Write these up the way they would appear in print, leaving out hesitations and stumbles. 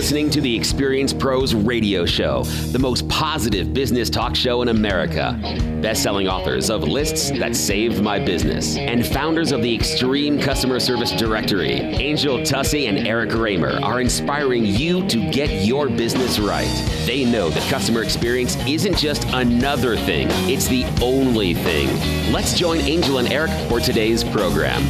listening to the Experience Pros Radio Show, the most positive business talk show in America. Best-selling authors of Lists That Saved My Business and founders of the Extreme Customer Service Directory, Angel Tussey and Eric Raymer, are inspiring you to get your business right. They know that customer experience isn't just another thing, it's the only thing. Let's join Angel and Eric for today's program.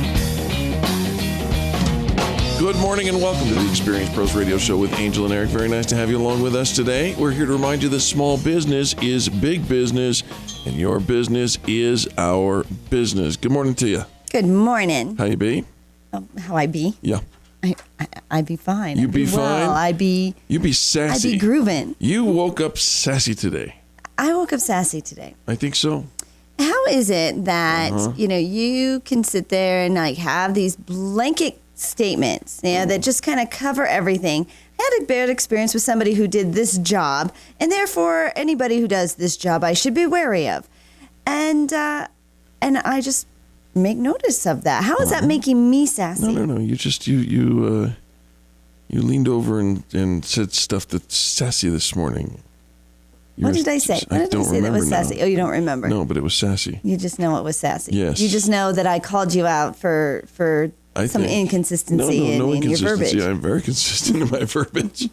Good morning and welcome to the Experience Pros Radio Show with Angel and Eric. Very nice to have you along with us today. We're here to remind you that small business is big business and your business is our business. Good morning to you. Good morning. How you be? How I be? Yeah. I be fine. You be fine? Well, You be sassy. I be grooving. You woke up sassy today. I woke up sassy today. I think so. How is it that, you can sit there and have these blanket statements, that just kind of cover everything? I had a bad experience with somebody who did this job, and therefore anybody who does this job I should be wary of. And I just make notice of that. How is that making me sassy? No. You just you leaned over and said stuff that's sassy this morning. What did I say? What did I say that was sassy? Now. Oh, you don't remember? No, but it was sassy. You just know it was sassy. Yes. You just know that I called you out for some inconsistency in your verbiage. I'm very consistent in my verbiage.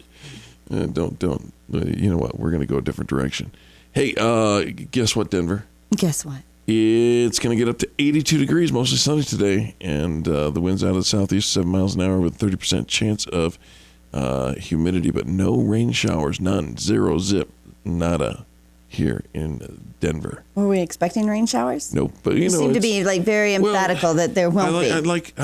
Don't. You know what? We're going to go a different direction. Hey, guess what, Denver? Guess what? It's going to get up to 82 degrees, mostly sunny today, and the wind's out of the southeast, 7 miles an hour with 30% chance of humidity, but no rain showers, none, zero, zip, nada here in Denver. Were we expecting rain showers? Nope, but you seem to be very emphatical that there won't be. I like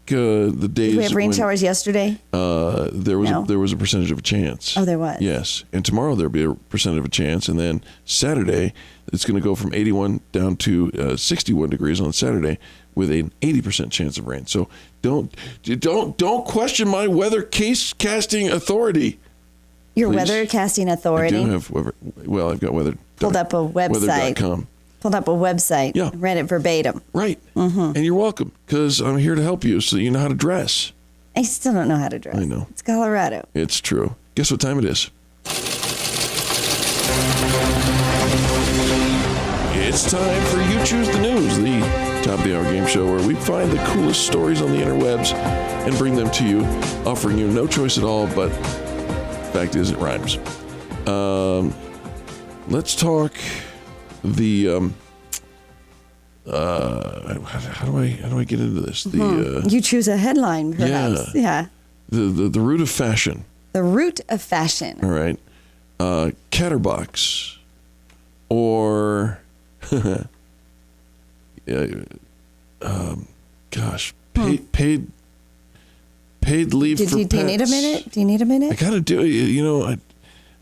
the days. Did we have rain showers yesterday? There was a percentage of a chance. Oh, there was. Yes, and tomorrow there'll be a percentage of a chance, and then Saturday it's going to go from 81 down to 61 degrees on Saturday with an 80% chance of rain. So don't question my weather casting authority. Your Please. weather casting authority. I do have weather. Well, I've got weather. Pulled up a website. Weather.com. Pulled up a website. Yeah. Read it verbatim. Right. Mm-hmm. And you're welcome, because I'm here to help you so you know how to dress. I still don't know how to dress. I know. It's Colorado. It's true. Guess what time it is? It's time for You Choose the News, the top of the hour game show where we find the coolest stories on the interwebs and bring them to you, offering you no choice at all, but fact is it rhymes. Let's talk the how do I get into this? You choose a headline, perhaps. Yeah. The root of fashion. The root of fashion. All right. Catterbox or paid leave for pets. Do you need a minute? Do you need a minute? I gotta do it.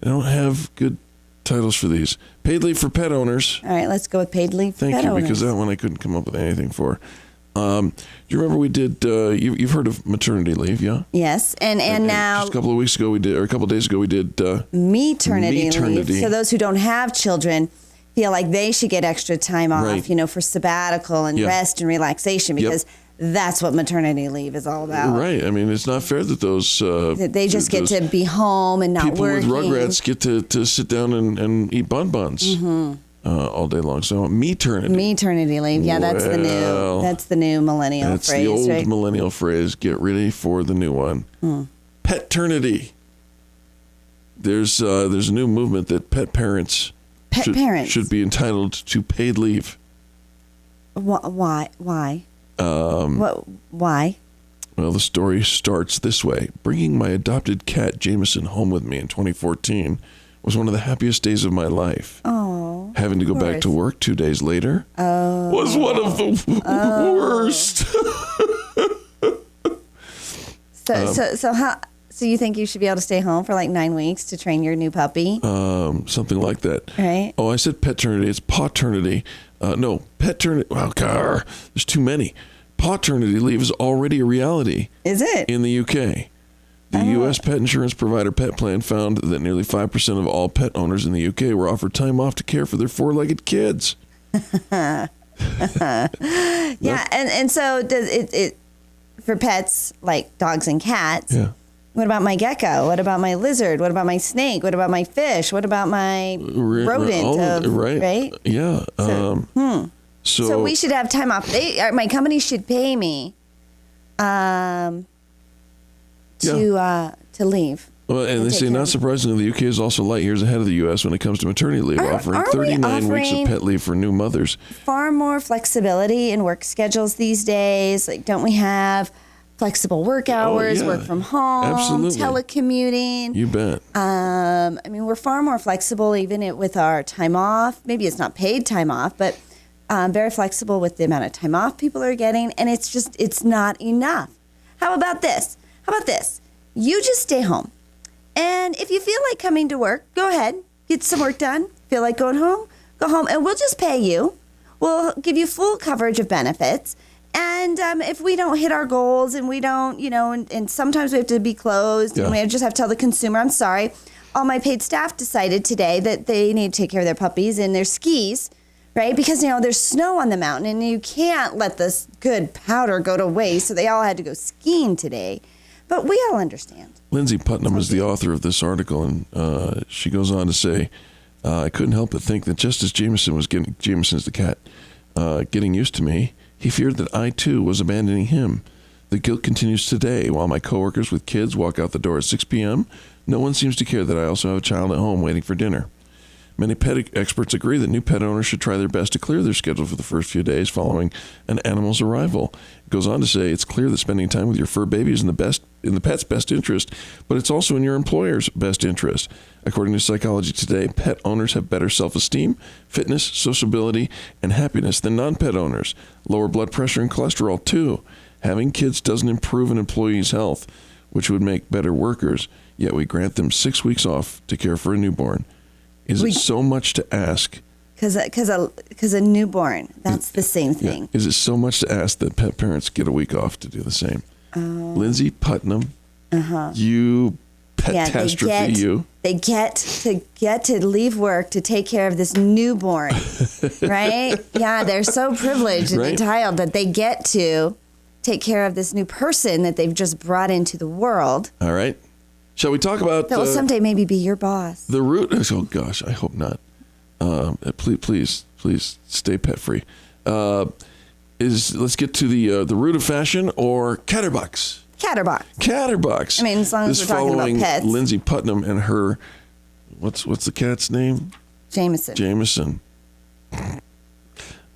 I don't have good titles for these. Paid leave for pet owners. All right, let's go with paid leave for pet owners. Thank you, because that one I couldn't come up with anything for. Do you remember we did, you've heard of maternity leave, yeah? Yes, and now... Just a couple of weeks ago a couple of days ago we did... maternity leave. So those who don't have children feel like they should get extra time off, right. For sabbatical and rest and relaxation, because that's what maternity leave is all about. Right. I mean, it's not fair that those... they just get to be home and not working. People with Rugrats get to sit down and eat bonbons all day long. So maternity leave. Yeah, that's the new millennial phrase. That's the old millennial phrase. Get ready for the new one. Peternity. There's a new movement that pet parents should be entitled to paid leave. Why? Why? Well, the story starts this way. Bringing my adopted cat, Jameson, home with me in 2014 was one of the happiest days of my life. Oh. Having to go back to work 2 days later was one of the worst. So you think you should be able to stay home for like 9 weeks to train your new puppy? Something like that. Right. Oh, I said paternity. It's paternity. No, paternity. Wow, there's too many. Paternity leave is already a reality. Is it? In the UK. The U.S. pet insurance provider Pet Plan found that nearly 5% of all pet owners in the UK were offered time off to care for their four-legged kids. Yeah, and so does it for pets like dogs and cats? Yeah. What about my gecko? What about my lizard? What about my snake? What about my fish? What about my rodent? Right? Yeah. So we should have time off. My company should pay me to leave. Well, and they say, not surprisingly, the UK is also light years ahead of the US when it comes to maternity leave, offering 39 weeks of pet leave for new mothers. Far more flexibility in work schedules these days. Like, don't we have flexible work hours, work from home, telecommuting? You bet. I mean, we're far more flexible even with our time off. Maybe it's not paid time off, but very flexible with the amount of time off people are getting. And it's not enough. How about this? You just stay home. And if you feel like coming to work, go ahead, get some work done. Feel like going home, go home, and we'll just pay you. We'll give you full coverage of benefits. And if we don't hit our goals and we don't, and sometimes we have to be closed and we just have to tell the consumer, I'm sorry, all my paid staff decided today that they need to take care of their puppies and their skis, right? Because, there's snow on the mountain and you can't let this good powder go to waste. So they all had to go skiing today. But we all understand. Lindsay Putnam is the author of this article, and she goes on to say, I couldn't help but think that just as Jameson's the cat, getting used to me, he feared that I, too, was abandoning him. The guilt continues today. While my coworkers with kids walk out the door at 6 p.m., no one seems to care that I also have a child at home waiting for dinner. Many pet experts agree that new pet owners should try their best to clear their schedule for the first few days following an animal's arrival. It goes on to say it's clear that spending time with your fur baby is in the pet's best interest, but it's also in your employer's best interest. According to Psychology Today, pet owners have better self-esteem, fitness, sociability, and happiness than non-pet owners. Lower blood pressure and cholesterol, too. Having kids doesn't improve an employee's health, which would make better workers, yet we grant them 6 weeks off to care for a newborn. Is it so much to ask? Because a newborn, that's the same thing. Yeah. Is it so much to ask that pet parents get a week off to do the same? Lindsay Putnam, you petastrophe, you. They get to leave work to take care of this newborn, right? Yeah, they're so privileged and entitled that they get to take care of this new person that they've just brought into the world. All right. Shall we talk about... That will someday maybe be your boss. The root... Oh, gosh, I hope not. Please stay pet-free. Let's get to the root of fashion, or Catterbox. Catterbox. I mean, as long as we're talking about pets. Lindsay Putnam and her... What's the cat's name? Jameson.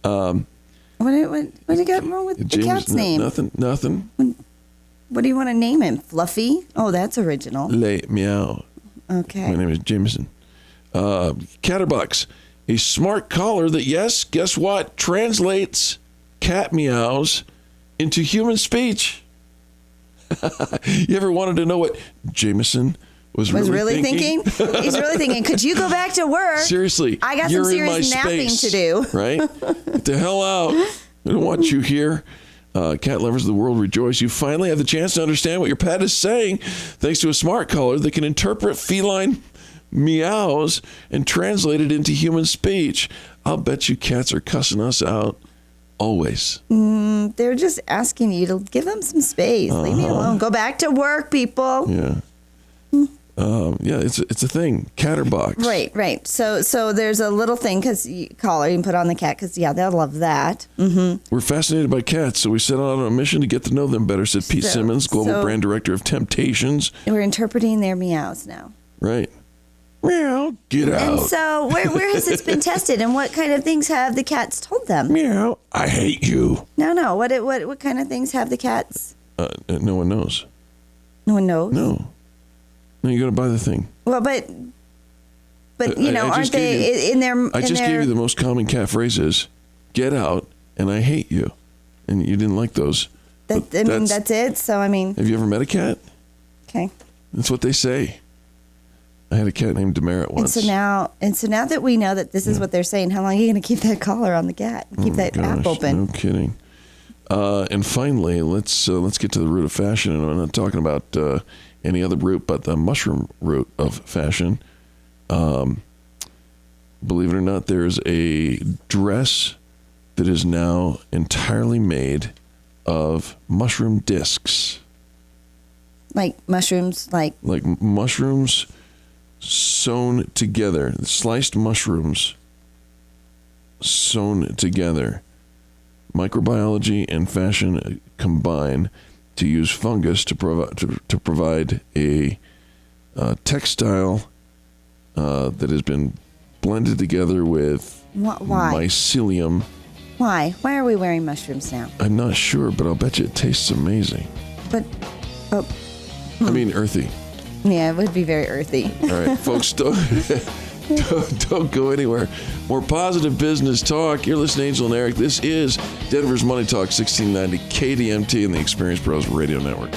What do you got wrong with the cat's name? Nothing. What do you want to name him? Fluffy? Oh, that's original. Meow. Okay. My name is Jameson. Catterbox, a smart collar that, yes, guess what? Translates cat meows into human speech. You ever wanted to know what Jameson was really thinking? He's really thinking, could you go back to work? Seriously. I got some serious napping to do. Right? Get the hell out. I don't want you here. Cat lovers of the world rejoice. You finally have the chance to understand what your pet is saying thanks to a smart collar that can interpret feline meows and translate it into human speech. I'll bet you cats are cussing us out always. They're just asking you to give them some space. Leave me alone. Go back to work, people. Yeah. It's a thing. Catterbox. Right. So there's a little thing collar you can put on the cat because they'll love that. Mm-hmm. We're fascinated by cats, so we set out on a mission to get to know them better, said Pete Simmons, global brand director of Temptations. We're interpreting their meows now. Right. Meow, get out. And so where has this been tested, and what kind of things have the cats told them? Meow, I hate you. No. What kind of things have the cats? No one knows. No one knows? No, you got to buy the thing. Well, but aren't they in their... I just gave you the most common cat phrases. Get out, and I hate you. And you didn't like those. That's it. So, I mean... Have you ever met a cat? Okay. That's what they say. I had a cat named Demerit once. And so now that we know that this is what they're saying, how long are you going to keep that collar on the cat? Keep that app open? No kidding. And finally, let's get to the root of fashion. And I'm not talking about any other root, but the mushroom root of fashion. Believe it or not, there's a dress that is now entirely made of mushroom discs. Like mushrooms, like mushrooms sewn together, sliced mushrooms sewn together. Microbiology and fashion combine to use fungus to provide a textile that has been blended together with why? mycelium. Why? Why are we wearing mushrooms now? I'm not sure, but I'll bet you it tastes amazing. But, I mean, earthy. Yeah, it would be very earthy. All right, folks, don't go anywhere. More positive business talk. You're listening to Angel and Eric. This is Denver's Money Talk, 1690 KDMT and the Experience Pros Radio Network.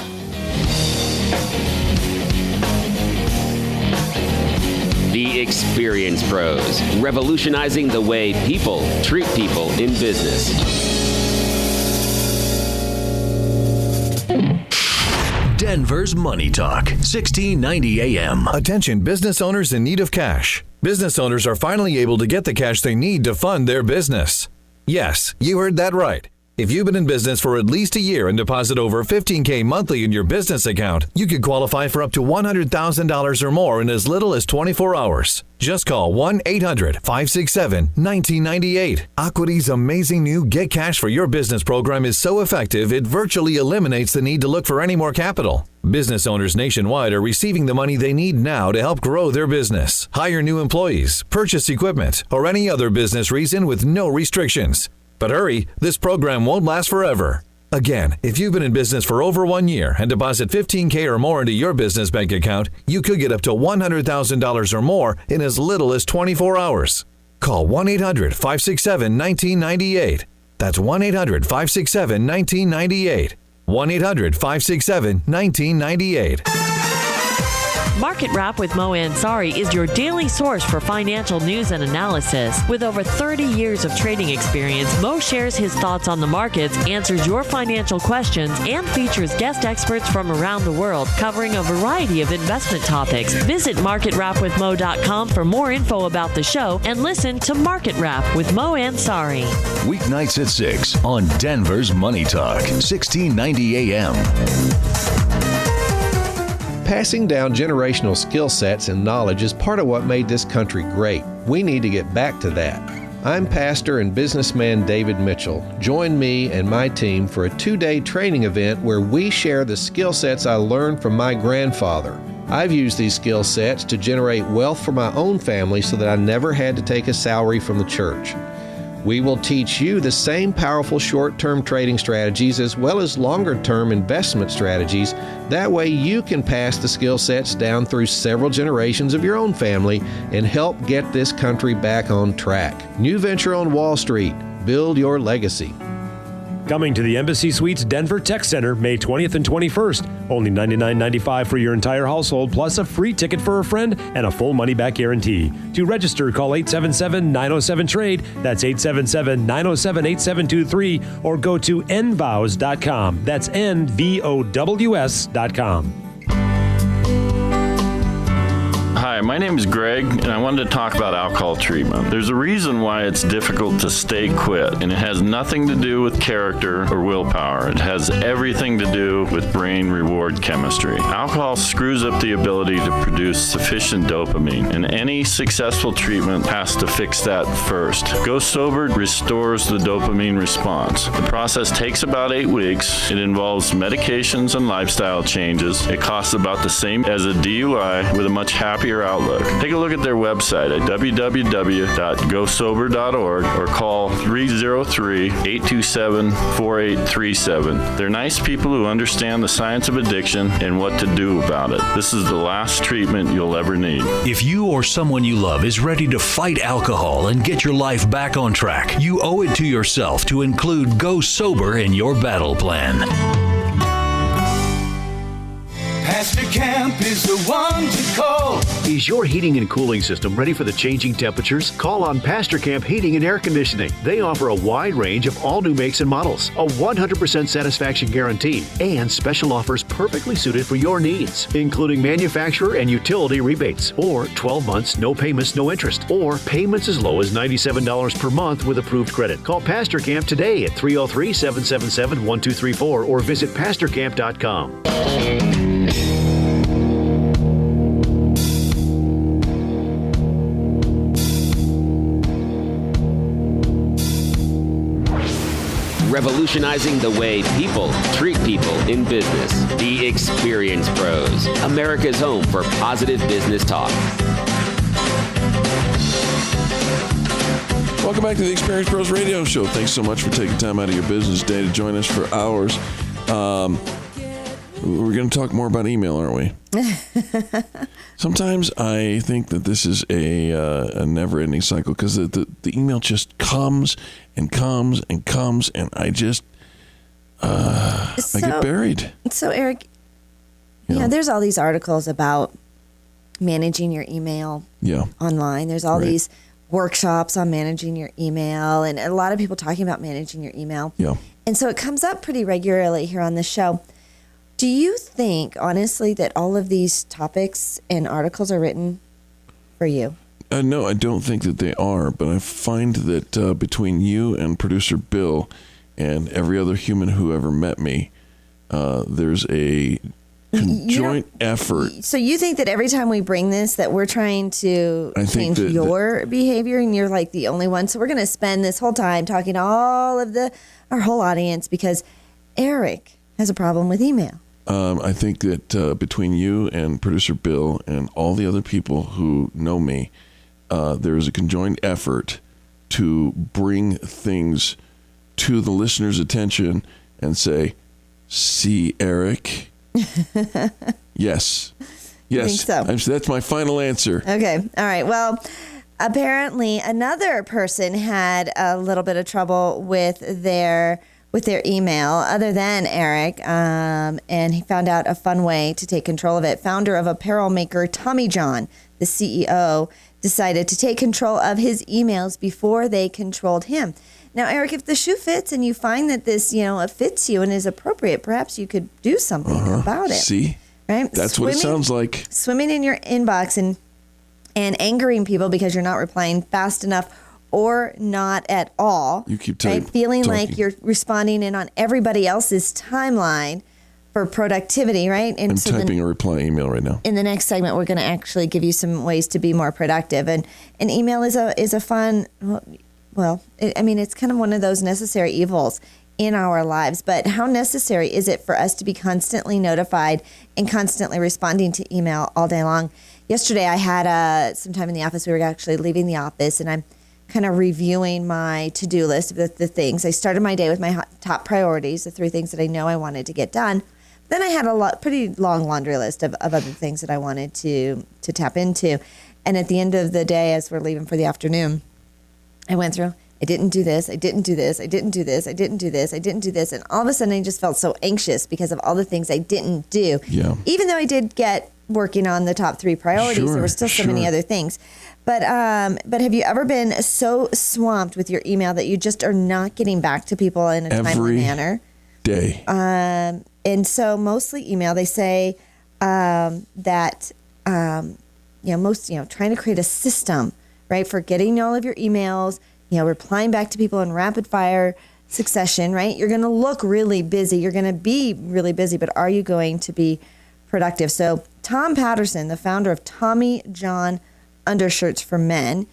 The Experience Pros, revolutionizing the way people treat people in business. Denver's Money Talk, 1690 AM. Attention business owners in need of cash. Business owners are finally able to get the cash they need to fund their business. Yes, you heard that right. If you've been in business for at least a year and deposit over $15K monthly in your business account, you could qualify for up to $100,000 or more in as little as 24 hours. Just call 1-800-567-1998. Equity's amazing new Get Cash for Your Business program is so effective, it virtually eliminates the need to look for any more capital. Business owners nationwide are receiving the money they need now to help grow their business, hire new employees, purchase equipment, or any other business reason with no restrictions. But hurry, this program won't last forever. Again, if you've been in business for over 1 year and deposit $15K or more into your business bank account, you could get up to $100,000 or more in as little as 24 hours. Call 1-800-567-1998. That's 1-800-567-1998. 1-800-567-1998. Market Wrap with Mo Ansari is your daily source for financial news and analysis. With over 30 years of trading experience, Mo shares his thoughts on the markets, answers your financial questions, and features guest experts from around the world covering a variety of investment topics. Visit MarketWrapWithMo.com for more info about the show and listen to Market Wrap with Mo Ansari. Weeknights at 6 on Denver's Money Talk, 1690 AM. Passing down generational skill sets and knowledge is part of what made this country great. We need to get back to that. I'm pastor and businessman David Mitchell. Join me and my team for a 2-day training event where we share the skill sets I learned from my grandfather. I've used these skill sets to generate wealth for my own family so that I never had to take a salary from the church. We will teach you the same powerful short-term trading strategies as well as longer-term investment strategies. That way you can pass the skill sets down through several generations of your own family and help get this country back on track. New venture on Wall Street. Build your legacy. Coming to the Embassy Suites Denver Tech Center May 20th and 21st. Only $99.95 for your entire household, plus a free ticket for a friend and a full money-back guarantee. To register, call 877-907-TRADE. That's 877-907-8723. Or go to nvows.com. That's nvows.com. Hi, my name is Greg, and I wanted to talk about alcohol treatment. There's a reason why it's difficult to stay quit, and it has nothing to do with character or willpower. It has everything to do with brain reward chemistry. Alcohol screws up the ability to produce sufficient dopamine, and any successful treatment has to fix that first. Go Sober restores the dopamine response. The process takes about 8 weeks. It involves medications and lifestyle changes. It costs about the same as a DUI with a much happier outlook. Take a look at their website at www.gosober.org or call 303-827-4837. They're nice people who understand the science of addiction and what to do about it. This is the last treatment you'll ever need. If you or someone you love is ready to fight alcohol and get your life back on track, you owe it to yourself to include Go Sober in your battle plan. Pastor Camp is the one to call. Is your heating and cooling system ready for the changing temperatures? Call on Pastor Camp Heating and Air Conditioning. They offer a wide range of all new makes and models, a 100% satisfaction guarantee, and special offers perfectly suited for your needs, including manufacturer and utility rebates, or 12 months, no payments, no interest, or payments as low as $97 per month with approved credit. Call Pastor Camp today at 303-777-1234 or visit pastorcamp.com. revolutionizing the way people treat people in business. The Experience Pros, America's home for positive business talk. Welcome back to the Experience Pros Radio Show. Thanks so much for taking time out of your business day to join us for hours. We're going to talk more about email, aren't we? Sometimes I think that this is a never-ending cycle because the email just comes and comes and comes, and I just I get buried. So, Eric, there's all these articles about managing your email online. There's all these workshops on managing your email, and a lot of people talking about managing your email. Yeah. And so it comes up pretty regularly here on the show. Do you think, honestly, that all of these topics and articles are written for you? No, I don't think that they are, but I find that between you and producer Bill and every other human who ever met me, there's a conjoint effort. So you think that every time we bring this, that we're trying to change your behavior, and you're like the only one? So we're going to spend this whole time talking to all of our whole audience because Eric has a problem with email. I think that between you and producer Bill and all the other people who know me, there is a conjoined effort to bring things to the listener's attention and say, "See, Eric." Yes. I think so. That's my final answer. Okay. All right. Well, apparently another person had a little bit of trouble with their email other than Eric, and he found out a fun way to take control of it. Founder of apparel maker Tommy John, the CEO, decided to take control of his emails before they controlled him. Now, Eric, if the shoe fits and you find that this, it fits you and is appropriate, perhaps you could do something about it. See? Right? That's what it sounds like. Swimming in your inbox and angering people because you're not replying fast enough or not at all. You keep feeling like you're responding in on everybody else's timeline for productivity, right? And I'm typing a reply email right now. In the next segment, we're going to actually give you some ways to be more productive. And email is a fun, it's kind of one of those necessary evils in our lives. But how necessary is it for us to be constantly notified and constantly responding to email all day long? Yesterday, I had some time in the office. We were actually leaving the office, and I'm kind of reviewing my to-do list of the things. I started my day with my top priorities, the 3 things that I know I wanted to get done. Then I had a pretty long laundry list of other things that I wanted to tap into. And at the end of the day, as we're leaving for the afternoon, I went through, I didn't do this, I didn't do this, I didn't do this, I didn't do this, I didn't do this. And all of a sudden, I just felt so anxious because of all the things I didn't do. Yeah. Even though I did get working on the top 3 priorities, there were still so many other things. But have you ever been so swamped with your email that you just are not getting back to people in a timely manner? Day. And so mostly email, they say that, trying to create a system, right, for getting all of your emails, replying back to people in rapid fire succession, right? You're going to look really busy. You're going to be really busy, but are you going to be productive? So Tom Patterson, the founder of Tommy John Undershirts for Men,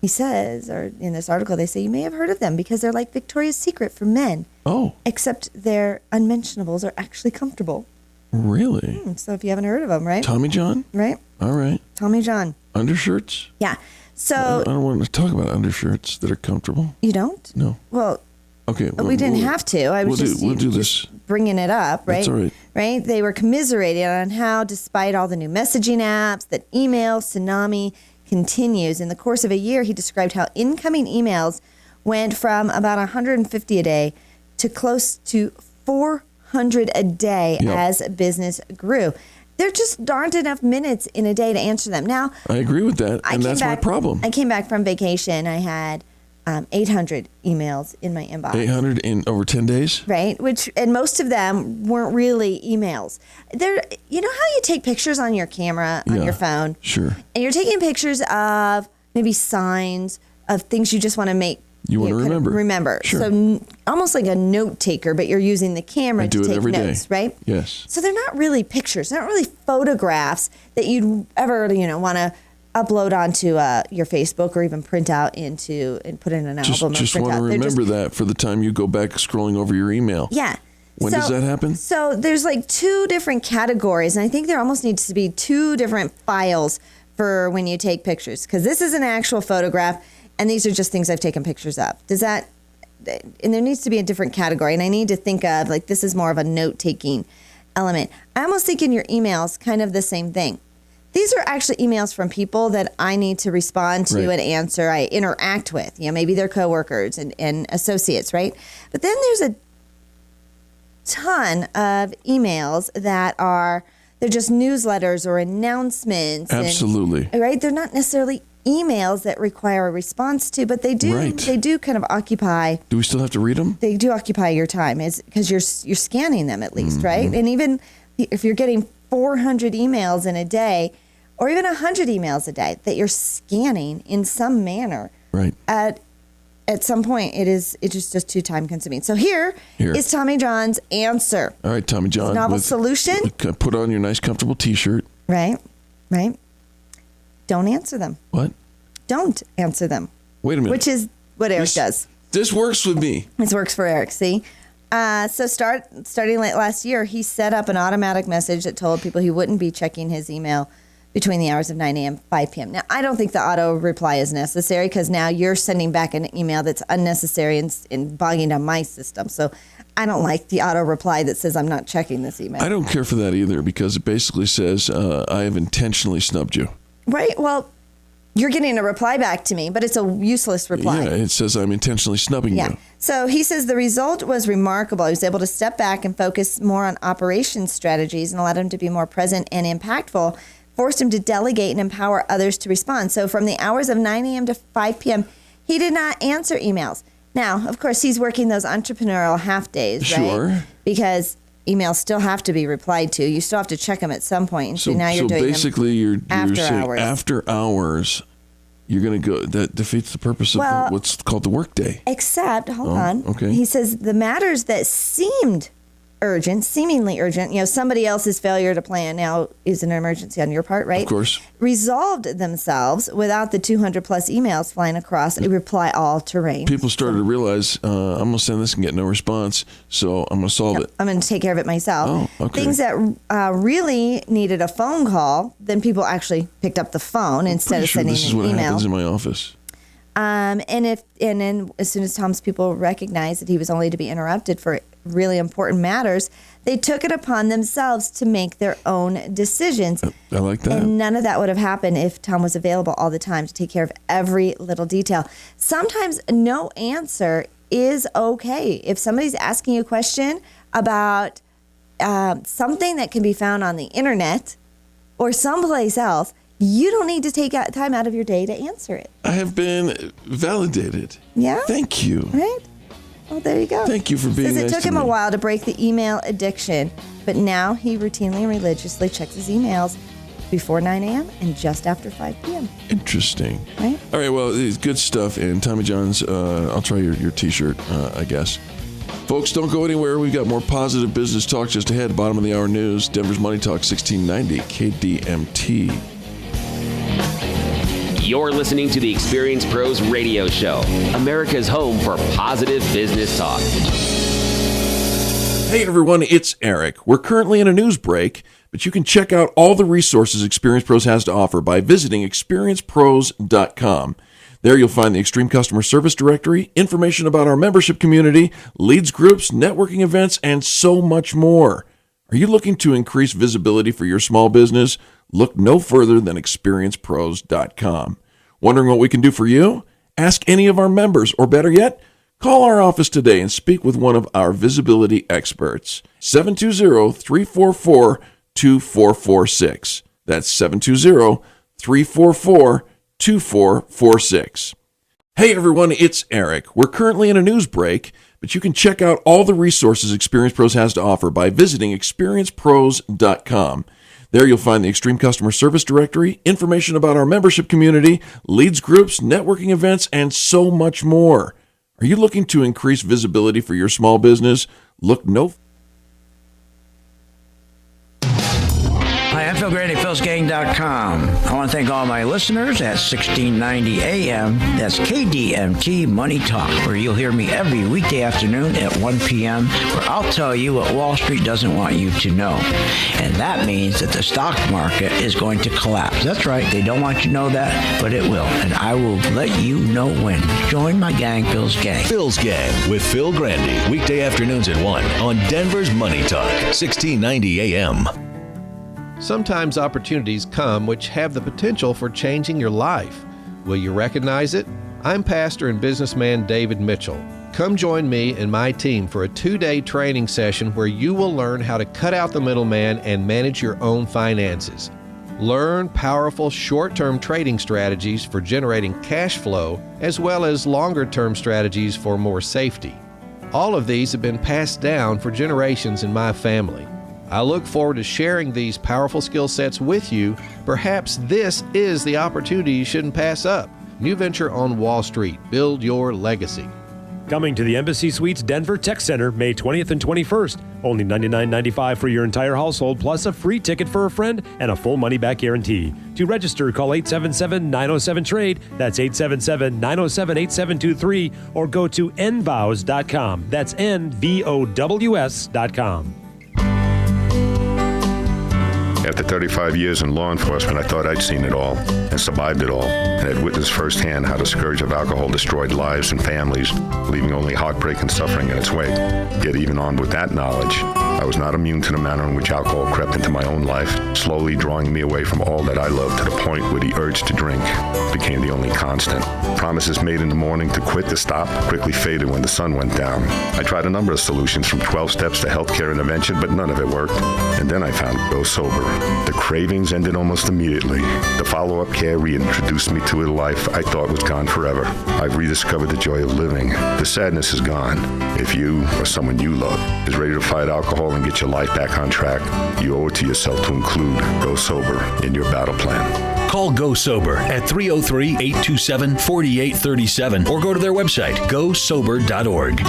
he says, or in this article, they say you may have heard of them because they're like Victoria's Secret for men. Oh. Except their unmentionables are actually comfortable. Really? So if you haven't heard of them, right? Tommy John? Right. All right. Tommy John. Undershirts? Yeah. So I don't want to talk about undershirts that are comfortable. You don't? No. Well, okay. We didn't have to. I was we'll do this. Bringing it up, right? That's all right. Right? They were commiserating on how, despite all the new messaging apps, that email tsunami continues. In the course of a year, he described how incoming emails went from about 150 a day to close to 400 a day as business grew. There just aren't enough minutes in a day to answer them. Now, I agree with that, and that's my problem. I came back from vacation. I had 800 emails in my inbox. 800 in over 10 days? Right, and most of them weren't really emails. You know how you take pictures on your camera, on your phone? Sure. And you're taking pictures of maybe signs of things you just want to make. You want to remember. Remember. Sure. So almost like a note taker, but you're using the camera to take every notes, day. Right? Yes. So they're not really pictures. They're not really photographs that you'd ever, want to upload onto your Facebook or even print out and put in an album. Just or print want to out. remember that for the time you go back scrolling over your email. Yeah. When does that happen? So there's like 2 different categories, and I think there almost needs to be 2 different files for when you take pictures, because this is an actual photograph, and these are just things I've taken pictures of. And there needs to be a different category, and I need to think of, like, this is more of a note-taking element. I almost think in your emails, kind of the same thing. These are actually emails from people that I need to respond to and answer, I interact with. Maybe they're coworkers and associates, right? But then there's a ton of emails that they're just newsletters or announcements. Absolutely. Right? They're not necessarily emails that require a response to, but they do kind of occupy. Do we still have to read them? They do occupy your time, because you're scanning them at least, right? And even if you're getting 400 emails in a day, or even 100 emails a day that you're scanning in some manner, right? At some point, it's just too time consuming. So here is Tommy John's answer. All right, Tommy John. Novel solution. Put on your nice, comfortable T-shirt. Right. Don't answer them. What? Don't answer them. Wait a minute. Which is what Eric does. This works with me. This works for Eric, see? So starting late last year, he set up an automatic message that told people he wouldn't be checking his email between the hours of 9 a.m. 5 p.m. Now, I don't think the auto reply is necessary, because now you're sending back an email that's unnecessary and bogging down my system. So I don't like the auto reply that says I'm not checking this email. I don't care for that either, because it basically says I have intentionally snubbed you. Right. Well, you're getting a reply back to me, but it's a useless reply. Yeah, it says I'm intentionally snubbing you. So he says the result was remarkable. He was able to step back and focus more on operations strategies, and allowed him to be more present and impactful, forced him to delegate and empower others to respond. So from the hours of 9 a.m. to 5 p.m., he did not answer emails. Now, of course, he's working those entrepreneurial half days, right? Sure. Because emails still have to be replied to. You still have to check them at some point. And so now you're doing basically you're after saying hours. After hours, you're going to go. That defeats the purpose of what's called the workday. Except, hold on. Okay. He says the matters that seemingly urgent, somebody else's failure to plan now is an emergency on your part, right? Of course. Resolved themselves without the 200 plus emails flying across a reply all terrain. People started to realize, I'm going to send this and get no response, so I'm going to solve it. I'm going to take care of it myself. Oh, okay. Things that really needed a phone call, then people actually picked up the phone instead of sending an email. This is what happens in my office. And then as soon as Tom's people recognized that he was only to be interrupted for really important matters, they took it upon themselves to make their own decisions. I like that. And none of that would have happened if Tom was available all the time to take care of every little detail. Sometimes no answer is okay. If somebody's asking you a question about something that can be found on the internet or someplace else, you don't need to take time out of your day to answer it. I have been validated. Yeah? Thank you. Right? Well, there you go. Thank you for being nice It took to him me. a while to break the email addiction, but now he routinely and religiously checks his emails before 9 a.m. and just after 5 p.m. Interesting. Right? All right, well, it's good stuff. And Tommy John's, I'll try your T-shirt, I guess. Folks, don't go anywhere. We've got more positive business talk just ahead. Bottom of the hour news, Denver's Money Talk, 1690 KDMT. You're listening to the Experience Pros Radio Show, America's home for positive business talk. Hey everyone, it's Eric. We're currently in a news break, but you can check out all the resources Experience Pros has to offer by visiting experiencepros.com. There you'll find the Extreme Customer Service Directory, information about our membership community, leads groups, networking events, and so much more. Are you looking to increase visibility for your small business? Look no further than experiencepros.com. Wondering what we can do for you? Ask any of our members, or better yet, call our office today and speak with one of our visibility experts. 720-344-2446. That's 720-344-2446. Hey everyone, it's Eric. We're currently in a news break, but you can check out all the resources Experience Pros has to offer by visiting experiencepros.com. There you'll find the Extreme Customer Service Directory, information about our membership community, leads groups, networking events, and so much more. Are you looking to increase visibility for your small business? Look no... Hi, I'm I'm Phil Grady, philsgang.com. I want to thank all my listeners at 1690 AM. That's KDMT Money Talk, where you'll hear me every weekday afternoon at 1 p.m., where I'll tell you what Wall Street doesn't want you to know. And that means that the stock market is going to collapse. That's right. They don't want you to know that, but it will. And I will let you know when. Join my gang, Phil's Gang. Phil's Gang with Phil Grandy. Weekday afternoons at 1 on Denver's Money Talk, 1690 AM. Sometimes opportunities come which have the potential for changing your life. Will you recognize it? I'm pastor and businessman David Mitchell. Come join me and my team for a 2-day training session where you will learn how to cut out the middleman and manage your own finances. Learn powerful short-term trading strategies for generating cash flow, as well as longer-term strategies for more safety. All of these have been passed down for generations in my family. I look forward to sharing these powerful skill sets with you. Perhaps this is the opportunity you shouldn't pass up. New venture on Wall Street. Build your legacy. Coming to the Embassy Suites Denver Tech Center May 20th and 21st. Only $99.95 for your entire household, plus a free ticket for a friend and a full money-back guarantee. To register, call 877-907-TRADE. That's 877-907-8723. Or go to nvows.com. That's nvows.com. After 35 years in law enforcement, I thought I'd seen it all and survived it all, and had witnessed firsthand how the scourge of alcohol destroyed lives and families, leaving only heartbreak and suffering in its wake. Yet even armed with that knowledge, I was not immune to the manner in which alcohol crept into my own life, slowly drawing me away from all that I loved to the point where the urge to drink became the only constant. Promises made in the morning to quit, to stop, quickly faded when the sun went down. I tried a number of solutions, from 12 steps to healthcare intervention, but none of it worked. And then I found Go Sober. The cravings ended almost immediately. The follow-up care reintroduced me to a life I thought was gone forever. I've rediscovered the joy of living. The sadness is gone. If you or someone you love is ready to fight alcohol and get your life back on track, you owe it to yourself to include Go Sober in your battle plan. Call Go Sober at 303-827-4837 or go to their website, gosober.org.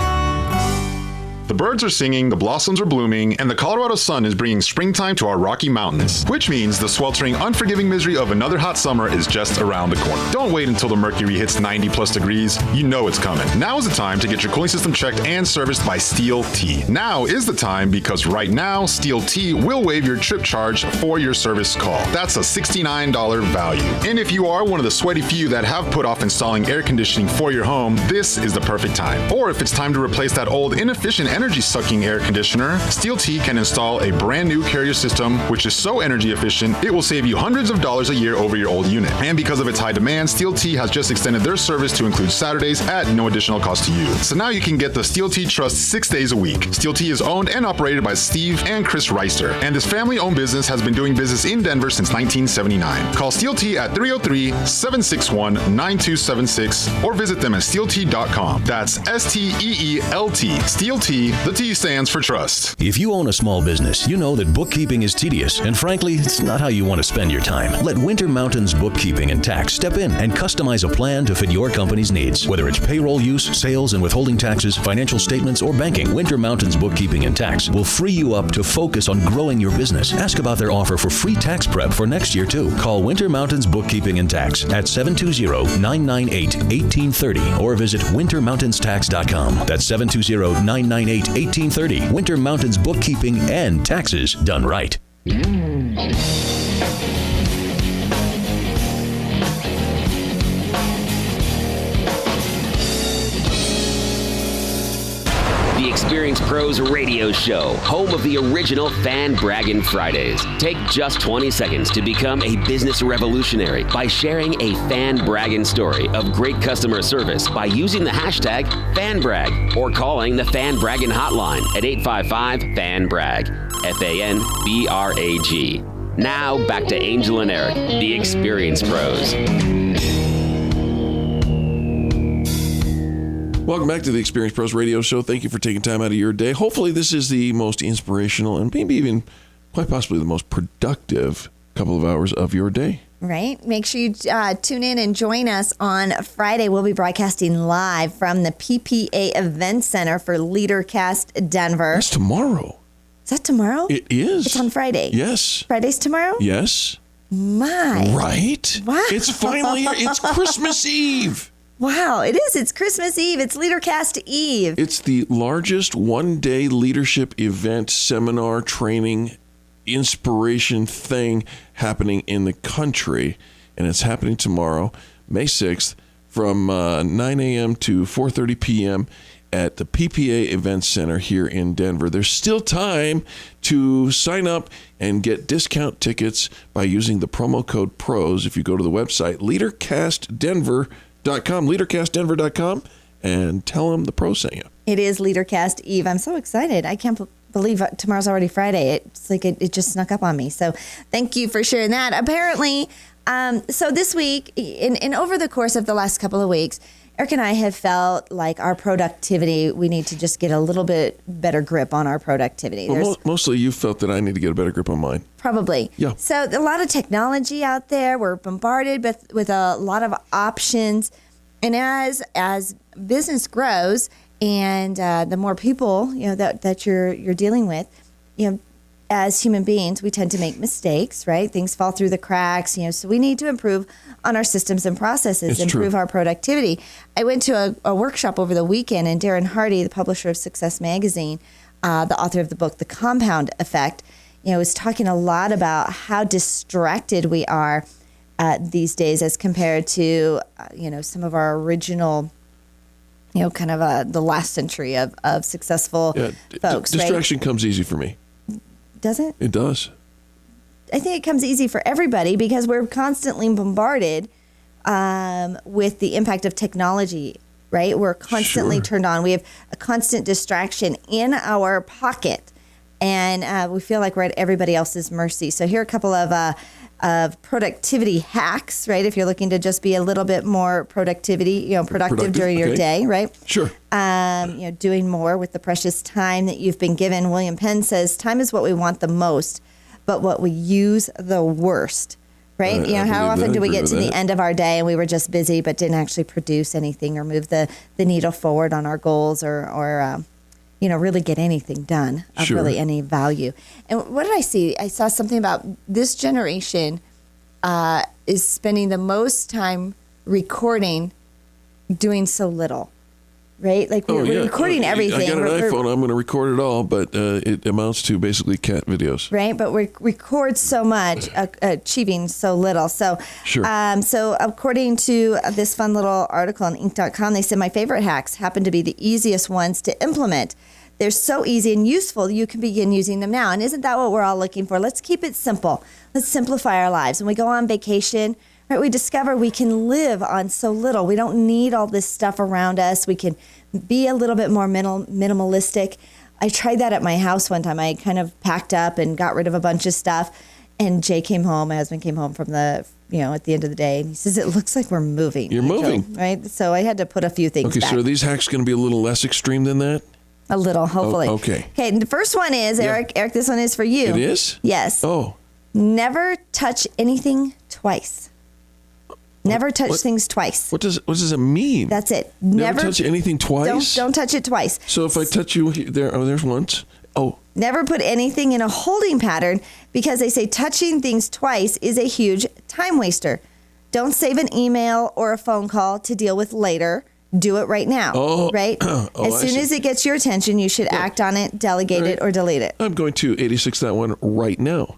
The birds are singing, the blossoms are blooming, and the Colorado sun is bringing springtime to our Rocky Mountains, which means the sweltering, unforgiving misery of another hot summer is just around the corner. Don't wait until the mercury hits 90+ degrees. You know it's coming. Now is the time to get your cooling system checked and serviced by Steel T. Now is the time, because right now, Steel T will waive your trip charge for your service call. That's a $69 value. And if you are one of the sweaty few that have put off installing air conditioning for your home, this is the perfect time. Or if it's time to replace that old inefficient energy-sucking air conditioner, Steel T can install a brand new Carrier system, which is so energy efficient, it will save you hundreds of dollars a year over your old unit. And because of its high demand, Steel T has just extended their service to include Saturdays at no additional cost to you. So now you can get the Steel T Trust 6 days a week. Steel T is owned and operated by Steve and Chris Reister, and this family-owned business has been doing business in Denver since 1979. Call Steel T at 303-761-9276 or visit them at steelt.com. That's STEELT. Steel T. The T stands for trust. If you own a small business, you know that bookkeeping is tedious, and frankly, it's not how you want to spend your time. Let Winter Mountains Bookkeeping and Tax step in and customize a plan to fit your company's needs. Whether it's payroll use, sales and withholding taxes, financial statements, or banking, Winter Mountains Bookkeeping and Tax will free you up to focus on growing your business. Ask about their offer for free tax prep for next year, too. Call Winter Mountains Bookkeeping and Tax at 720-998-1830 or visit wintermountainstax.com. That's 720-998-1830. Winter Mountains Bookkeeping and Taxes done right. The Experience Pros Radio Show, home of the original Fan Braggin Fridays. Take just 20 seconds to become a business revolutionary by sharing a Fan Braggin story of great customer service by using the hashtag FanBrag or calling the Fan Braggin hotline at 855-FAN-BRAG, FANBRAG. Now back to Angel and Eric, the Experience Pros. Welcome back to the Experience Pros Radio Show. Thank you for taking time out of your day. Hopefully this is the most inspirational and maybe even quite possibly the most productive couple of hours of your day. Right. Make sure you tune in and join us on Friday. We'll be broadcasting live from the PPA Event Center for LeaderCast Denver. That's tomorrow. Is that tomorrow? It is. It's on Friday. Yes. Friday's tomorrow? Yes. My. Right? Wow. It's finally here. It's Christmas Eve. Wow, it is. It's Christmas Eve. It's LeaderCast Eve. It's the largest one-day leadership event, seminar, training, inspiration thing happening in the country. And it's happening tomorrow, May 6th, from 9 a.m. to 4:30 p.m. at the PPA Event Center here in Denver. There's still time to sign up and get discount tickets by using the promo code PROS if you go to the website, leadercastdenver.com, and tell them the pros sent you. It is LeaderCast Eve. I'm so excited. I can't believe tomorrow's already Friday. It's like it just snuck up on me. So thank you for sharing that. Apparently, so this week, and over the course of the last couple of weeks, Eric and I have felt like our productivity, we need to just get a little bit better grip on our productivity. Well, mostly you felt that I need to get a better grip on mine. Probably. Yeah. So a lot of technology out there. We're bombarded with a lot of options. And as business grows and the more people, that you're dealing with, as human beings, we tend to make mistakes, right? Things fall through the cracks, so we need to improve on our systems and processes, improve our productivity. I went to a workshop over the weekend, and Darren Hardy, the publisher of Success Magazine, the author of the book, The Compound Effect, was talking a lot about how distracted we are these days as compared to, some of our original, kind of the last century of successful folks. Distraction comes easy for me. Does it? It does. I think it comes easy for everybody because we're constantly bombarded with the impact of technology, right? We're constantly turned on. We have a constant distraction in our pocket, and we feel like we're at everybody else's mercy. So here are a couple of productivity hacks, right? If you're looking to just be a little bit more productive during your day, right? Sure. Doing more with the precious time that you've been given. William Penn says, time is what we want the most, but what we use the worst, right? How often do we get to the end of our day and we were just busy but didn't actually produce anything or move the needle forward on our goals or really get anything done of really any value. And what did I see? I saw something about this generation is spending the most time recording, doing so little, right? Like we're recording everything. I got an iPhone. I'm going to record it all, but it amounts to basically cat videos. Right, but we record so much, achieving so little. So, so according to this fun little article on Inc.com, they said my favorite hacks happen to be the easiest ones to implement. They're so easy and useful, you can begin using them now. And isn't that what we're all looking for? Let's keep it simple. Let's simplify our lives. When we go on vacation, right, we discover we can live on so little. We don't need all this stuff around us. We can be a little bit more minimalistic. I tried that at my house one time. I kind of packed up and got rid of a bunch of stuff. And Jay came home, my husband came home from at the end of the day, and he says, it looks like we're moving. You're moving. Right? So I had to put a few things back. Okay, so are these hacks going to be a little less extreme than that? A little, hopefully. Okay. Okay, and the first one is, Eric, this one is for you. It is? Yes. Oh. Never touch anything twice. Never touch things twice. What does it mean? That's it. Never touch anything twice? Don't touch it twice. So if I touch you there's once. Oh. Never put anything in a holding pattern because they say touching things twice is a huge time waster. Don't save an email or a phone call to deal with later. Do it right now, right? As soon as it gets your attention, you should act on it, delegate it, or delete it. I'm going to 86 that one right now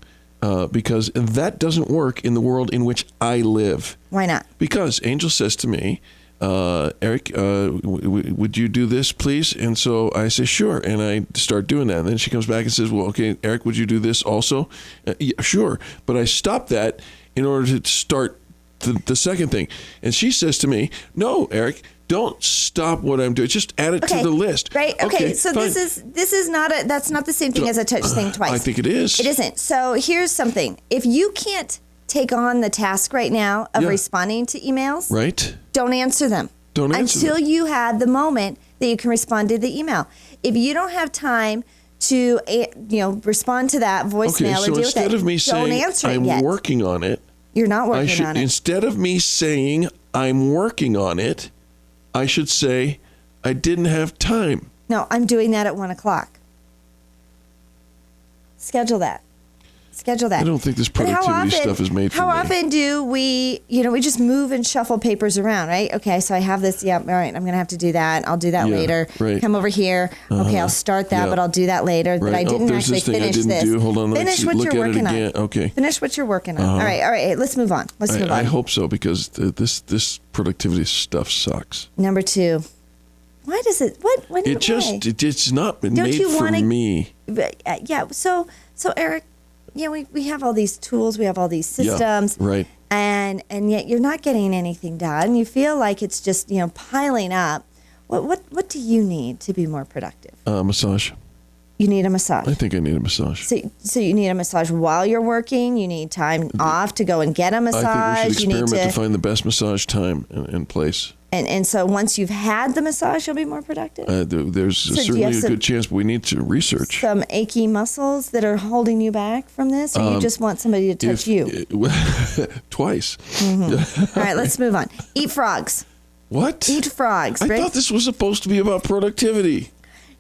because that doesn't work in the world in which I live. Why not? Because Angel says to me, Eric, would you do this, please? And so I say, sure. And I start doing that. And then she comes back and says, well, okay, Eric, would you do this also? Yeah, sure. But I stop that in order to start the second thing. And she says to me, no, Eric, don't stop what I'm doing. Just add it to the list. Right. Okay. So fine. this is not that's not the same thing as a touch thing twice. I think it is. It isn't. So here's something. If you can't take on the task right now of responding to emails, right? Don't answer them. Don't answer until them. you have the moment that you can respond to the email. If you don't have time to respond to that voicemail or deal with it, instead of me saying I'm working on it, you're not working on it. Instead of me saying I'm working on it, I should say, I didn't have time. No, I'm doing that at 1:00. Schedule that. Schedule that. I don't think this But productivity stuff is made for How me. often do we, we just move and shuffle papers around, right? Okay, so I have this. Yeah, all right, I'm going to have to do that. I'll do that Yeah, later. right. Come over here. Okay, I'll start that, Yeah. but I'll do that later. But Right. I didn't there's actually this thing finish I didn't this. do. Hold on. Finish what look you're at working it again. on. Okay. Finish what you're working on. All right, hey, let's move on. Let's move on. I hope so, because this productivity stuff sucks. Number 2. Why does it? What? Why? It's not been Don't made you for wanna- me. Yeah. So Eric, we have all these tools, we have all these systems, Yeah, right. and yet you're not getting anything done. You feel like it's just piling up. What do you need to be more productive? Massage. You need a massage. I think I need a massage. So you need a massage while you're working. You need time off to go and get a massage. I think we should you need experiment to find the best massage time and place. And so once you've had the massage, you'll be more productive. There's So do you certainly have a some- good chance, but we need to research. Some achy muscles that are holding you back from this, or you just want somebody to touch you? Twice. All right, let's move on. Eat frogs. What? Eat frogs. I right? thought this was supposed to be about productivity.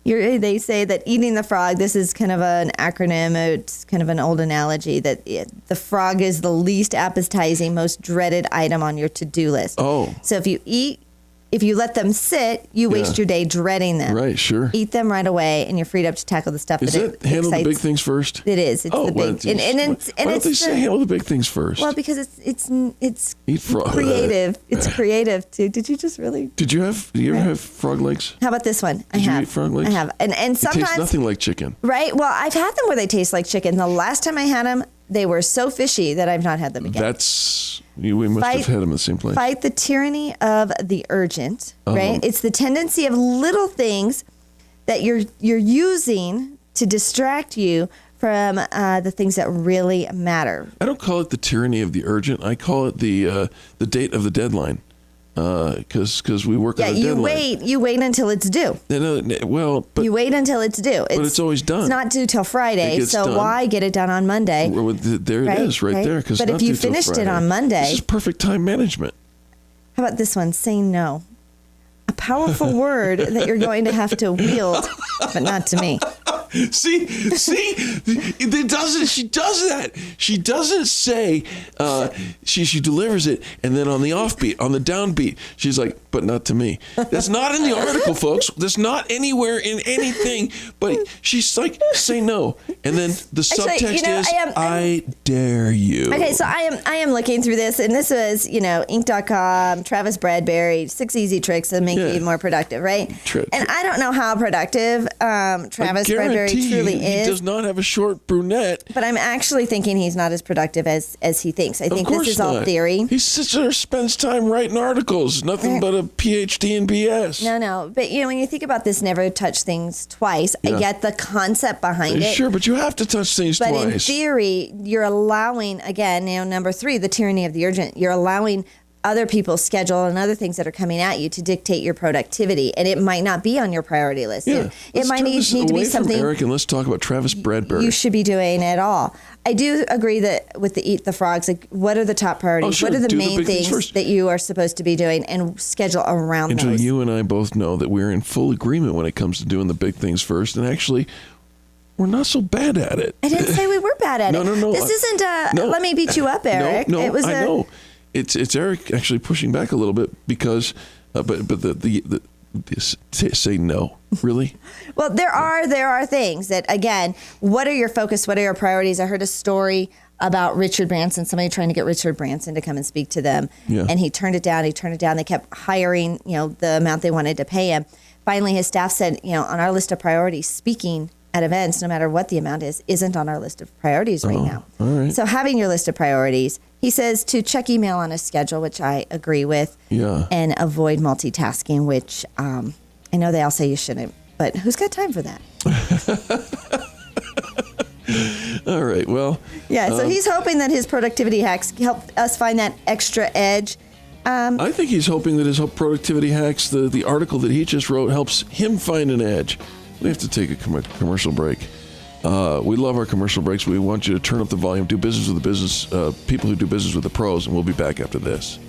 They say that eating the frog, this is kind of an acronym, it's kind of an old analogy, that the frog is the least appetizing, most dreaded item on your to-do list. Oh. So if you let them sit, you waste your day dreading them. Right, sure. Eat them right away, and you're freed up to tackle the stuff Is that it handle the excites. big things first? It is. It's the big. Why don't they say handle the big things first? Well, because it's Eat frog. creative. It's creative too. Did you just really? Do you ever have frog legs? How about this one? Did you eat frog legs? I have, and It sometimes tastes nothing like chicken. Right. Well, I've had them where they taste like chicken. The last time I had them, they were so fishy that I've not had them again. We must have had them in the same place. Fight the tyranny of the urgent. Right. It's the tendency of little things that you're using to distract you from the things that really matter. I don't call it the tyranny of the urgent. I call it the date of the deadline. Because we work on a deadline. You wait until it's due. But you wait until it's due. But it's always done. It's not due till Friday, so done. why get it done on Monday? Well, there it is, right there. But if you finished it on Monday, this is perfect time management. How about this one? Say no. A powerful word that you're going to have to wield, but not to me. See, it doesn't. She does that. She doesn't say. She delivers it, and then on the offbeat, on the downbeat, she's like, "But not to me." That's not in the article, folks. That's not anywhere in anything. But she's like, "Say no," and then the subtext is, "I dare you." Okay, so I am looking through this, and this was Inc.com, Travis Bradberry, 6 easy tricks that make you more productive, right? And I don't know how productive Travis Bradberry truly is. He does not have a short brunette. But I'm actually thinking he's not as productive as he thinks. I think this is all theory. He sits there, spends time writing articles, nothing but a PhD in BS. No. But when you think about this, never touch things twice. I get the concept behind it. Sure, but you have to touch things twice. But in theory, you're allowing, again, number 3, the tyranny of the urgent. You're allowing other people's schedule and other things that are coming at you to dictate your productivity, and it might not be on your priority list. Yeah, it might need to be something Eric, and let's talk about Travis Bradberry. You should be doing at all. I do agree that with the eat the frogs, like what are the top priorities? Sure. What are the Do main things that you are supposed to be doing, and schedule around Angela, those? you and I both know that we're in full agreement when it comes to doing the big things first, and actually, we're not so bad at it. I didn't say we were bad at it. No. This isn't let me beat you up, Eric. No, it was I know. It's Eric actually pushing back a little bit because, but say no, really. Well, there are things that, again, what are your focus? What are your priorities? I heard a story about Richard Branson, somebody trying to get Richard Branson to come and speak to them, and he turned it down. They kept hiring, the amount they wanted to pay him. Finally, his staff said, on our list of priorities, speaking at events, no matter what the amount is, isn't on our list of priorities right now. All right. So having your list of priorities, he says to check email on a schedule, which I agree with, and avoid multitasking, which I know they all say you shouldn't, but who's got time for that? All right, well. Yeah, so he's hoping that his productivity hacks help us find that extra edge. I think he's hoping that his productivity hacks, the article that he just wrote, helps him find an edge. We have to take a commercial break. We love our commercial breaks. We want you to turn up the volume, do business with people who do business with the pros, and we'll be back after this.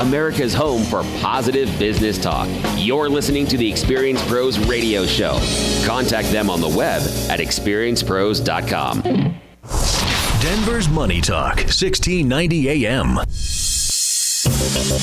America's home for positive business talk. You're listening to the Experienced Pros Radio Show. Contact them on the web at experiencepros.com. Denver's Money Talk, 1690 AM.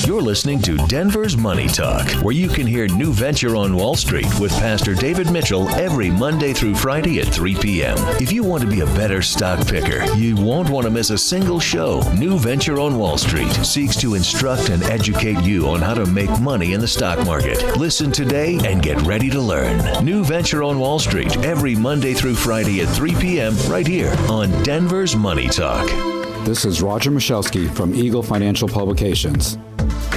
You're listening to Denver's Money Talk, where you can hear New Venture on Wall Street with Pastor David Mitchell every Monday through Friday at 3 p.m. If you want to be a better stock picker, you won't want to miss a single show. New Venture on Wall Street seeks to instruct and educate you on how to make money in the stock market. Listen today and get ready to learn. New Venture on Wall Street every Monday through Friday at 3 p.m. right here on Denver's Money Talk. This is Roger Michalski from Eagle Financial Publications.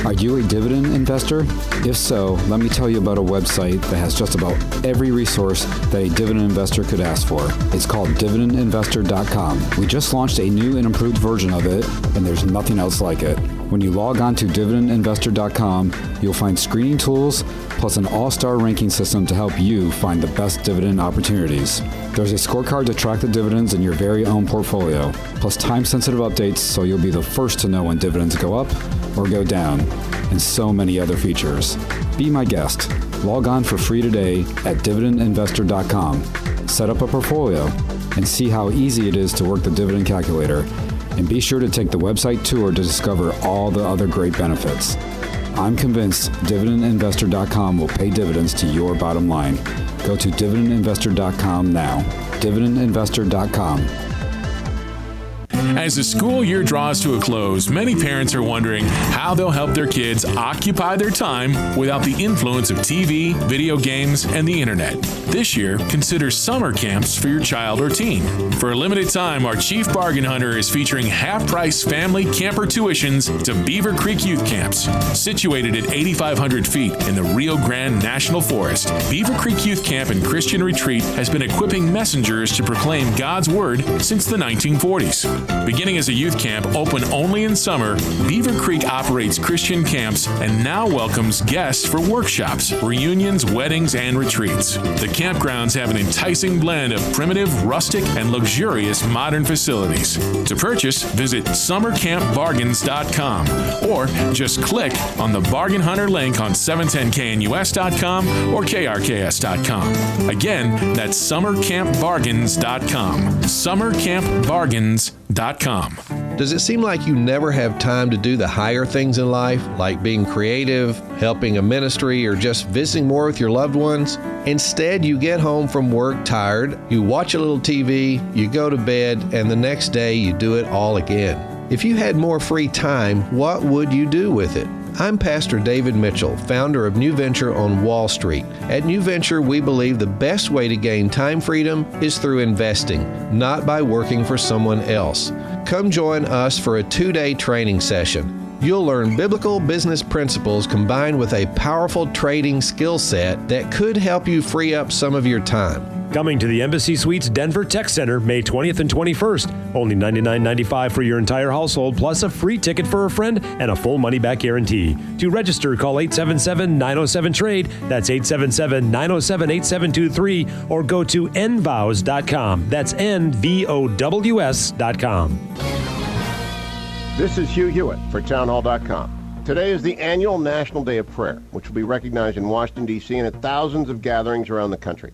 Are you a dividend investor? If so, let me tell you about a website that has just about every resource that a dividend investor could ask for. It's called dividendinvestor.com. We just launched a new and improved version of it, and there's nothing else like it. When you log on to dividendinvestor.com, you'll find screening tools plus an all-star ranking system to help you find the best dividend opportunities. There's a scorecard to track the dividends in your very own portfolio, plus time-sensitive updates so you'll be the first to know when dividends go up or go down, and so many other features. Be my guest. Log on for free today at dividendinvestor.com. Set up a portfolio and see how easy it is to work the dividend calculator. And be sure to take the website tour to discover all the other great benefits. I'm convinced dividendinvestor.com will pay dividends to your bottom line. Go to dividendinvestor.com now. Dividendinvestor.com. As the school year draws to a close, many parents are wondering how they'll help their kids occupy their time without the influence of TV, video games, and the internet. This year, consider summer camps for your child or teen. For a limited time, our chief bargain hunter is featuring half-price family camper tuitions to Beaver Creek Youth Camps. Situated at 8,500 feet in the Rio Grande National Forest, Beaver Creek Youth Camp and Christian Retreat has been equipping messengers to proclaim God's Word since the 1940s. Beginning as a youth camp open only in summer, Beaver Creek operates Christian camps and now welcomes guests for workshops, reunions, weddings, and retreats. The campgrounds have an enticing blend of primitive, rustic, and luxurious modern facilities. To purchase, visit summercampbargains.com or just click on the Bargain Hunter link on 710knus.com or krks.com. Again, that's summercampbargains.com. Summercampbargains.com. Does it seem like you never have time to do the higher things in life, like being creative, helping a ministry, or just visiting more with your loved ones? Instead, you get home from work tired, you watch a little TV, you go to bed, and the next day you do it all again. If you had more free time, what would you do with it? I'm Pastor David Mitchell, founder of New Venture on Wall Street. At New Venture, we believe the best way to gain time freedom is through investing, not by working for someone else. Come join us for a 2-day training session. You'll learn biblical business principles combined with a powerful trading skill set that could help you free up some of your time. Coming to the Embassy Suites Denver Tech Center May 20th and 21st. Only $99.95 for your entire household, plus a free ticket for a friend and a full money-back guarantee. To register, call 877-907-TRADE. That's 877-907-8723. Or go to nvows.com. That's nvows.com. This is Hugh Hewitt for townhall.com. Today is the annual National Day of Prayer, which will be recognized in Washington, D.C. and at thousands of gatherings around the country.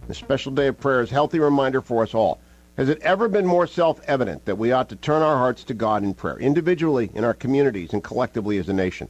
The special day of prayer is a healthy reminder for us all. Has it ever been more self-evident that we ought to turn our hearts to God in prayer, individually, in our communities, and collectively as a nation?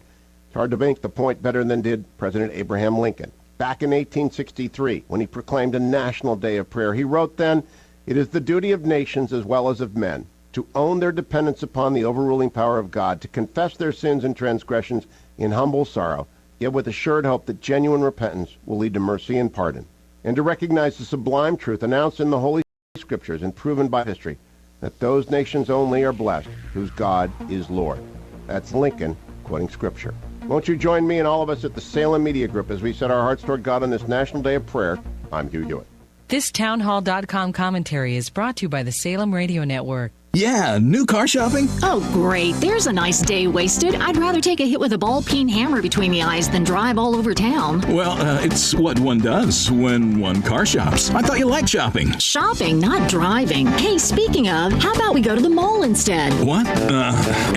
It's hard to make the point better than did President Abraham Lincoln. Back in 1863, when he proclaimed a national day of prayer, he wrote then, "It is the duty of nations as well as of men to own their dependence upon the overruling power of God, to confess their sins and transgressions in humble sorrow, yet with assured hope that genuine repentance will lead to mercy and pardon, and to recognize the sublime truth announced in the Holy Scriptures and proven by history, that those nations only are blessed whose God is Lord." That's Lincoln quoting Scripture. Won't you join me and all of us at the Salem Media Group as we set our hearts toward God on this National Day of Prayer? I'm Hugh Hewitt. This townhall.com commentary is brought to you by the Salem Radio Network. Yeah, new car shopping? Oh, great. There's a nice day wasted. I'd rather take a hit with a ball-peen hammer between the eyes than drive all over town. Well, it's what one does when one car shops. I thought you liked shopping. Shopping, not driving. Hey, speaking of, how about we go to the mall instead? What?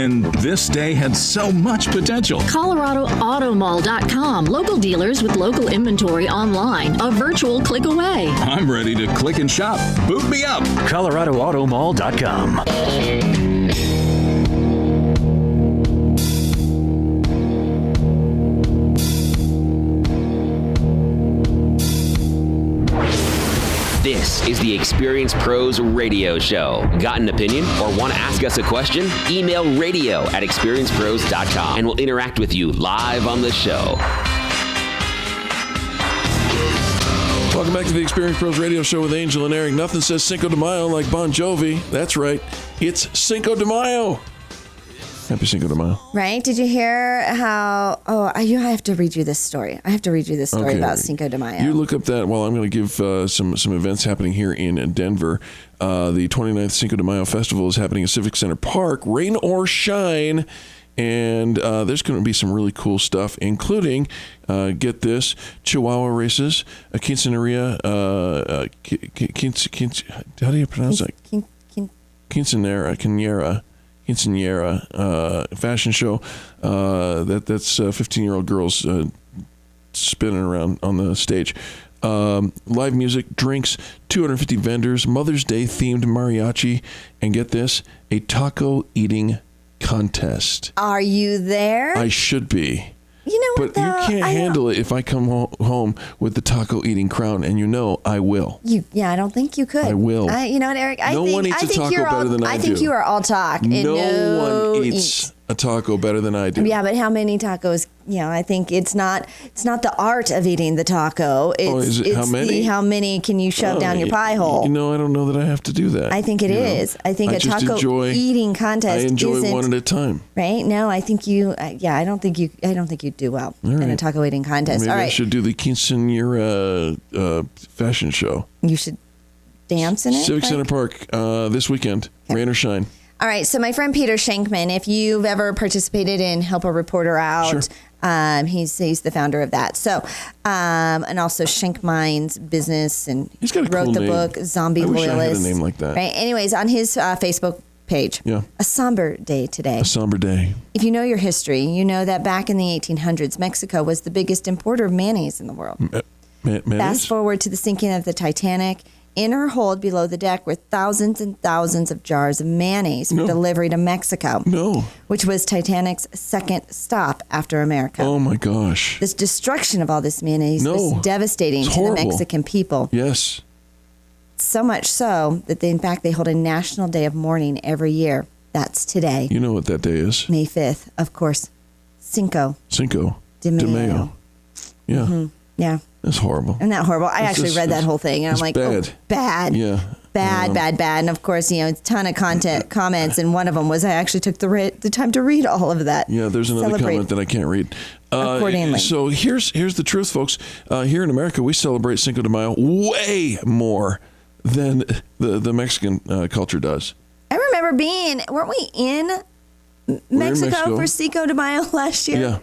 And this day had so much potential. ColoradoAutomall.com. Local dealers with local inventory online. A virtual click away. I'm ready to click and shop. Boot me up. ColoradoAutomall.com. This is the Experience Pros Radio Show. Got an opinion or want to ask us a question? Email radio@experiencepros.com and we'll interact with you live on the show. Welcome back to the Experience Pros Radio Show with Angel and Eric. Nothing says Cinco de Mayo like Bon Jovi. That's right. It's Cinco de Mayo. Happy Cinco de Mayo. Right? Did you hear how... I have to read you this story. Okay. About Cinco de Mayo. You look up that while I'm going to give some events happening here in Denver. The 29th Cinco de Mayo Festival is happening at Civic Center Park, rain or shine. And there's going to be some really cool stuff, including, get this, Chihuahua races, a quinceanera, how do you pronounce that? Quinceanera, fashion show. That's 15-year-old girls spinning around on the stage. Live music, drinks, 250 vendors, Mother's Day themed mariachi, and get this, a taco eating contest. Are you there? I should be. You know what, though? You can't handle it if I come home with the taco eating crown, and you know I will. I don't think you could. I will. You know what, Eric? No one eats a taco better than I do. I think you are all talk. No one eats a taco better than I do. Yeah, but how many tacos? I think it's not the art of eating the taco. It's how many? How many can you shove down your pie hole? I don't know that I have to do that. I think it is. I think a taco eating contest. I enjoy one at a time. Right? No, I think you. I don't think you do well in a taco eating contest. Maybe all right. I should do the quinceanera fashion show. You should dance in it. Civic Center Park this weekend, rain or shine. All right, so my friend Peter Shankman, if you've ever participated in Help a Reporter Out, sure. He's the founder of that. So, and also Shank Minds Business, and he's got a wrote cool the name. book Zombie I Loyalist. wish I had a name like that. Right. Anyways, on his Facebook page, a somber day today. A somber day. If you know your history, you know that back in the 1800s, Mexico was the biggest importer of mayonnaise in the world. Fast forward to the sinking of the Titanic. In her hold below the deck were thousands and thousands of jars of mayonnaise for delivery to Mexico. Which was Titanic's second stop after America. Oh my gosh. This destruction of all this mayonnaise was devastating to the Mexican people. Yes. So much so that in fact they hold a national day of mourning every year. That's today. You know what that day is? May 5th, of course. Cinco de Mayo. Yeah. Mm-hmm. Yeah. That's horrible. Isn't that horrible? I actually read that whole thing, and I'm like, bad. oh, bad. Yeah. Bad. And of course, a ton of comments, and one of them was I actually took the time to read all of that. Yeah, there's another comment that I can't read. Accordingly. So here's the truth, folks. Here in America, we celebrate Cinco de Mayo way more than the Mexican culture does. I remember weren't we in Mexico for Cinco de Mayo last year? Yeah.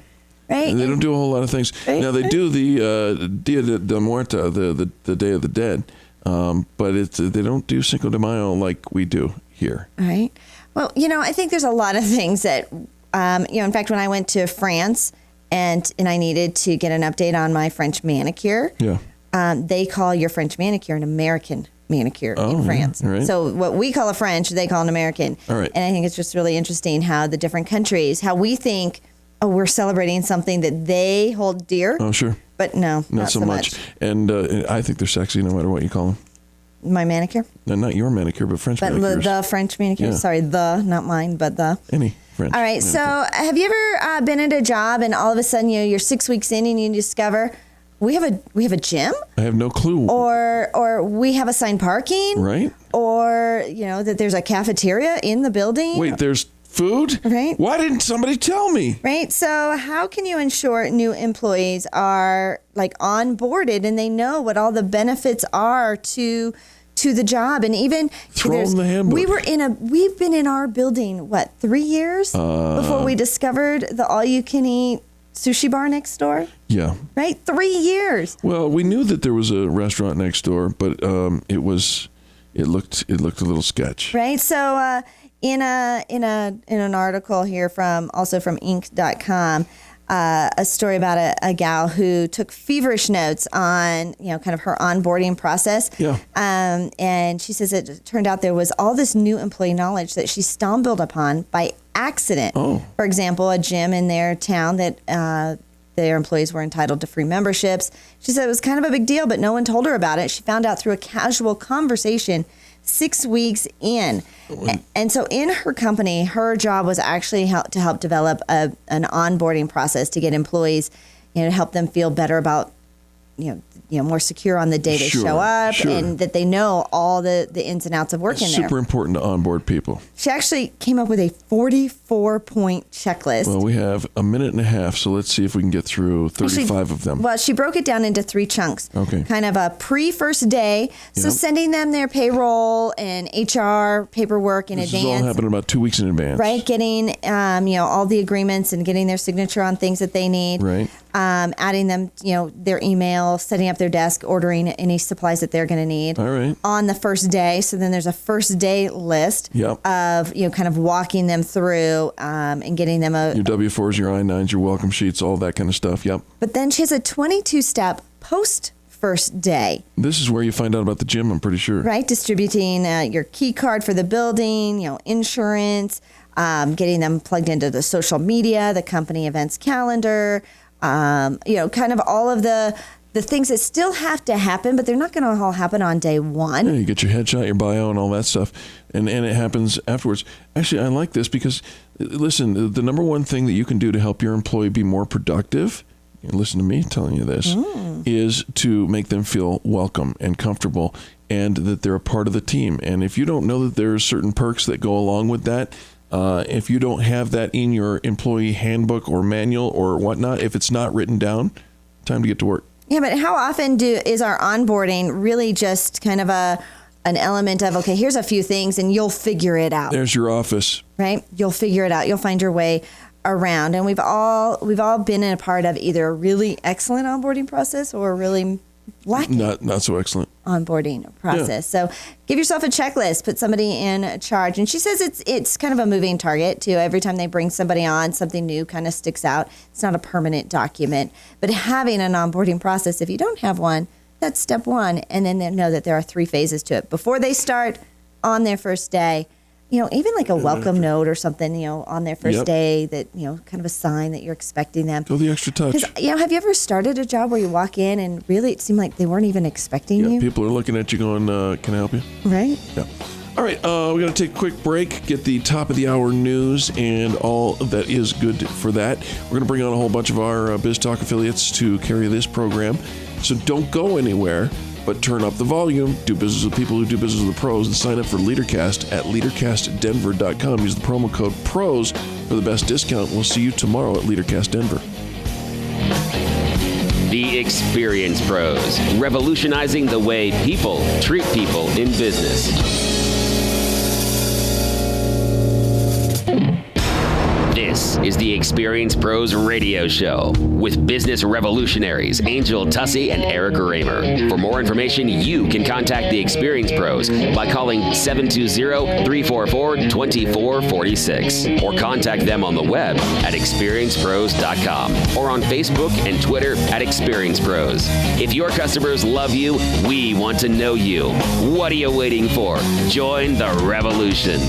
Right? They don't do a whole lot of things. Right. Now, they do the Dia de Muerta, the Day of the Dead, but they don't do Cinco de Mayo like we do here. Right. Well, I think there's a lot of things that, in fact, when I went to France and I needed to get an update on my French manicure, they call your French manicure an American manicure in France. Right. So what we call a French, they call an American. All right. And I think it's just really interesting how the different countries, how we think, we're celebrating something that they hold dear. Oh, sure. But no, not so much. And I think they're sexy no matter what you call them. My manicure? No, not your manicure, but French manicures. The French manicure. Yeah. Sorry, not mine, but the. Any French. All right. manicure. So have you ever been at a job and all of a sudden you're 6 weeks in and you discover we have a gym? I have no clue. Or we have assigned parking. Right. Or, that there's a cafeteria in the building. Wait, there's food? Right. Why didn't somebody tell me? Right. So how can you ensure new employees are onboarded and they know what all the benefits are to to the job. And even Throw them the handbook. we've been in our building, 3 years before we discovered the all-you-can-eat sushi bar next door? Yeah. Right? 3 years. Well, we knew that there was a restaurant next door, but it looked a little sketch. Right. So in an article here from Inc.com, a story about a gal who took feverish notes on, kind of her onboarding process. Yeah. And she says it turned out there was all this new employee knowledge that she stumbled upon by accident. Oh. For example, a gym in their town that their employees were entitled to free memberships. She said it was kind of a big deal, but no one told her about it. She found out through a casual conversation 6 weeks in. And so in her company, her job was actually to help develop an onboarding process to get employees, to help them feel better about, more secure on the day they show up, and that they know all the ins and outs of working there. Super important to onboard people. She actually came up with a 44-point checklist. Well, we have a minute and a half, so let's see if we can get through 35 of them. Well, she broke it down into 3 chunks. Okay. Kind of a pre-first day, so sending them their payroll and HR paperwork in advance. This is all happening about 2 weeks in advance. Right, getting all the agreements and getting their signature on things that they need. Right. Adding them, their email, setting up their desk, ordering any supplies that they're going to need. All right. On the first day. So then there's a first day list Yep. of, kind of walking them through and getting them your W-4s, your I-9s, your welcome sheets, all that kind of stuff. Yep. But then she has a 22-step post first day. This is where you find out about the gym, I'm pretty sure. Right. Distributing your key card for the building, insurance, getting them plugged into the social media, the company events calendar, kind of all of the things that still have to happen, but they're not going to all happen on day one. Yeah, you get your headshot, your bio, and all that stuff, and it happens afterwards. Actually, I like this because, listen, the number one thing that you can do to help your employee be more productive, and listen to me telling you this, is to make them feel welcome and comfortable and that they're a part of the team. And if you don't know that there's certain perks that go along with that, if you don't have that in your employee handbook or manual or whatnot, if it's not written down, time to get to work. Yeah, but how often is our onboarding really just kind of an element of, okay, here's a few things and you'll figure it out. There's your office. Right? You'll figure it out. You'll find your way around. And we've all been in a part of either a really excellent onboarding process or a really lacking not so excellent onboarding process. Yeah. So give yourself a checklist, put somebody in charge. And she says it's kind of a moving target too. Every time they bring somebody on, something new kind of sticks out. It's not a permanent document, but having an onboarding process, if you don't have one, that's step one. And then they know that there are 3 phases to it. Before they start on their first day, even like a welcome note or something, on their first day that, kind of a sign that you're expecting them. Go the extra touch. Because, have you ever started a job where you walk in and really it seemed like they weren't even expecting you? People are looking at you going, can I help you? Right. Yeah. All right, we're going to take a quick break, get the top of the hour news and all that is good for that. We're going to bring on a whole bunch of our BizTalk affiliates to carry this program. So don't go anywhere, but turn up the volume, do business with people who do business with the pros, and sign up for LeaderCast at LeaderCastDenver.com. Use the promo code PROS for the best discount. We'll see you tomorrow at LeaderCast Denver. The Experience Pros, revolutionizing the way people treat people in business. This is the Experience Pros radio show with business revolutionaries Angel Tussey and Eric Raymer. For more information, you can contact the Experience Pros by calling 720-344-2446 or contact them on the web at experiencepros.com or on Facebook and Twitter at Experience Pros. If your customers love you, we want to know you. What are you waiting for? Join the revolution.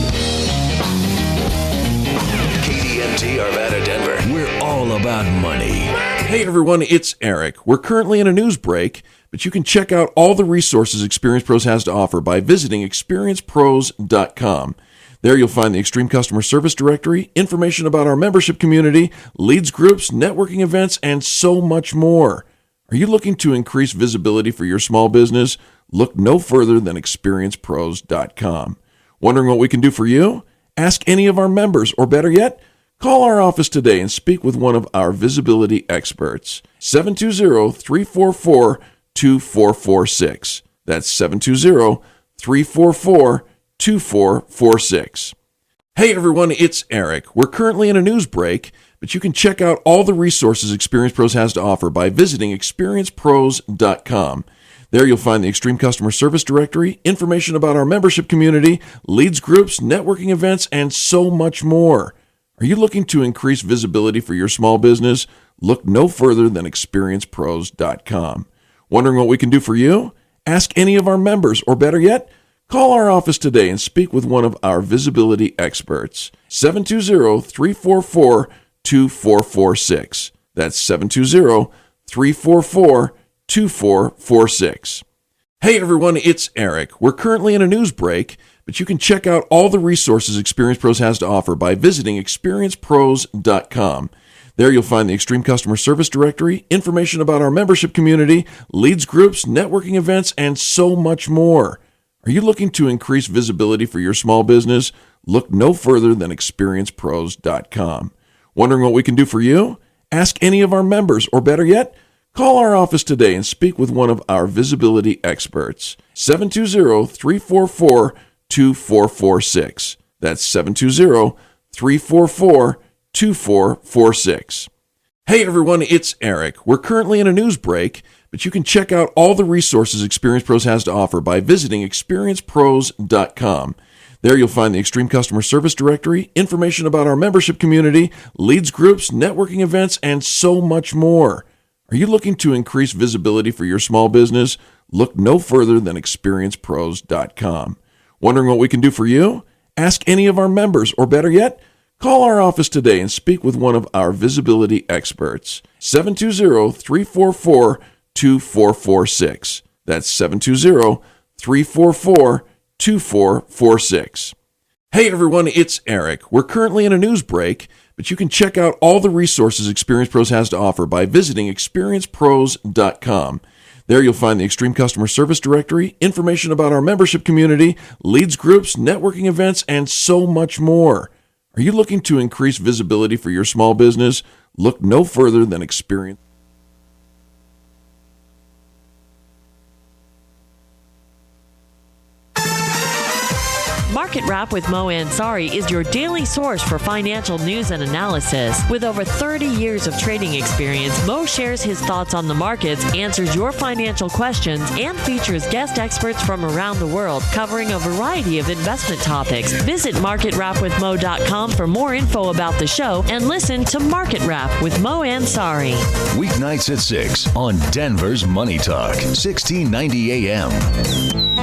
KDMT Arvada, Denver. We're all about money. Hey everyone, it's Eric. We're currently in a news break, but you can check out all the resources Experience Pros has to offer by visiting experiencepros.com. There you'll find the Extreme Customer Service Directory, information about our membership community, leads groups, networking events, and so much more. Are you looking to increase visibility for your small business? Look no further than experiencepros.com. Wondering what we can do for you? Ask any of our members, or better yet, call our office today and speak with one of our visibility experts. 720-344-2446. That's 720-344-2446. Hey everyone, it's Eric. We're currently in a news break, but you can check out all the resources Experience Pros has to offer by visiting experiencepros.com. There you'll find the Extreme Customer Service Directory, information about our membership community, leads groups, networking events, and so much more. Are you looking to increase visibility for your small business? Look no further than experiencepros.com. Wondering what we can do for you? Ask any of our members, or better yet, call our office today and speak with one of our visibility experts. 720-344-2446. That's 720-344-2446. Hey everyone, it's Eric. We're currently in a news break, but you can check out all the resources Experience Pros has to offer by visiting experiencepros.com. There you'll find the Extreme Customer Service Directory, information about our membership community, leads groups, networking events, and so much more. Are you looking to increase visibility for your small business? Look no further than experiencepros.com. Wondering what we can do for you? Ask any of our members, or better yet, call our office today and speak with one of our visibility experts. 720-344-2446. That's 720-344-2446. Hey everyone, it's Eric. We're currently in a news break, but you can check out all the resources Experience Pros has to offer by visiting experiencepros.com. There you'll find the Extreme Customer Service Directory, information about our membership community, leads groups, networking events, and so much more. Are you looking to increase visibility for your small business? Look no further than experiencepros.com. Wondering what we can do for you? Ask any of our members, or better yet, call our office today and speak with one of our visibility experts. 720-344-2446. That's 720-344-2446. Hey everyone, it's Eric. We're currently in a news break, but you can check out all the resources Experience Pros has to offer by visiting experiencepros.com. There you'll find the Extreme Customer Service Directory, information about our membership community, leads groups, networking events, and so much more. Are you looking to increase visibility for your small business? Look no further than Experience. Market Wrap with Mo Ansari is your daily source for financial news and analysis. With over 30 years of trading experience, Mo shares his thoughts on the markets, answers your financial questions, and features guest experts from around the world covering a variety of investment topics. Visit MarketWrapWithMo.com for more info about the show and listen to Market Wrap with Mo Ansari. Weeknights at 6 on Denver's Money Talk, 1690 AM.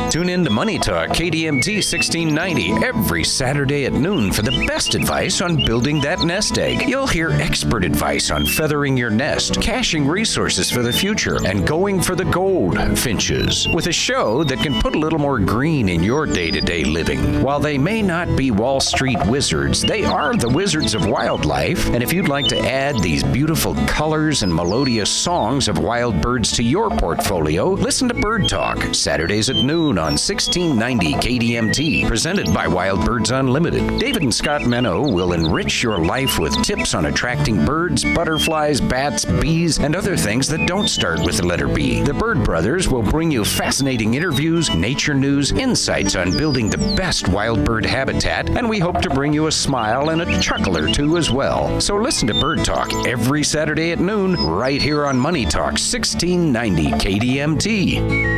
Tune in to Money Talk, KDMT 1690, every Saturday at noon for the best advice on building that nest egg. You'll hear expert advice on feathering your nest, caching resources for the future, and going for the gold finches, with a show that can put a little more green in your day-to-day living. While they may not be Wall Street wizards, they are the wizards of wildlife, and if you'd like to add these beautiful colors and melodious songs of wild birds to your portfolio, listen to Bird Talk, Saturdays at noon on 1690 KDMT, presented by Wild Birds Unlimited. David and Scott Menno will enrich your life with tips on attracting birds, butterflies, bats, bees, and other things that don't start with the letter B. The Bird Brothers will bring you fascinating interviews, nature news, insights on building the best wild bird habitat, and we hope to bring you a smile and a chuckle or two as well. So listen to Bird Talk every Saturday at noon, right here on Money Talk 1690 KDMT.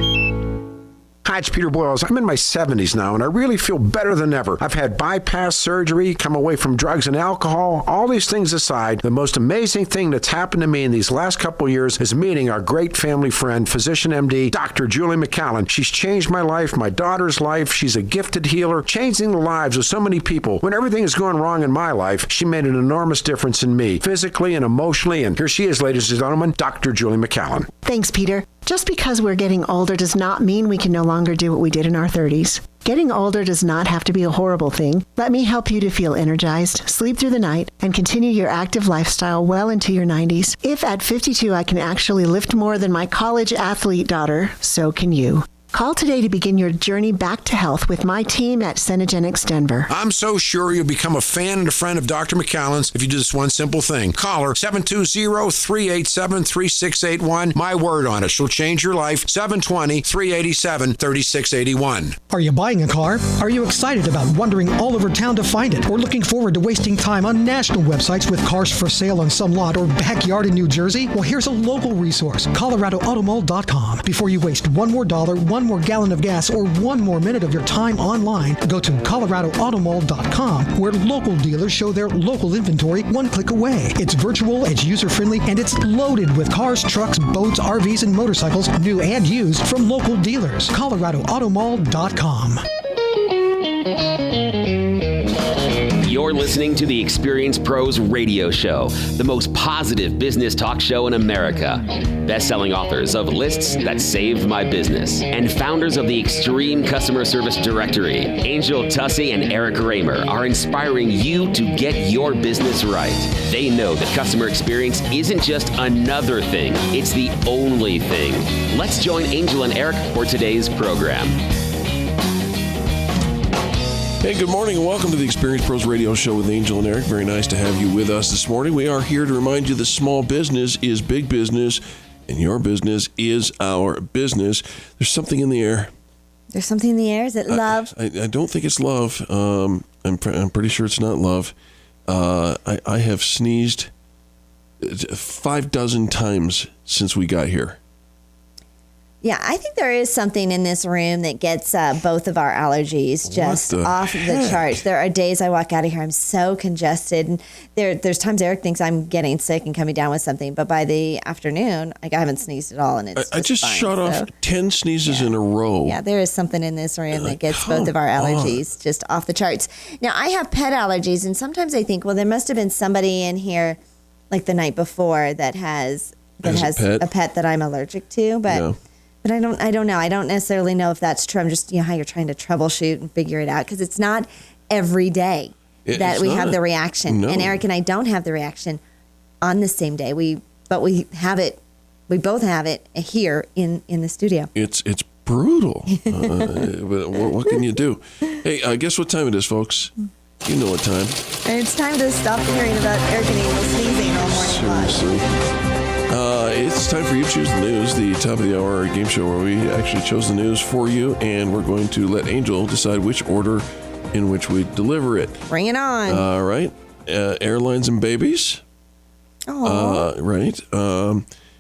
Hi, it's Peter Boyles. I'm in my 70s now, and I really feel better than ever. I've had bypass surgery, come away from drugs and alcohol. All these things aside, the most amazing thing that's happened to me in these last couple of years is meeting our great family friend, physician MD, Dr. Julie McCallan. She's changed my life, my daughter's life. She's a gifted healer, changing the lives of so many people. When everything is going wrong in my life, she made an enormous difference in me, physically and emotionally. And here she is, ladies and gentlemen, Dr. Julie McCallan. Thanks, Peter. Just because we're getting older does not mean we can no longer do what we did in our 30s. Getting older does not have to be a horrible thing. Let me help you to feel energized, sleep through the night, and continue your active lifestyle well into your 90s. If at 52 I can actually lift more than my college athlete daughter, so can you. Call today to begin your journey back to health with my team at Cenegenics Denver. I'm so sure you'll become a fan and a friend of Dr. McCallan's if you do this one simple thing. Call her 720-387-3681. My word on it. She'll change your life. 720-387-3681. Are you buying a car? Are you excited about wandering all over town to find it? Or looking forward to wasting time on national websites with cars for sale on some lot or backyard in New Jersey? Well, here's a local resource, ColoradoAutomall.com. Before you waste one more dollar, one more gallon of gas, or one more minute of your time online, go to ColoradoAutomall.com, where local dealers show their local inventory one click away. It's virtual, it's user-friendly, and it's loaded with cars, trucks, boats, RVs, and motorcycles, new and used, from local dealers. ColoradoAutomall.com. You're listening to the Experience Pros Radio Show, the most positive business talk show in America. Best-selling authors of Lists That Saved My Business and founders of the Extreme Customer Service Directory, Angel Tussey and Eric Raymer, are inspiring you to get your business right. They know that customer experience isn't just another thing, it's the only thing. Let's join Angel and Eric for today's program. Hey, good morning and welcome to the Experience Pros Radio Show with Angel and Eric. Very nice to have you with us this morning. We are here to remind you that small business is big business and your business is our business. There's something in the air. There's something in the air? Is it love? I don't think it's love. I'm pretty sure it's not love. I have sneezed 6 times since we got here. Yeah, I think there is something in this room that gets both of our allergies just off the charts. There are days I walk out of here, I'm so congested. And there's times Eric thinks I'm getting sick and coming down with something. But by the afternoon, I haven't sneezed at all. And I just shot off 10 sneezes in a row. Yeah, there is something in this room that gets both of our allergies just off the charts. Now, I have pet allergies. And sometimes I think, well, there must have been somebody in here like the night before that has a pet that I'm allergic to. But I don't know. I don't necessarily know if that's true. I'm just, how you're trying to troubleshoot and figure it out, because it's not every day that we have the reaction. No. And Eric and I don't have the reaction on the same day. But we have it. We both have it here in the studio. It's brutal. But what can you do? Hey, guess what time it is, folks? You know what time. And it's time to stop hearing about Eric and Angel sneezing all morning. Seriously. It's time for You Choose the News, the top of the hour game show where we actually chose the news for you, and we're going to let Angel decide which order in which we deliver it. Bring it on. All right. Airlines and babies. Oh. Right.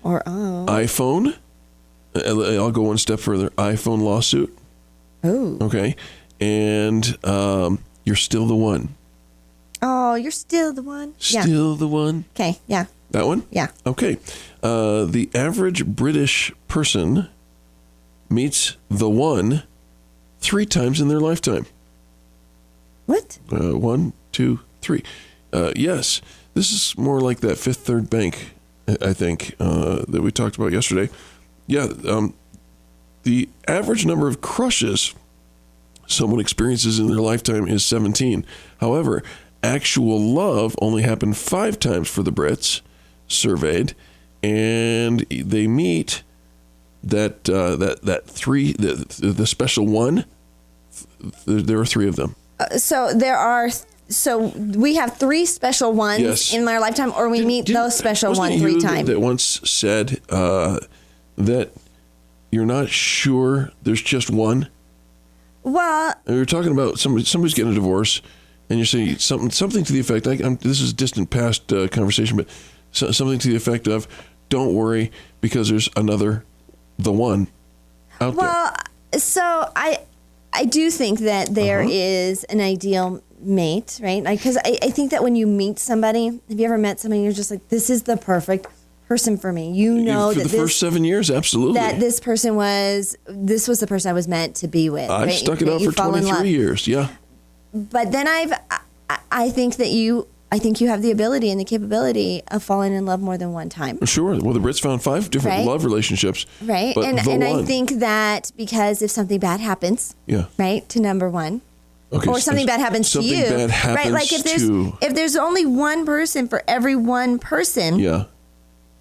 iPhone. I'll go one step further. iPhone lawsuit. Oh. Okay. And You're Still the One. Oh, You're Still the One? Still the One. Okay, yeah. That one? Yeah. Okay. The average British person meets the one 3 times in their lifetime. What? 1, 2, 3. Yes. This is more like that Fifth Third Bank, I think, that we talked about yesterday. Yeah. The average number of crushes someone experiences in their lifetime is 17. However, actual love only happened 5 times for the Brits surveyed, and they meet that 3, the special one. There are 3 of them. So we have 3 special ones in our lifetime, or we meet those special ones 3 times. That once said that you're not sure there's just one. Well, we were talking about somebody's getting a divorce, and you're saying something to the effect. This is distant past conversation, but something to the effect of, "Don't worry, because there's the one out there." Well, so I do think that there is an ideal mate, right? Because I think that when you meet somebody, have you ever met somebody you're just like, this is the perfect person for me? For the first 7 years, absolutely. That this was the person I was meant to be with. I've stuck it out for 23 years, yeah. But then I think you have the ability and the capability of falling in love more than one time. Sure. Well, the Brits found 5 different love relationships. Right. And I think that because if something bad happens, right, to number one, or something bad happens to you, right? Like if there's only one person for every one person,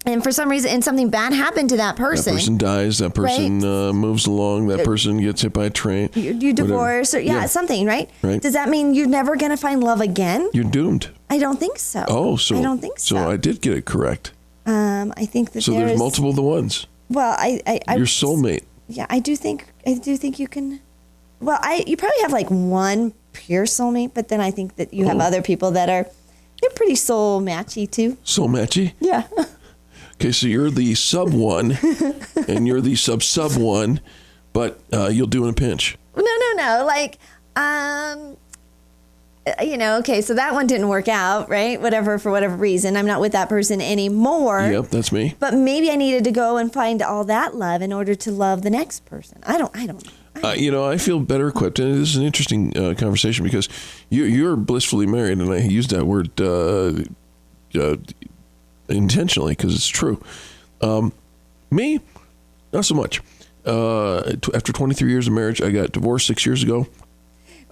and for some reason, and something bad happened to that person. That person dies. That person moves along. That person gets hit by a train. You divorce, or something, right? Right. Does that mean you're never going to find love again? You're doomed. I don't think so. Oh, so I don't think so. So I did get it correct. I think that there's multiple the ones. Well, your soulmate. Yeah, I do think you can. Well, you probably have like one pure soulmate, but then I think that you have other people that they're pretty soul matchy too. Soul matchy? Yeah. Okay, so you're the sub one, and you're the sub one, but you'll do in a pinch. No. Like, okay, so that one didn't work out, right? For whatever reason, I'm not with that person anymore. Yep, that's me. But maybe I needed to go and find all that love in order to love the next person. I don't know. I feel better equipped, and this is an interesting conversation because you're blissfully married, and I use that word intentionally because it's true. Me, not so much. After 23 years of marriage, I got divorced 6 years ago.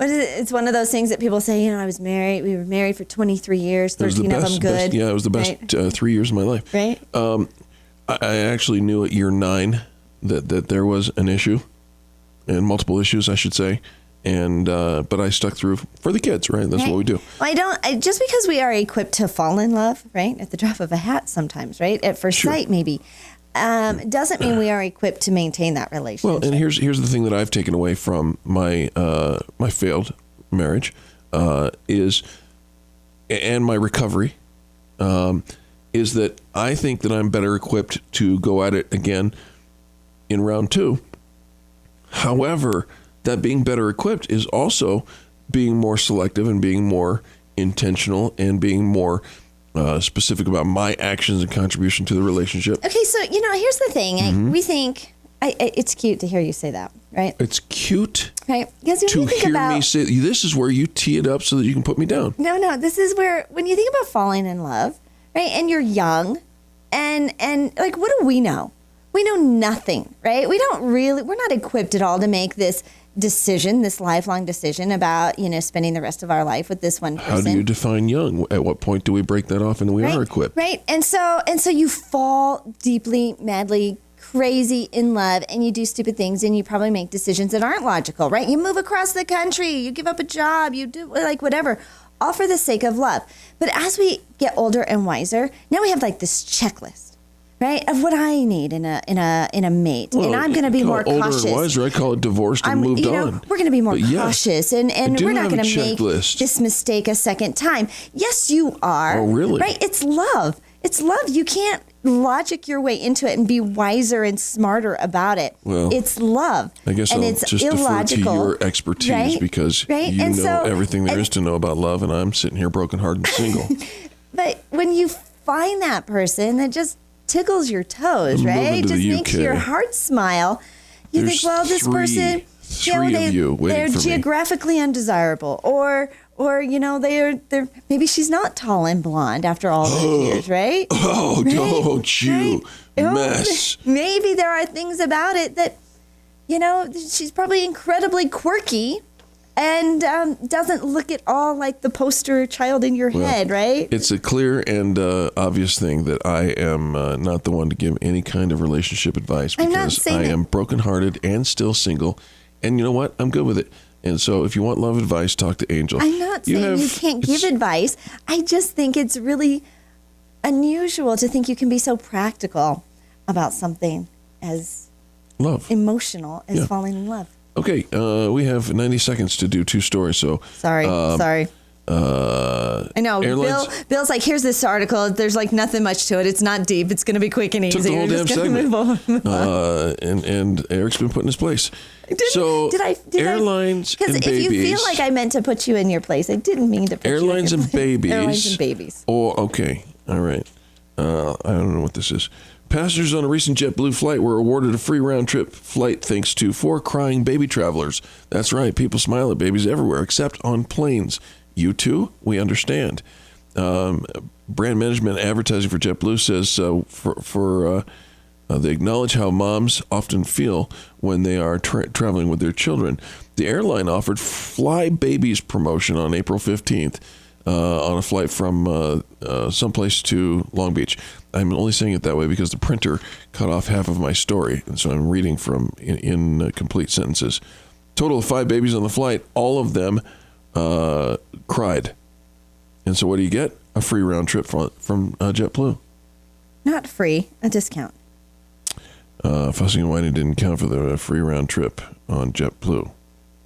It's one of those things that people say, we were married for 23 years, 13 of them good. It was the best 3 years of my life. Right. I actually knew at year 9 that there was an issue, and multiple issues, I should say. And but I stuck through for the kids, right? That's what we do. Well, just because we are equipped to fall in love, right, at the drop of a hat sometimes, right, at first sight maybe, doesn't mean we are equipped to maintain that relationship. Well, and here's the thing that I've taken away from my my failed marriage and my recovery is that I think that I'm better equipped to go at it again in round 2. However, that being better equipped is also being more selective and being more intentional and being more specific about my actions and contribution to the relationship. Okay, so, here's the thing. We think, it's cute to hear you say that, right? It's cute right? Because when to you think hear about, me say, this is where you tee it up so that you can put me down. No, this is where, when you think about falling in love, right, and you're young, and like, what do we know? We know nothing, right? we're not equipped at all to make this decision, this lifelong decision about, spending the rest of our life with this one person. How do you define young? At what point do we break that off and we are equipped? Right. And so you fall deeply, madly, crazy in love, and you do stupid things, and you probably make decisions that aren't logical, right? You move across the country, you give up a job, you do like whatever, all for the sake of love. But as we get older and wiser, now we have like this checklist, right, of what I need in a mate, and I'm going to be more cautious. Older and wiser, I call it divorced and moved on. We're going to be more cautious, and we're not going to make checklist. this mistake a second time. Yes, you are. Oh, really? Right? It's love. It's love. You can't logic your way into it and be wiser and smarter about it. Well, it's love. I guess and I'll it's just illogical, defer to your expertise because you and know everything there is to know about love, and I'm sitting here brokenhearted and single. But when you find that person that just tickles your toes, right? Just makes your heart smile. You think, well, this person, they're geographically undesirable, or they're maybe she's not tall and blonde after all those years, right? Oh, right? Don't you mess. Maybe there are things about it that, she's probably incredibly quirky and doesn't look at all like the poster child in your head, right? It's a clear and obvious thing that I am not the one to give any kind of relationship advice because I am brokenhearted and still single. And you know what? I'm good with it. And so if you want love advice, talk to Angel. I'm not saying you can't give advice. I just think it's really unusual to think you can be so practical about something as love, emotional as falling in love. Okay, we have 90 seconds to do 2 stories. So sorry. I know. Bill's like, here's this article. There's like nothing much to it. It's not deep. It's going to be quick and easy. Took the whole damn segment. And Eric's been put in his place. Airlines and babies. Because if you feel like I meant to put you in your place, I didn't mean to put airlines you in and babies. Airlines and babies. Oh, okay. All right. I don't know what this is. Passengers on a recent JetBlue flight were awarded a free round-trip flight thanks to 4 crying baby travelers. That's right. People smile at babies everywhere, except on planes. You too? We understand. Brand management advertising for JetBlue says they acknowledge how moms often feel when they are traveling with their children. The airline offered Fly Babies promotion on April 15th. on a flight from someplace to Long Beach. I'm only saying it that way because the printer cut off half of my story, and so I'm reading from in complete sentences. Total of 5 babies on the flight. All of them cried. And so what do you get? A free round trip from JetBlue. Not free, a discount. Fussing and whining didn't count for the free round trip on JetBlue.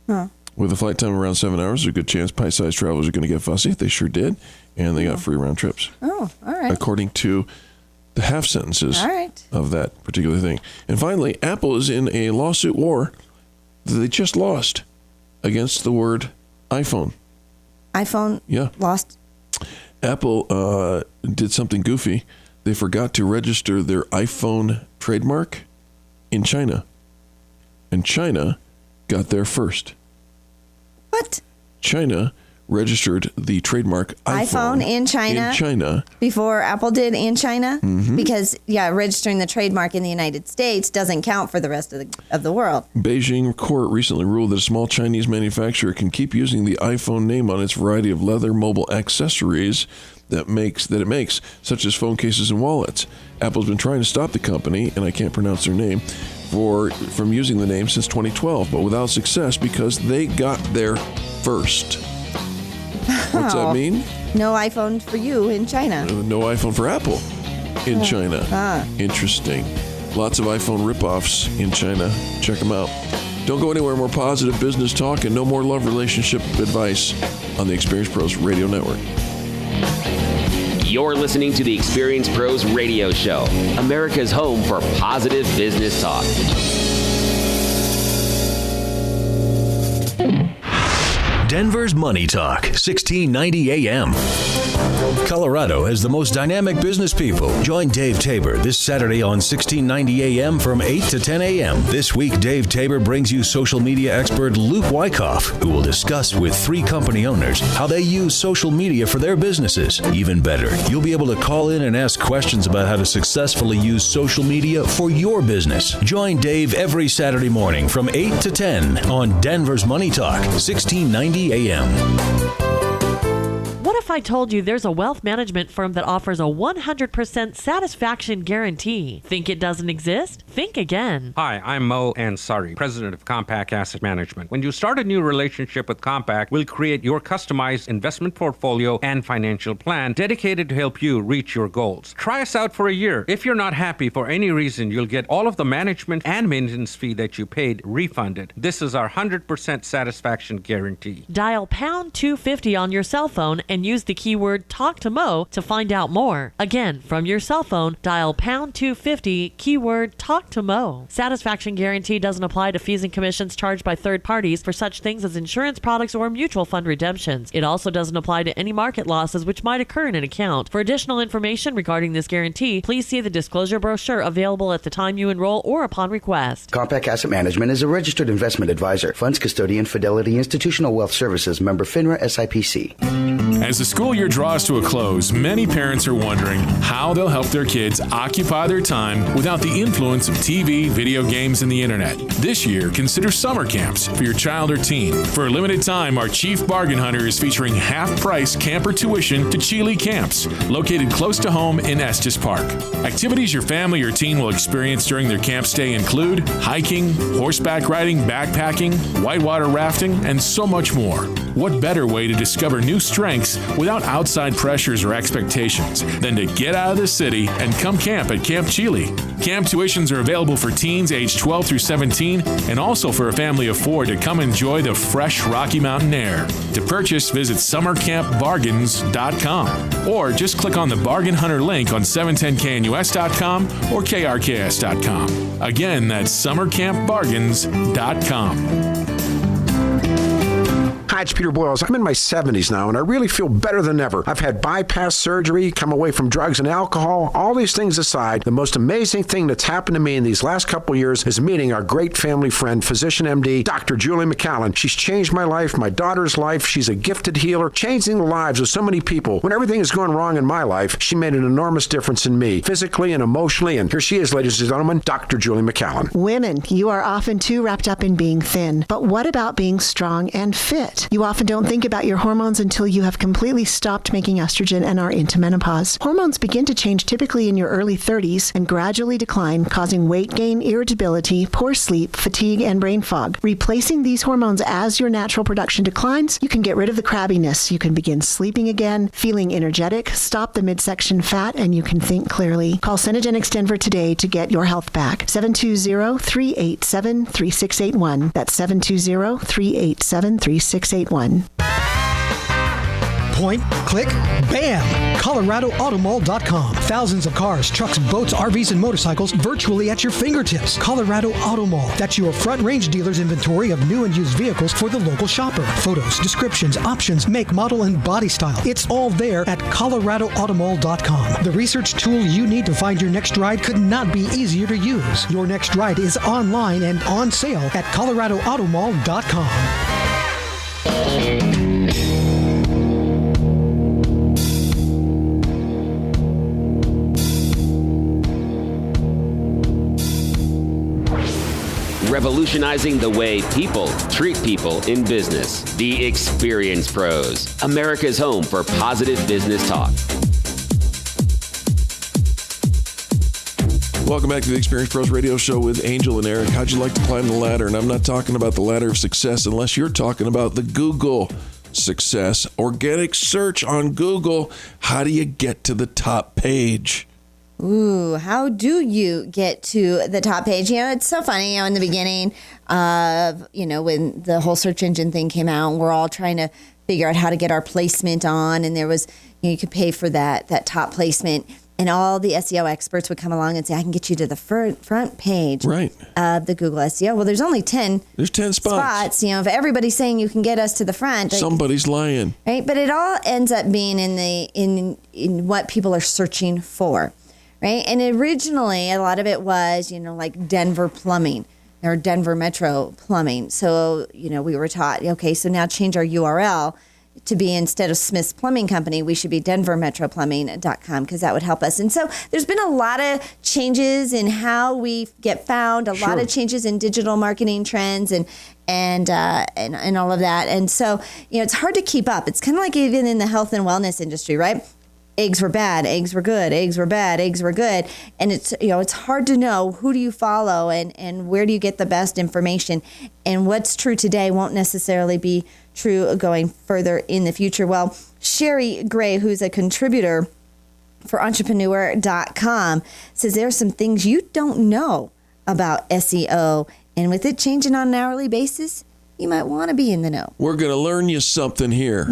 Huh. With a flight time around 7 hours, there's a good chance pie-sized travelers are going to get fussy. They sure did. And they got free round trips. Oh, all right. According to the half sentences of that particular thing. And finally, Apple is in a lawsuit war that they just lost against the word iPhone. iPhone lost? Apple did something goofy. They forgot to register their iPhone trademark in China. And China got there first. What? China registered the trademark iPhone in China before Apple did in China, because registering the trademark in the United States doesn't count for the rest of the world. Beijing court recently ruled that a small Chinese manufacturer can keep using the iPhone name on its variety of leather mobile accessories that it makes, such as phone cases and wallets. Apple's been trying to stop the company, and I can't pronounce their name, from using the name since 2012, but without success because they got there first. What's that mean? No iPhone for you in China. No iPhone for Apple in China. Interesting. Lots of iPhone ripoffs in China. Check them out. Don't go anywhere. More positive business talk and no more love relationship advice on the Experience Pros Radio Network. You're listening to the Experience Pros Radio Show, America's home for positive business talk. Denver's Money Talk, 1690 AM. Colorado has the most dynamic business people. Join Dave Tabor this Saturday on 1690 AM from 8 to 10 AM. This week, Dave Tabor brings you social media expert Luke Wyckoff, who will discuss with 3 company owners how they use social media for their businesses. Even better, you'll be able to call in and ask questions about how to successfully use social media for your business. Join Dave every Saturday morning from 8 to 10 on Denver's Money Talk, 1690 AM. What if I told you there's a wealth management firm that offers a 100% satisfaction guarantee? Think it doesn't exist? Think again. Hi, I'm Mo Ansari, president of Compact Asset Management. When you start a new relationship with Compact, we'll create your customized investment portfolio and financial plan dedicated to help you reach your goals. Try us out for a year. If you're not happy for any reason, you'll get all of the management and maintenance fee that you paid refunded. This is our 100% satisfaction guarantee. Dial pound 250 on your cell phone and use the keyword Talk to Mo to find out more. Again, from your cell phone, dial pound 250, keyword Talk to Mo. Satisfaction guarantee doesn't apply to fees and commissions charged by third parties for such things as insurance products or mutual fund redemptions. It also doesn't apply to any market losses which might occur in an account. For additional information regarding this guarantee, please see the disclosure brochure available at the time you enroll or upon request. Compact Asset Management is a registered investment advisor. Funds custodian, Fidelity Institutional Wealth Services, member FINRA SIPC. As the school year draws to a close, many parents are wondering how they'll help their kids occupy their time without the influence of TV, video games, and the internet. This year, consider summer camps for your child or teen. For a limited time, our chief bargain hunter is featuring half-price camper tuition to Chile Camps, located close to home in Estes Park. Activities your family or teen will experience during their camp stay include hiking, horseback riding, backpacking, whitewater rafting, and so much more. What better way to discover new strengths without outside pressures or expectations than to get out of the city and come camp at Camp Chile? Camp tuitions are available for teens aged 12 through 17 and also for a family of 4 to come enjoy the fresh Rocky Mountain air. To purchase, visit summercampbargains.com or just click on the Bargain Hunter link on 710knus.com or krks.com. Again, that's summercampbargains.com. Hi, it's Peter Boyles. I'm in my 70s now, and I really feel better than ever. I've had bypass surgery, come away from drugs and alcohol. All these things aside, the most amazing thing that's happened to me in these last couple years is meeting our great family friend, physician MD, Dr. Julie McAllen. She's changed my life, my daughter's life. She's a gifted healer, changing the lives of so many people. When everything is going wrong in my life, she made an enormous difference in me, physically and emotionally. And here she is, ladies and gentlemen, Dr. Julie McAllen. Women, you are often too wrapped up in being thin. But what about being strong and fit? it. You often don't think about your hormones until you have completely stopped making estrogen and are into menopause. Hormones begin to change typically in your early 30s and gradually decline, causing weight gain, irritability, poor sleep, fatigue, and brain fog. Replacing these hormones as your natural production declines, you can get rid of the crabbiness. You can begin sleeping again, feeling energetic, stop the midsection fat, and you can think clearly. Call Synergenics Denver today to get your health back. 720-387-3681. That's 720-387-3681. Point, click, bam! ColoradoAutomall.com. Thousands of cars, trucks, boats, RVs, and motorcycles virtually at your fingertips. Colorado Auto Mall. That's your Front Range dealer's inventory of new and used vehicles for the local shopper. Photos, descriptions, options, make, model, and body style. It's all there at ColoradoAutomall.com. The research tool you need to find your next ride could not be easier to use. Your next ride is online and on sale at ColoradoAutomall.com. Revolutionizing the way people treat people in business. The Experience Pros, America's home for positive business talk. Welcome back to the Experience Pros Radio Show with Angel and Eric. How'd you like to climb the ladder? And I'm not talking about the ladder of success unless you're talking about the Google success. Organic search on Google. How do you get to the top page? Ooh, how do you get to the top page? It's so funny, in the beginning of, when the whole search engine thing came out, and we're all trying to figure out how to get our placement on, and there was, you could pay for that top placement, and all the SEO experts would come along and say, I can get you to the front page of the Google SEO. Well, there's only 10. There's 10 spots. If everybody's saying you can get us to the front. Somebody's lying. Right, but it all ends up being in what people are searching for. Right. And originally, a lot of it was, like Denver plumbing or Denver Metro plumbing. So, we were taught, okay, so now change our URL to be, instead of Smith's Plumbing Company, we should be denvermetroplumbing.com, because that would help us. And so there's been a lot of changes in how we get found, a lot of changes in digital marketing trends and all of that. And so, it's hard to keep up. It's kind of like even in the health and wellness industry, right? Eggs were bad, eggs were good, eggs were bad, eggs were good. And it's hard to know who do you follow and where do you get the best information. And what's true today won't necessarily be true going further in the future. Well, Sherry Gray, who's a contributor for entrepreneur.com, says there are some things you don't know about SEO. And with it changing on an hourly basis, you might want to be in the know. We're going to learn you something here.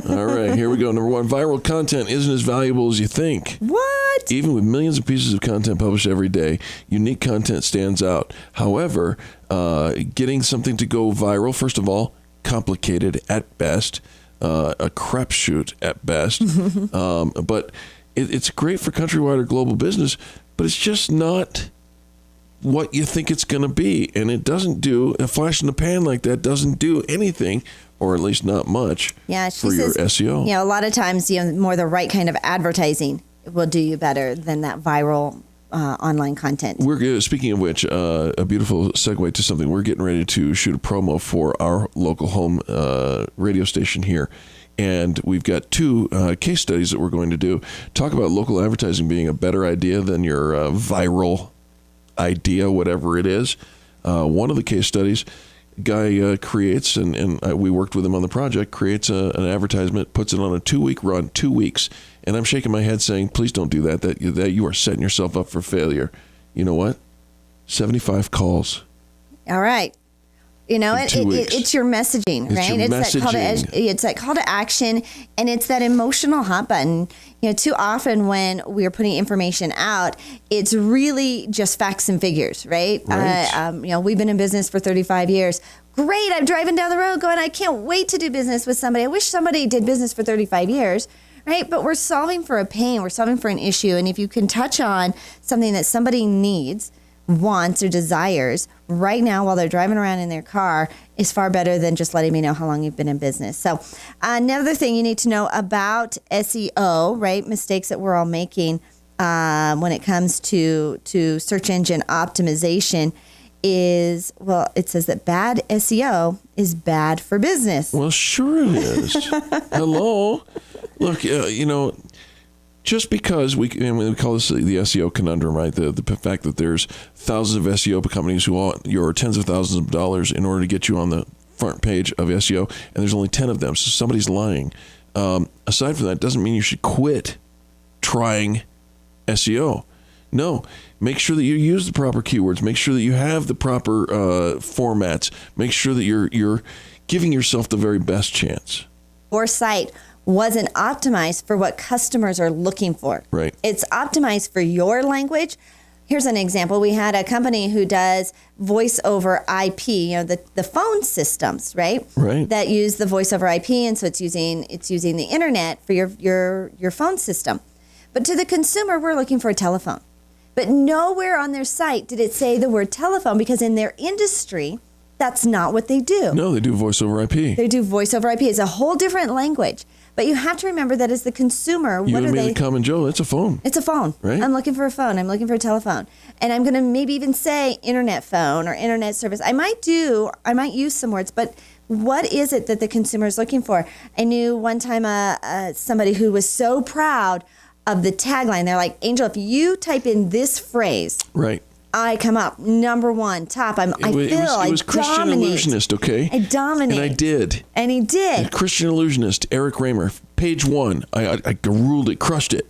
All right, here we go. Number one, viral content isn't as valuable as you think. What? Even with millions of pieces of content published every day, unique content stands out. However, getting something to go viral, first of all, complicated at best, a crapshoot at best. But it's great for countrywide or global business, but it's just not what you think it's going to be. And it doesn't do, a flash in the pan like that doesn't do anything, or at least not much, for your SEO. A lot of times, more the right kind of advertising will do you better than that viral online content. We're speaking of which, a beautiful segue to something. We're getting ready to shoot a promo for our local home radio station here. And we've got two case studies that we're going to do. Talk about local advertising being a better idea than your viral idea, whatever it is. One of the case studies, guy creates, and we worked with him on the project, creates an advertisement, puts it on a 2-week run, 2 weeks. And I'm shaking my head saying, please don't do that. That you are setting yourself up for failure. You know what? 75 calls. All right. It's your messaging, right? It's that call to action, and it's that emotional hot button. Too often when we're putting information out, it's really just facts and figures, right? We've been in business for 35 years. Great, I'm driving down the road going, I can't wait to do business with somebody. I wish somebody did business for 35 years, right? But we're solving for a pain. We're solving for an issue. And if you can touch on something that somebody needs, wants, or desires right now while they're driving around in their car, is far better than just letting me know how long you've been in business. So another thing you need to know about SEO, right? Mistakes that we're all making when it comes to search engine optimization it says that bad SEO is bad for business. Well, sure it is. Hello. Look, just because we call this the SEO conundrum, right? The fact that there's thousands of SEO companies who want your tens of thousands of dollars in order to get you on the front page of SEO, and there's only 10 of them, so somebody's lying. Aside from that, doesn't mean you should quit trying SEO. No, make sure that you use the proper keywords. Make sure that you have the proper formats. Make sure that you're giving yourself the very best chance. Your site wasn't optimized for what customers are looking for. Right. It's optimized for your language. Here's an example. We had a company who does voice over IP, the phone systems, right? Right. That use the voice over IP, and so it's using the internet for your phone system. But to the consumer, we're looking for a telephone. But nowhere on their site did it say the word telephone, because in their industry, that's not what they do. No, they do voice over IP. They do voice over IP. It's a whole different language. But you have to remember that as the consumer, You what and are me, they? the common Joe, it's a phone. It's a phone. Right. I'm looking for a phone. I'm looking for a telephone. And I'm going to maybe even say internet phone or internet service. I might use some words, but what is it that the consumer is looking for? I knew one time somebody who was so proud of the tagline. They're like, Angel, if you type in this phrase, right, I come up number one, top. I was Christian dominate. Illusionist, okay? I dominate. And I did. And he did. Christian Illusionist, Eric Raymer, page 1. I ruled it, crushed it.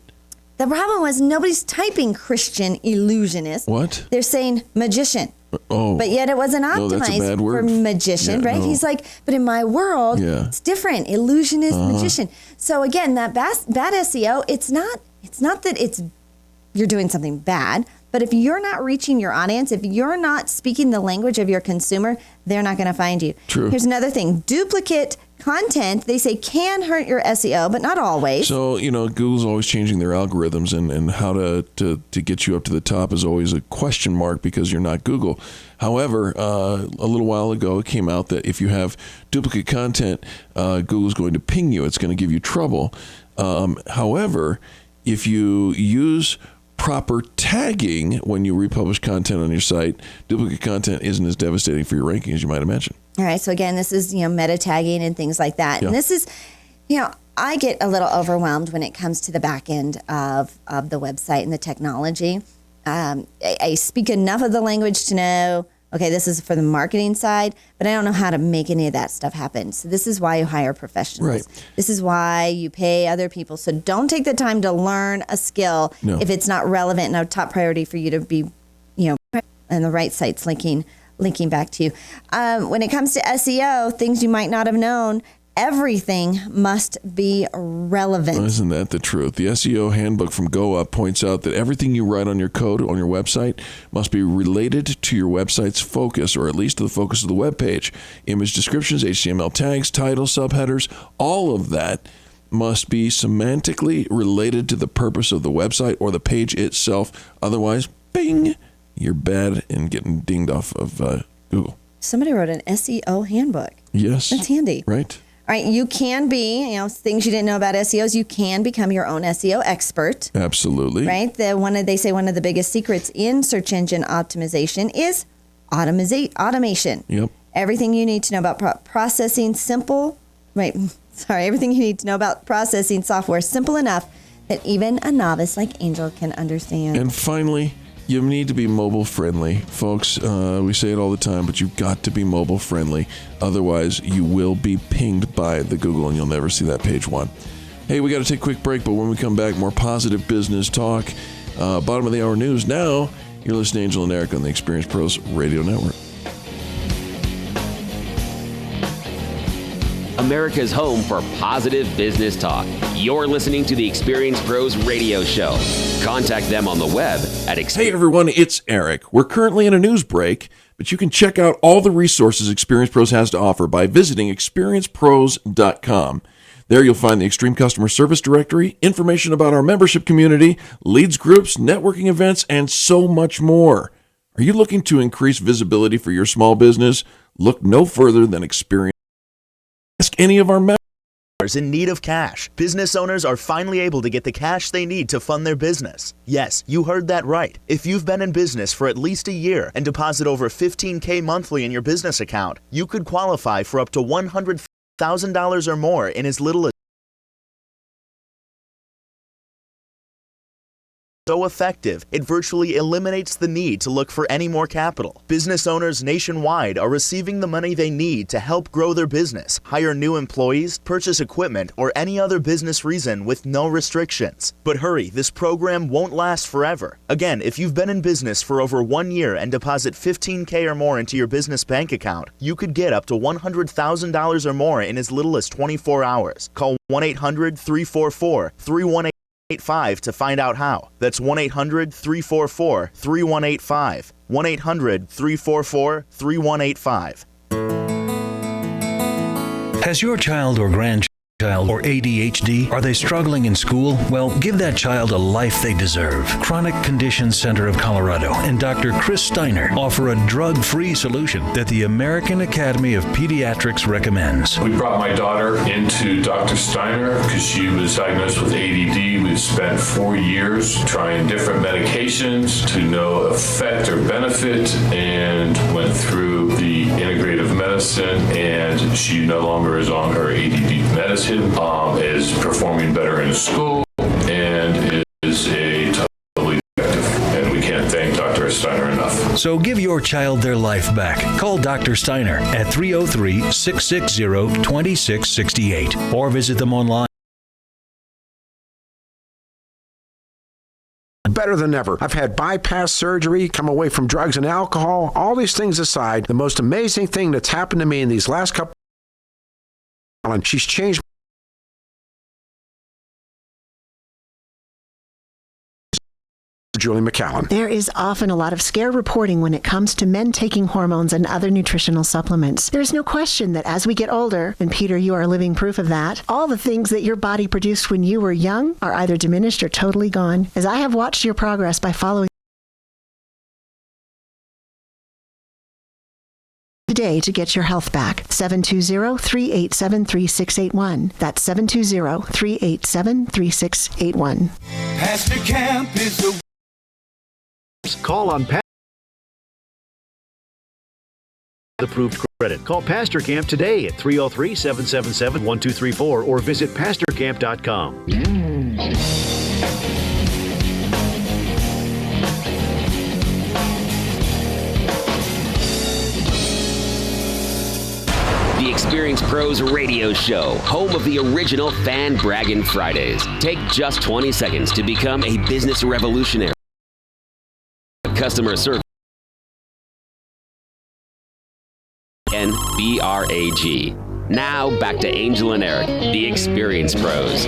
The problem was nobody's typing Christian Illusionist. What? They're saying magician. Oh. But yet it wasn't No, that's a optimized bad word. for magician, Yeah, right? no. He's like, but in my world, it's different. Illusionist, magician. So again, that bad SEO, it's not that you're doing something bad, but if you're not reaching your audience, if you're not speaking the language of your consumer, they're not going to find you. True. Here's another thing. Duplicate content, they say, can hurt your SEO, but not always. So, Google's always changing their algorithms, and how to get you up to the top is always a question mark because you're not Google. However, a little while ago, it came out that if you have duplicate content, Google's going to ping you. It's going to give you trouble. However, if you use proper tagging when you republish content on your site, duplicate content isn't as devastating for your ranking as you might imagine. All right. So again, this is, meta tagging and things like that. Yeah. And this is, I get a little overwhelmed when it comes to the back end of the website and the technology. I speak enough of the language to know, okay, this is for the marketing side, but I don't know how to make any of that stuff happen. So this is why you hire professionals. Right. This is why you pay other people. So don't take the time to learn a skill if it's not relevant and a top priority for you to be, and the right sites linking back to you. When it comes to SEO, things you might not have known, everything must be relevant. Isn't that the truth? The SEO handbook from GoUp points out that everything you write on your code on your website must be related to your website's focus, or at least to the focus of the web page. Image descriptions, HTML tags, titles, subheaders, all of that must be semantically related to the purpose of the website or the page itself. Otherwise, bing, you're bad and getting dinged off of Google. Somebody wrote an SEO handbook. Yes. That's handy. Right. All right, you can be, things you didn't know about SEOs, you can become your own SEO expert. Absolutely. Right? They say one of the biggest secrets in search engine optimization is automation. Yep. Everything you need to know about processing everything you need to know about processing software is simple enough that even a novice like Angel can understand. And finally, you need to be mobile friendly. Folks, we say it all the time, but you've got to be mobile friendly. Otherwise, you will be pinged by the Google and you'll never see that page 1. Hey, we got to take a quick break, but when we come back, more positive business talk. Bottom of the hour news. Now, you're listening to Angel and Eric on the Experience Pros Radio Network. America's home for positive business talk. You're listening to the Experience Pros Radio Show. Contact them on the web at Hey everyone, it's Eric. We're currently in a news break, but you can check out all the resources Experience Pros has to offer by visiting experiencepros.com. There you'll find the Extreme Customer Service Directory, information about our membership community, leads groups, networking events, and so much more. Are you looking to increase visibility for your small business? Look no further than Experience. Ask any of our members. in need of cash. Business owners are finally able to get the cash they need to fund their business. Yes, you heard that right. If you've been in business for at least a year and deposit over $15,000 monthly in your business account, you could qualify for up to $100,000 or more in as little as so effective, it virtually eliminates the need to look for any more capital. Business owners nationwide are receiving the money they need to help grow their business, hire new employees, purchase equipment, or any other business reason with no restrictions. But hurry, this program won't last forever. Again, if you've been in business for over 1 year and deposit $15,000 or more into your business bank account, you could get up to $100,000 or more in as little as 24 hours. Call 1-800-344-3185 to find out how. That's 1-800-344-3185. 1-800-344-3185. Has your child or grandchild or ADHD? Are they struggling in school? Well, give that child a life they deserve. Chronic Conditions Center of Colorado and Dr. Chris Steiner offer a drug-free solution that the American Academy of Pediatrics recommends. We brought my daughter into Dr. Steiner because she was diagnosed with ADD. We've spent 4 years trying different medications to no effect or benefit, and went through the integrative medicine, and she no longer is on her ADD medicine, is performing better in school, and is a totally effective. And we can't thank Dr. Steiner enough. So give your child their life back. Call Dr. Steiner at 303-660-2668 or visit them online. Better than ever. I've had bypass surgery, come away from drugs and alcohol. All these things aside, the most amazing thing that's happened to me in these last couple, and she's changed. Julie McCallan. There is often a lot of scare reporting when it comes to men taking hormones and other nutritional supplements. There's no question that as we get older, and Peter, you are living proof of that, all the things that your body produced when you were young are either diminished or totally gone. As I have watched your progress by following today to get your health back. 720-387-3681. That's 720-387-3681. Pastor Camp is the call on approved credit. Call Pastor Camp today at 303-777-1234 or visit pastorcamp.com. The Experienced Pros Radio Show, home of the original Fan Braggin Fridays. Take just 20 seconds to become a business revolutionary. Customer service. BRAG. Now back to Angel and Eric, the Experienced Pros.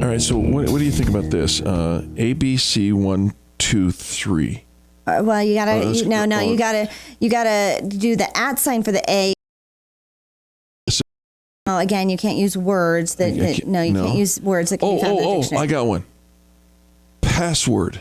All right, so what do you think about this? ABC 1, 2, 3. Well, you gotta you gotta do the @ for the A. Oh, again, you can't use words that. You can't use words that can be found in the dictionary. I got one. Password.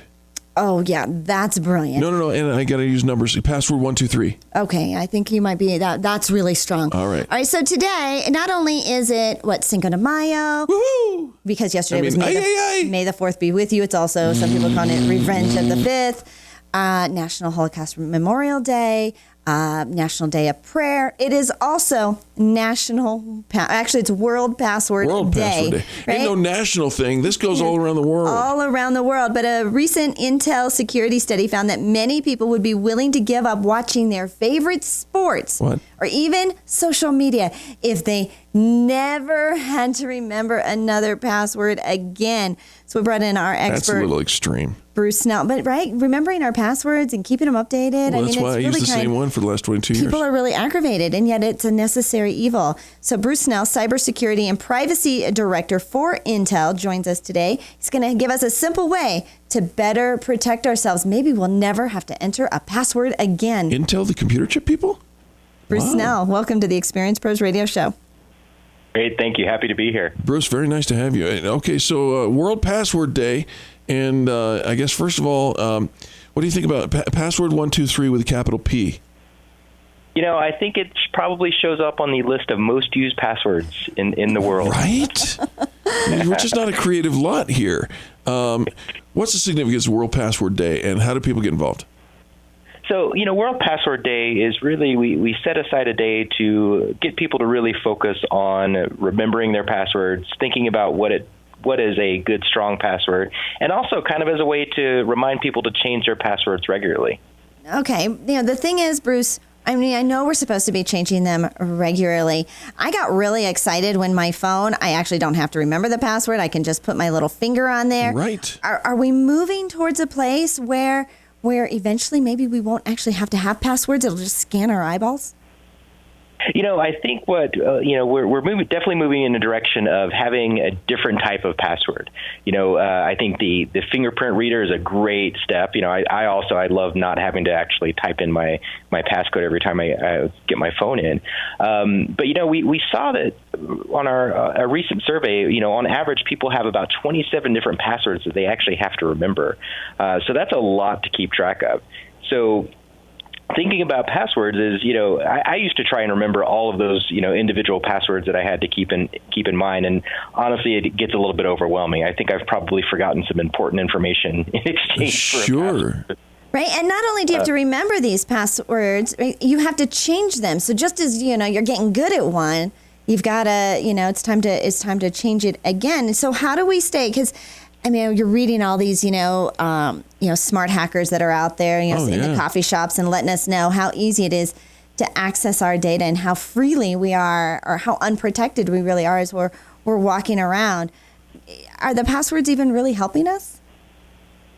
Oh yeah, that's brilliant. No, and I gotta use numbers. Password 1, 2, 3. Okay, I think you might be that. That's really strong. All right. So today, not only is it Cinco de Mayo, woohoo! Because yesterday was May the 4th be with you. It's also some people call it Revenge of the 5th. National Holocaust Memorial Day, National Day of Prayer. It is also it's World Password Day. Right? Ain't no national thing. This goes all around the world. All around the world. But a recent Intel security study found that many people would be willing to give up watching their favorite sports or even social media if they never had to remember another password again. So we brought in our expert. That's a little extreme. Bruce Snell, but remembering our passwords and keeping them updated. Well, that's why I use the same one for the last 22 years. People are really aggravated, and yet it's a necessary evil. So Bruce Snell, Cybersecurity and Privacy Director for Intel, joins us today. He's going to give us a simple way to better protect ourselves. Maybe we'll never have to enter a password again. Intel, the computer chip people? Bruce Snell, welcome to the Experienced Pros Radio Show. Great, thank you. Happy to be here. Bruce, very nice to have you. Okay, so World Password Day. And I guess, first of all, what do you think about password 1, 2, 3 with a capital P? I think it probably shows up on the list of most used passwords in the world. Right? We're just not a creative lot here. What's the significance of World Password Day, and how do people get involved? So, World Password Day is really, we set aside a day to get people to really focus on remembering their passwords, thinking about what is a good, strong password, and also kind of as a way to remind people to change their passwords regularly. Okay. The thing is, Bruce, I know we're supposed to be changing them regularly. I got really excited when my phone, I actually don't have to remember the password. I can just put my little finger on there. Right. Are we moving towards a place where eventually maybe we won't actually have to have passwords? It'll just scan our eyeballs? I think we're definitely moving in the direction of having a different type of password. I think the fingerprint reader is a great step. I love not having to actually type in my passcode every time I get my phone in. But we saw that on a recent survey, on average, people have about 27 different passwords that they actually have to remember. So that's a lot to keep track of. So thinking about passwords is, I used to try and remember all of those, individual passwords that I had to keep in mind. And honestly, it gets a little bit overwhelming. I think I've probably forgotten some important information in exchange for a password. Right. And not only do you have to remember these passwords, right, you have to change them. So just as, you're getting good at one, you've got to, it's time to change it again. So how do we stay? Because you're reading all these, smart hackers that are out there, in the coffee shops and letting us know how easy it is to access our data and how freely we are, or how unprotected we really are as we're walking around. Are the passwords even really helping us?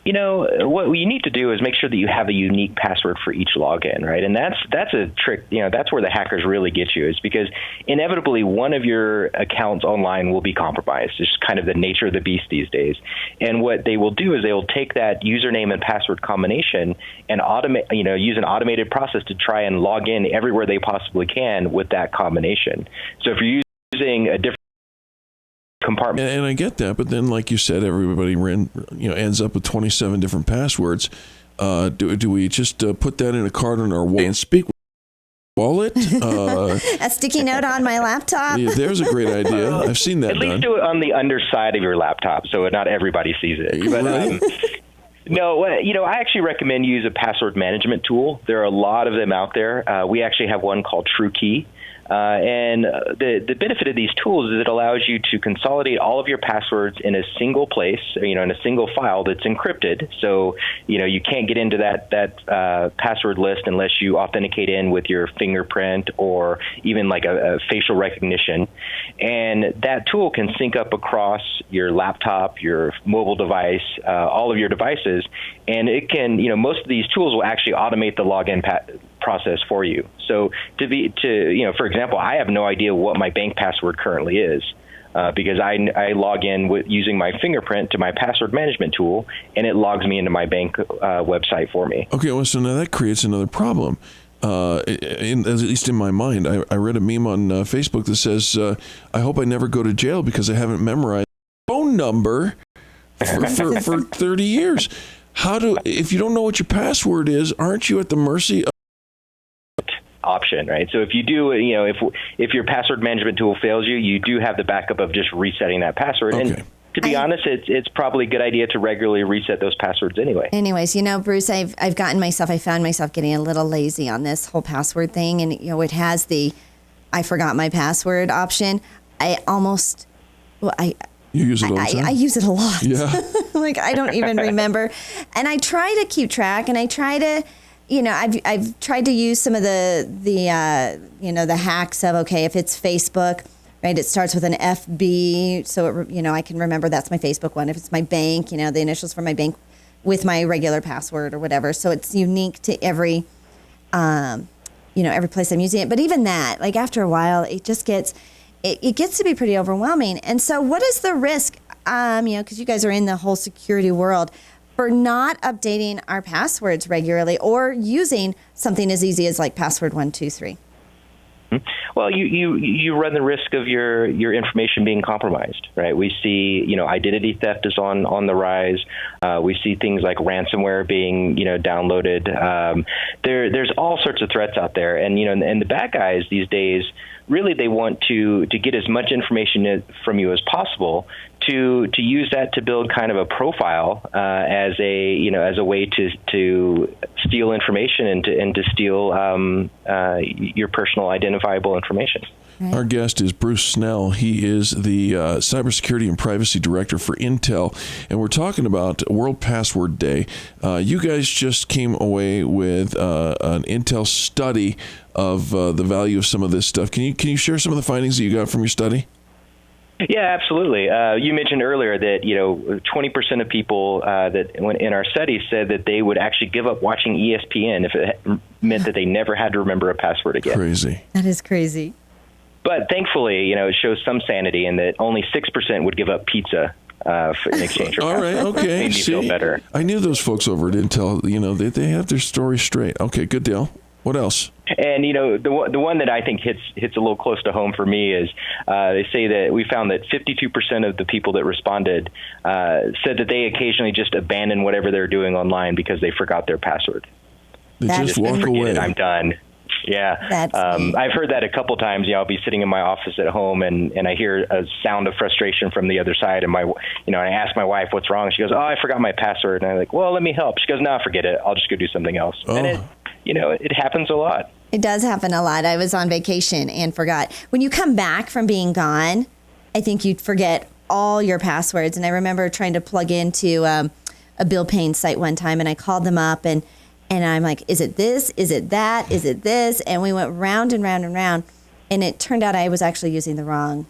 What you need to do is make sure that you have a unique password for each login, right? And that's a trick. That's where the hackers really get you, is because inevitably one of your accounts online will be compromised. It's just kind of the nature of the beast these days. And what they will do is they will take that username and password combination and use an automated process to try and log in everywhere they possibly can with that combination. So if you're using a different compartment. And I get that, but then, like you said, everybody ends up with 27 different passwords. Do we just put that in a card on our wallet and speak wallet? A sticky note on my laptop? Yeah, there's a great idea. I've seen that At least do it on the underside of your laptop so not everybody sees it. But, no, I actually recommend you use a password management tool. There are a lot of them out there. We actually have one called TrueKey. And the benefit of these tools is it allows you to consolidate all of your passwords in a single place, in a single file that's encrypted. So, you can't get into that password list unless you authenticate in with your fingerprint or even like a facial recognition. And that tool can sync up across your laptop, your mobile device, all of your devices. And it can, most of these tools will actually automate the login process for you. So for example, I have no idea what my bank password currently is because I log in using my fingerprint to my password management tool, and it logs me into my bank website for me. Okay, well, so now that creates another problem. At least in my mind, I read a meme on Facebook that says, I hope I never go to jail because I haven't memorized the phone number for 30 years. If you don't know what your password is, aren't you at the mercy of option, right? So if you do, if your password management tool fails you, you do have the backup of just resetting that password. Okay. And to be honest, it's probably a good idea to regularly reset those passwords anyway. Anyways, Bruce, I found myself getting a little lazy on this whole password thing, and it has the I forgot my password option. You use it all the time? I use it a lot. Yeah. I don't even remember. And I try to keep track, and I try to, I've tried to use some of the hacks of, okay, if it's Facebook, right, it starts with an FB, so I can remember that's my Facebook one. If it's my bank, the initials for my bank with my regular password or whatever. So it's unique to every place I'm using it. But even that, after a while, it just gets it gets to be pretty overwhelming. And so what is the risk, because you guys are in the whole security world, for not updating our passwords regularly or using something as easy as password 123? Well, you run the risk of your information being compromised, right? We see, identity theft is on the rise. We see things like ransomware being, downloaded. There's all sorts of threats out there, and and the bad guys these days, really they want to get as much information from you as possible to use that to build kind of a profile as a way to steal information and to steal your personal identifiable information. Our guest is Bruce Snell. He is the Cybersecurity and Privacy Director for Intel, and we're talking about World Password Day. You guys just came away with an Intel study of the value of some of this stuff. Can you share some of the findings that you got from your study? Yeah, absolutely. You mentioned earlier that 20% of people that went in our study said that they would actually give up watching ESPN if it meant that they never had to remember a password again. Crazy. That is crazy. But thankfully, it shows some sanity in that only 6% would give up pizza in exchange for All right, okay. Made me feel better. I knew those folks over at Intel. They have their story straight. Okay, good deal. What else? And the one that I think hits a little close to home for me is they say that we found that 52% of the people that responded said that they occasionally just abandon whatever they're doing online because they forgot their password. They just walk away. I'm done. Yeah, I've heard that a couple times. I'll be sitting in my office at home and I hear a sound of frustration from the other side, and I ask my wife what's wrong. She goes, "Oh, I forgot my password." And I'm like, "Well, let me help." She goes, "No, forget it. I'll just go do something else." Oh. And it happens a lot. It does happen a lot. I was on vacation and forgot. When you come back from being gone, I think you'd forget all your passwords. And I remember trying to plug into a bill paying site one time, and I called them up and I'm like, is it this? Is it that? Is it this? And we went round and round and round. And it turned out I was actually using the wrong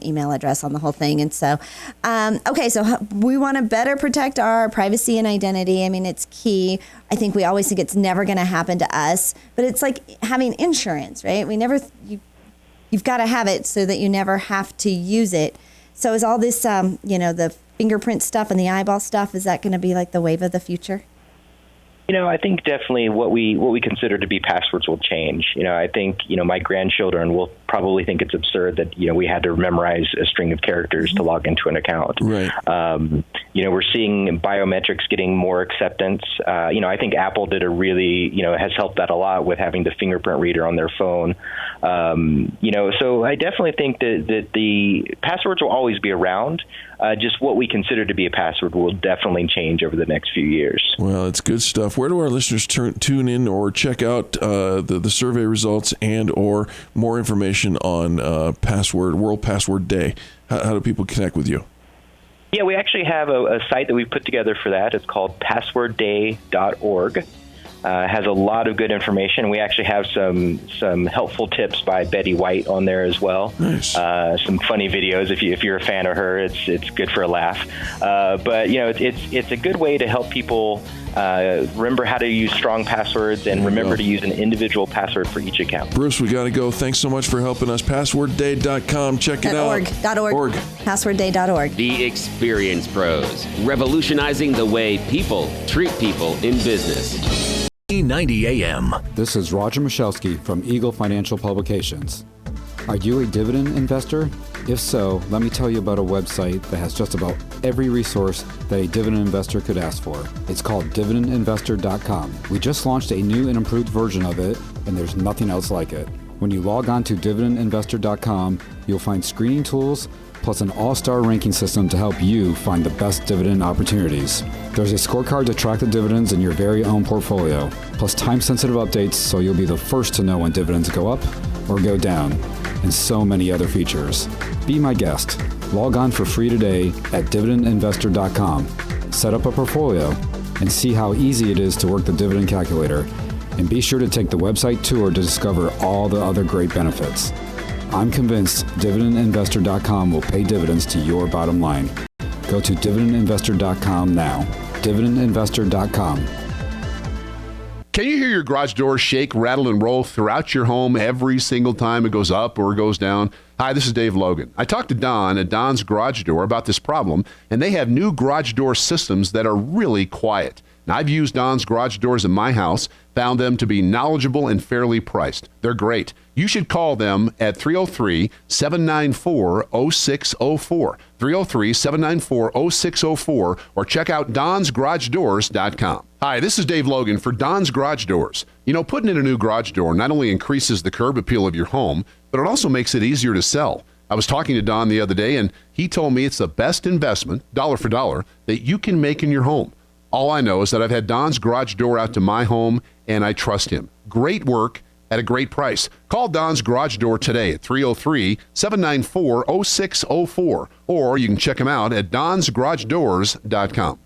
email address on the whole thing. And so, so we want to better protect our privacy and identity. I mean, it's key. I think we always think it's never going to happen to us, but it's like having insurance, right? You've got to have it so that you never have to use it. So is all this, the fingerprint stuff and the eyeball stuff, is that going to be like the wave of the future? I think definitely what we consider to be passwords will change. I think, my grandchildren will probably think it's absurd that, we had to memorize a string of characters to log into an account. Right. We're seeing biometrics getting more acceptance. I think Apple did has helped that a lot with having the fingerprint reader on their phone. So I definitely think that the passwords will always be around. Just what we consider to be a password will definitely change over the next few years. Well, it's good stuff. Where do our listeners tune in or check out the survey results and or more information on World Password Day? How do people connect with you? Yeah, we actually have a site that we've put together for that. It's called passwordday.org. Has a lot of good information. We actually have some helpful tips by Betty White on there as well. Nice. Some funny videos if you're a fan of her. It's good for a laugh. But it's a good way to help people remember how to use strong passwords and remember to use an individual password for each account. Bruce, we got to go. Thanks so much for helping us. Passwordday.com. Check it out. .org. Passwordday.org. The Experience Pros, revolutionizing the way people treat people in business. 90 AM. This is Roger Michalski from Eagle Financial Publications. Are you a dividend investor? If so, let me tell you about a website that has just about every resource that a dividend investor could ask for. It's called dividendinvestor.com. We just launched a new and improved version of it, and there's nothing else like it. When you log on to dividendinvestor.com, you'll find screening tools, plus an all-star ranking system to help you find the best dividend opportunities. There's a scorecard to track the dividends in your very own portfolio, plus time-sensitive updates so you'll be the first to know when dividends go up or go down, and so many other features. Be my guest. Log on for free today at dividendinvestor.com. Set up a portfolio and see how easy it is to work the dividend calculator. And be sure to take the website tour to discover all the other great benefits. I'm convinced dividendinvestor.com will pay dividends to your bottom line. Go to dividendinvestor.com now. Dividendinvestor.com. Can you hear your garage door shake, rattle, and roll throughout your home every single time it goes up or goes down? Hi, this is Dave Logan. I talked to Don at Don's Garage Door about this problem, and they have new garage door systems that are really quiet. Now, I've used Don's garage doors in my house. Found them to be knowledgeable and fairly priced. They're great. You should call them at 303-794-0604. 303-794-0604, or check out donsgaragedoors.com. Hi, this is Dave Logan for Don's Garage Doors. You know, putting in a new garage door not only increases the curb appeal of your home, but it also makes it easier to sell. I was talking to Don the other day, and he told me it's the best investment, dollar for dollar, that you can make in your home. All I know is that I've had Don's Garage Door out to my home, and I trust him. Great work at a great price. Call Don's Garage Door today at 303-794-0604, or you can check him out at donsgaragedoors.com.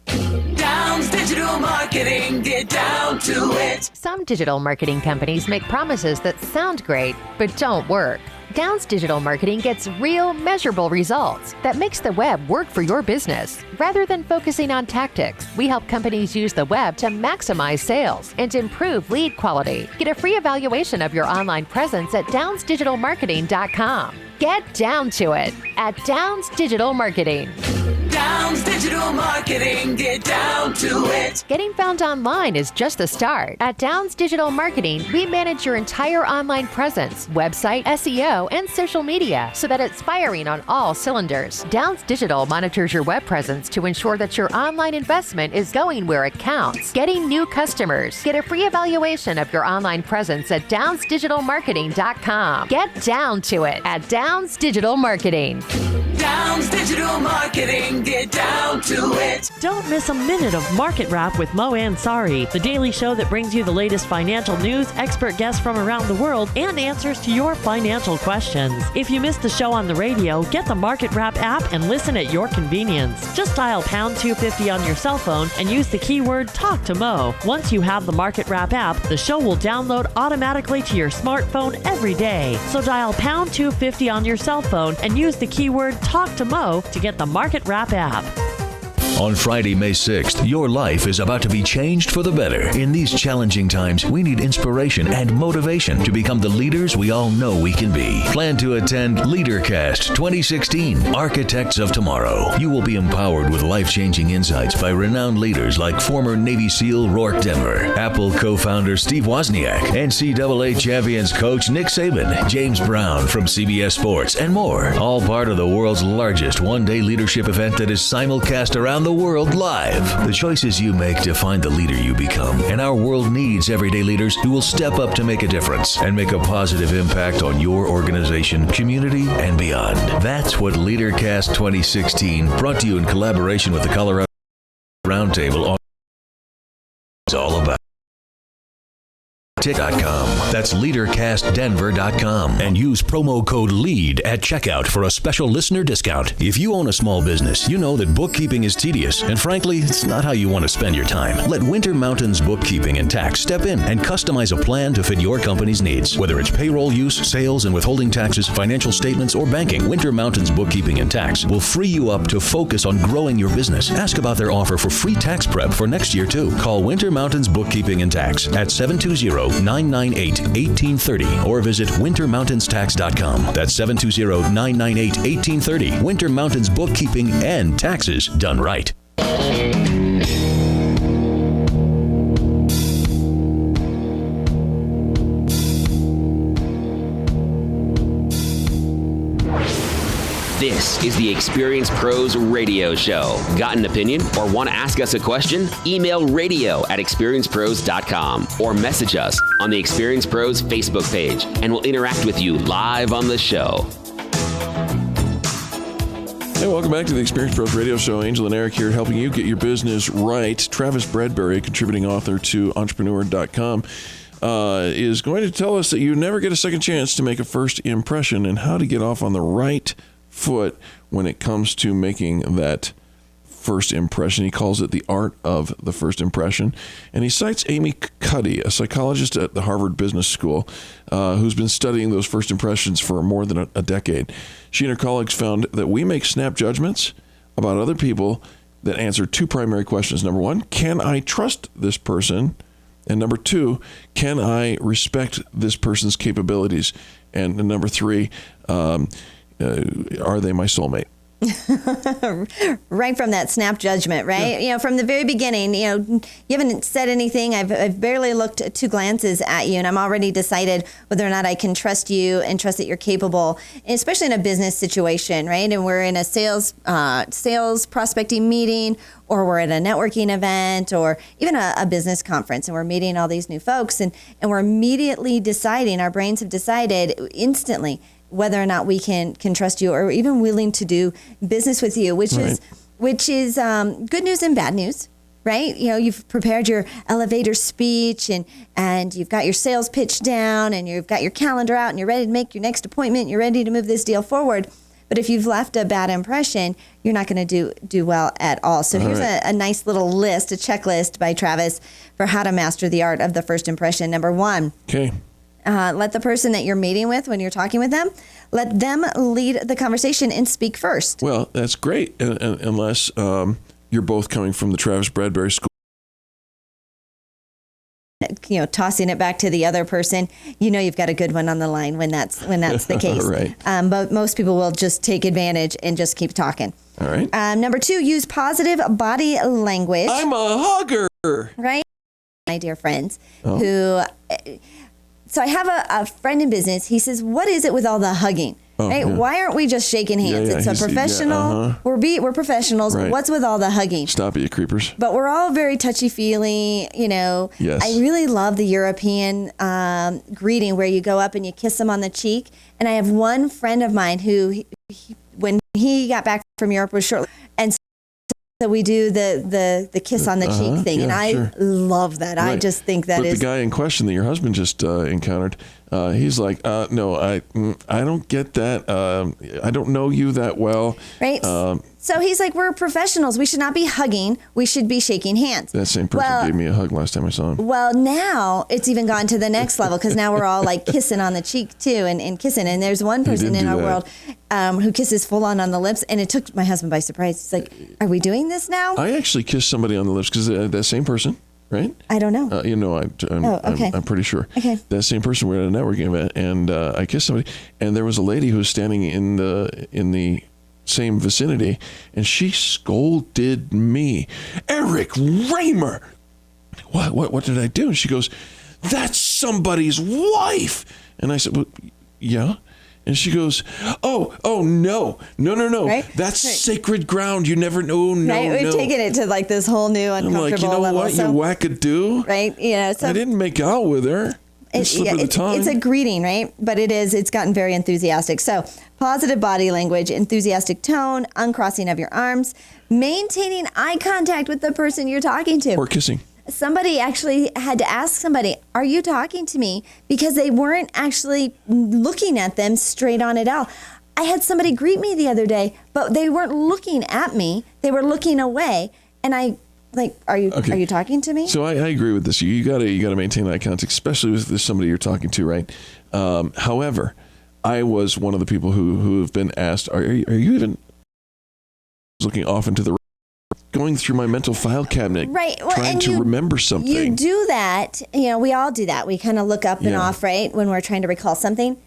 Downs Digital Marketing, get down to it. Some digital marketing companies make promises that sound great, but don't work. Downs Digital Marketing gets real, measurable results that makes the web work for your business. Rather than focusing on tactics, we help companies use the web to maximize sales and improve lead quality. Get a free evaluation of your online presence at downsdigitalmarketing.com. Get down to it at Downs Digital Marketing. Downs Digital Marketing, get down to it. Getting found online is just the start. At Downs Digital Marketing, we manage your entire online presence, website, SEO, and social media so that it's firing on all cylinders. Downs Digital monitors your web presence to ensure that your online investment is going where it counts. Getting new customers. Get a free evaluation of your online presence at downsdigitalmarketing.com. Get down to it at Downs Digital Marketing. Downs Digital Marketing, get down to it. Don't miss a minute of Market Wrap with Mo Ansari, the daily show that brings you the latest financial news, expert guests from around the world, and answers to your financial questions. If you missed the show on the radio, get the Market Wrap app and listen at your convenience. Just dial pound 250 on your cell phone and use the keyword Talk to Mo. Once you have the Market Wrap app, the show will download automatically to your smartphone every day. So dial pound 250 on your cell phone and use the keyword Talk to Mo to get the Market Wrap app. On Friday, May 6th, your life is about to be changed for the better. In these challenging times, we need inspiration and motivation to become the leaders we all know we can be. Plan to attend LeaderCast 2016, Architects of Tomorrow. You will be empowered with life-changing insights by renowned leaders like former Navy SEAL Rourke Denver, Apple co-founder Steve Wozniak, NCAA champions coach Nick Saban, James Brown from CBS Sports, and more. All part of the world's largest one-day leadership event that is simulcast around the world live. The choices you make define the leader you become, and our world needs everyday leaders who will step up to make a difference and make a positive impact on your organization, community, and beyond. That's what LeaderCast 2016, brought to you in collaboration with the Colorado Roundtable, is all about. That's LeaderCastDenver.com, and use promo code LEAD at checkout for a special listener discount. If you own a small business, you know that bookkeeping is tedious, and frankly, it's not how you want to spend your time. Let Winter Mountains Bookkeeping and Tax step in and customize a plan to fit your company's needs. Whether it's payroll use, sales and withholding taxes, financial statements, or banking, Winter Mountains Bookkeeping and Tax will free you up to focus on growing your business. Ask about their offer for free tax prep for next year, too. Call Winter Mountains Bookkeeping and Tax at 720-998-1830 or visit wintermountainstax.com. That's 720-998-1830. Winter Mountains Bookkeeping and Taxes done right. This is the Experience Pros Radio Show. Got an opinion or want to ask us a question? Email radio@experiencepros.com or message us on the Experience Pros Facebook page, and we'll interact with you live on the show. Hey, welcome back to the Experience Pros Radio Show. Angel and Eric here helping you get your business right. Travis Bradbury, contributing author to entrepreneur.com, is going to tell us that you never get a second chance to make a first impression and how to get off on the right foot when it comes to making that first impression. He calls it the art of the first impression. And he cites Amy Cuddy, a psychologist at the Harvard Business School, who's been studying those first impressions for more than a decade. She and her colleagues found that we make snap judgments about other people that answer two primary questions. Number one, can I trust this person? And number two, can I respect this person's capabilities? And number three, are they my soulmate? Right from that snap judgment, right? Yeah. From the very beginning, you haven't said anything. I've barely looked 2 glances at you, and I'm already decided whether or not I can trust you and trust that you're capable, especially in a business situation, right? And we're in a sales prospecting meeting, or we're at a networking event, or even a business conference, and we're meeting all these new folks, and we're immediately deciding, our brains have decided instantly whether or not we can trust you or even willing to do business with you, which is good news and bad news, right? You've prepared your elevator speech and you've got your sales pitch down and you've got your calendar out and you're ready to make your next appointment. You're ready to move this deal forward. But if you've left a bad impression, you're not going to do well at all. So here's a nice little list, a checklist by Travis for how to master the art of the first impression. Number 1. Okay. Let the person that you're meeting with, when you're talking with them, let them lead the conversation and speak first. Well, that's great, unless you're both coming from the Travis Bradbury School. Tossing it back to the other person, you've got a good one on the line when that's the case. Right. But most people will just take advantage and just keep talking. All right. Number 2, use positive body language. I'm a hugger. Right. My dear friends, who... So I have a friend in business. He says, "What is it with all the hugging? Right? Yeah. Why aren't we just shaking hands? It's a professional. We're professionals. Right. What's with all the hugging? Stop it, you creepers." But we're all very touchy-feely. Yes. I really love the European greeting where you go up and you kiss them on the cheek. And I have one friend of mine who, when he got back from Europe, was shortly, and so we do the kiss on the cheek thing, and I love that. Right. I just think that the guy in question that your husband just encountered, he's like, no, I don't get that. I don't know you that well. Right. So he's like, we're professionals. We should not be hugging. We should be shaking hands. That same person gave me a hug last time I saw him. Well, now it's even gone to the next level because now we're all like kissing on the cheek too and kissing. And there's one person in our world who kisses full on the lips. And it took my husband by surprise. He's like, are we doing this now? I actually kissed somebody on the lips because that same person, right? I don't know. I'm pretty sure. Okay. That same person, we're at a networking event, and I kissed somebody, and there was a lady who was standing in the same vicinity, and she scolded me. Eric Raymer, what did I do? And she goes, "That's somebody's wife." And I said, "Well, yeah." And she goes, "Oh, no. Right? That's sacred ground. You never know. No, right? We've taken it to like this whole new uncomfortable I'm like, you know level. what, you wackadoo? Right? So I didn't make out with her. It's a greeting, right? But it's gotten very enthusiastic. So positive body language, enthusiastic tone, uncrossing of your arms, maintaining eye contact with the person you're talking to. Or kissing. Somebody actually had to ask somebody, "Are you talking to me?" Because they weren't actually looking at them straight on at all. I had somebody greet me the other day, but they weren't looking at me. They were looking away. And I are you talking to me? So I agree with this. You gotta maintain eye contact, especially with somebody you're talking to, right? However, I was one of the people who have been asked, are you even looking off into the going through my mental file cabinet, right? Well, trying to remember something. You do that. We all do that. We kind of look up and off, right? When we're trying to recall something.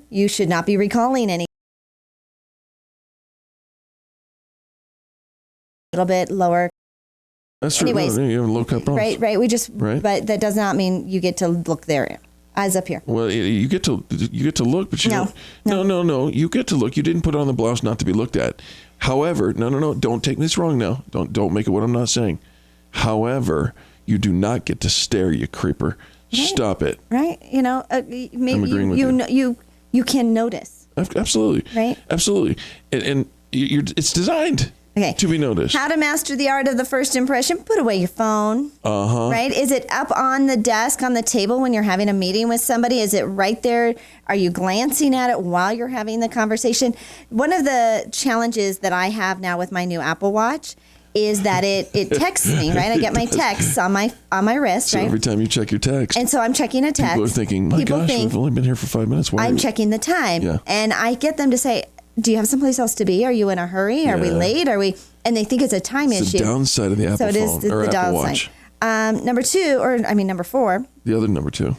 You should not be recalling any. A little bit lower. That's right. Anyways, you have low cut problems. Right. We just, but that does not mean you get to look there. Eyes up here. Well, you get to look, but you don't. No. You get to look. You didn't put on the blouse not to be looked at. However, no. Don't take this wrong now. Don't make it what I'm not saying. However, you do not get to stare, you creeper. Right. Stop it. Right. Maybe you can notice. Absolutely. Right. Absolutely. And it's designed. Okay. To be noticed. How to master the art of the first impression? Put away your phone. Right? Is it up on the desk, on the table when you're having a meeting with somebody? Is it right there? Are you glancing at it while you're having the conversation? One of the challenges that I have now with my new Apple Watch is that it texts me, right? I get my texts on my wrist, so right? Every time you check your text. And so I'm checking a text. People are thinking, my gosh, we've only been here for 5 minutes. I'm checking the time. Yeah. And I get them to say, do you have someplace else to be? Are you in a hurry? Are we late? And they think it's a time issue. It's the downside of the Apple phone or Apple Watch. Number 4. The other number 2.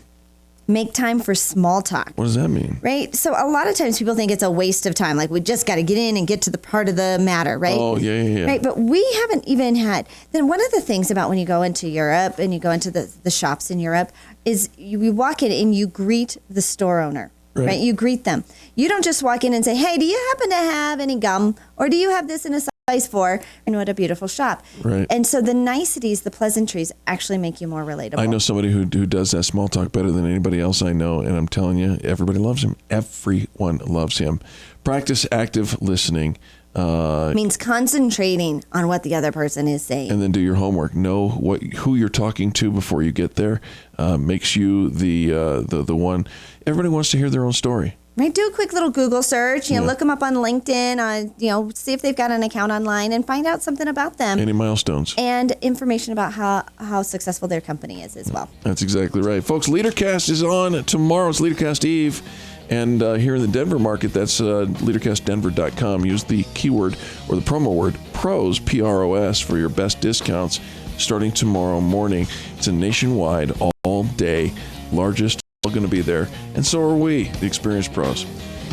Make time for small talk. What does that mean? Right? So a lot of times people think it's a waste of time. Like, we just got to get in and get to the part of the matter, right? Oh, yeah. Right, but we haven't even had... Then one of the things about when you go into Europe and you go into the shops in Europe is you walk in and you greet the store owner. Right. You greet them. You don't just walk in and say, hey, do you happen to have any gum? Or do you have this in a size 4? And what a beautiful shop. Right. And so the niceties, the pleasantries actually make you more relatable. I know somebody who does that small talk better than anybody else I know, and I'm telling you, everybody loves him. Everyone loves him. Practice active listening. Means concentrating on what the other person is saying. And then do your homework. Know who you're talking to before you get there. Makes you the one. Everybody wants to hear their own story. Right, do a quick little Google search. Look them up on LinkedIn. See if they've got an account online and find out something about them. Any milestones and information about how successful their company is as well. That's exactly right, folks. LeaderCast is on tomorrow. It's LeaderCast Eve. And here in the Denver market, that's leadercastdenver.com. Use the keyword or the promo word PROS, P-R-O-S, for your best discounts starting tomorrow morning. It's a nationwide, all day, largest, all going to be there. And so are we, the Experienced Pros.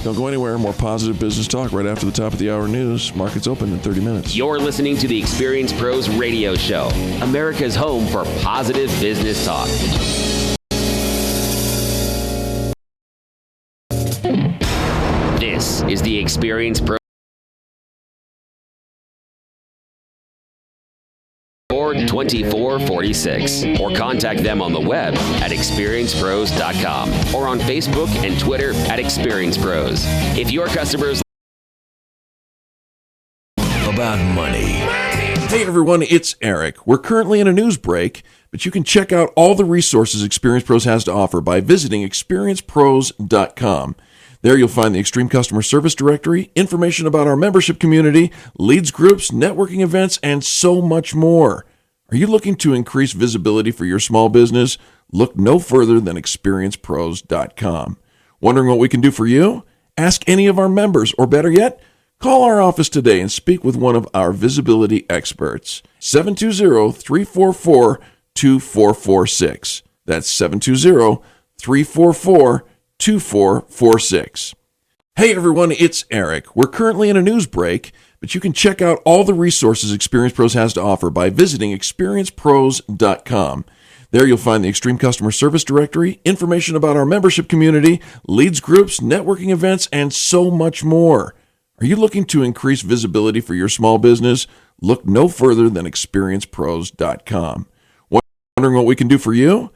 Don't go anywhere. More positive business talk right after the top of the hour news. Markets open in 30 minutes. You're listening to the Experienced Pros Radio Show, America's home for positive business talk. This is the Experienced Pro 2446, or contact them on the web at experiencepros.com or on Facebook and Twitter at Experience Pros. If your customers about money. Hey everyone, it's Eric. We're currently in a news break, but you can check out all the resources Experience Pros has to offer by visiting experiencepros.com. There you'll find the Extreme Customer Service Directory, information about our membership community, leads groups, networking events, and so much more. Are you looking to increase visibility for your small business? Look no further than experiencepros.com. Wondering what we can do for you? Ask any of our members, or better yet, call our office today and speak with one of our visibility experts. 720-344-2446. That's 720-344-2446. Hey everyone, it's Eric. We're currently in a news break, but you can check out all the resources Experience Pros has to offer by visiting experiencepros.com. There you'll find the Extreme Customer Service Directory, information about our membership community, leads groups, networking events, and so much more. Are you looking to increase visibility for your small business? Look no further than experiencepros.com. Wondering what we can do for you?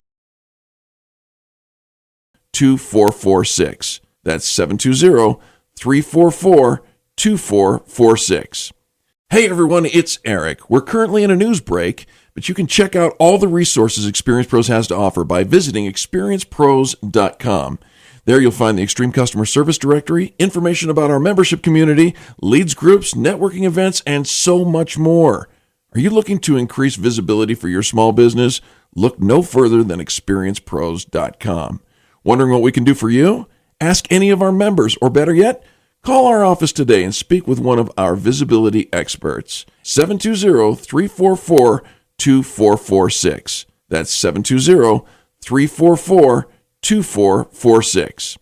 2446. That's 720-344-2446. Hey everyone, it's Eric. We're currently in a news break, but you can check out all the resources Experience Pros has to offer by visiting experiencepros.com. There you'll find the Extreme Customer Service Directory, information about our membership community, leads groups, networking events, and so much more. Are you looking to increase visibility for your small business? Look no further than experiencepros.com. Wondering what we can do for you? Ask any of our members, or better yet, call our office today and speak with one of our visibility experts. 720-344-2446. That's 720-344-2446.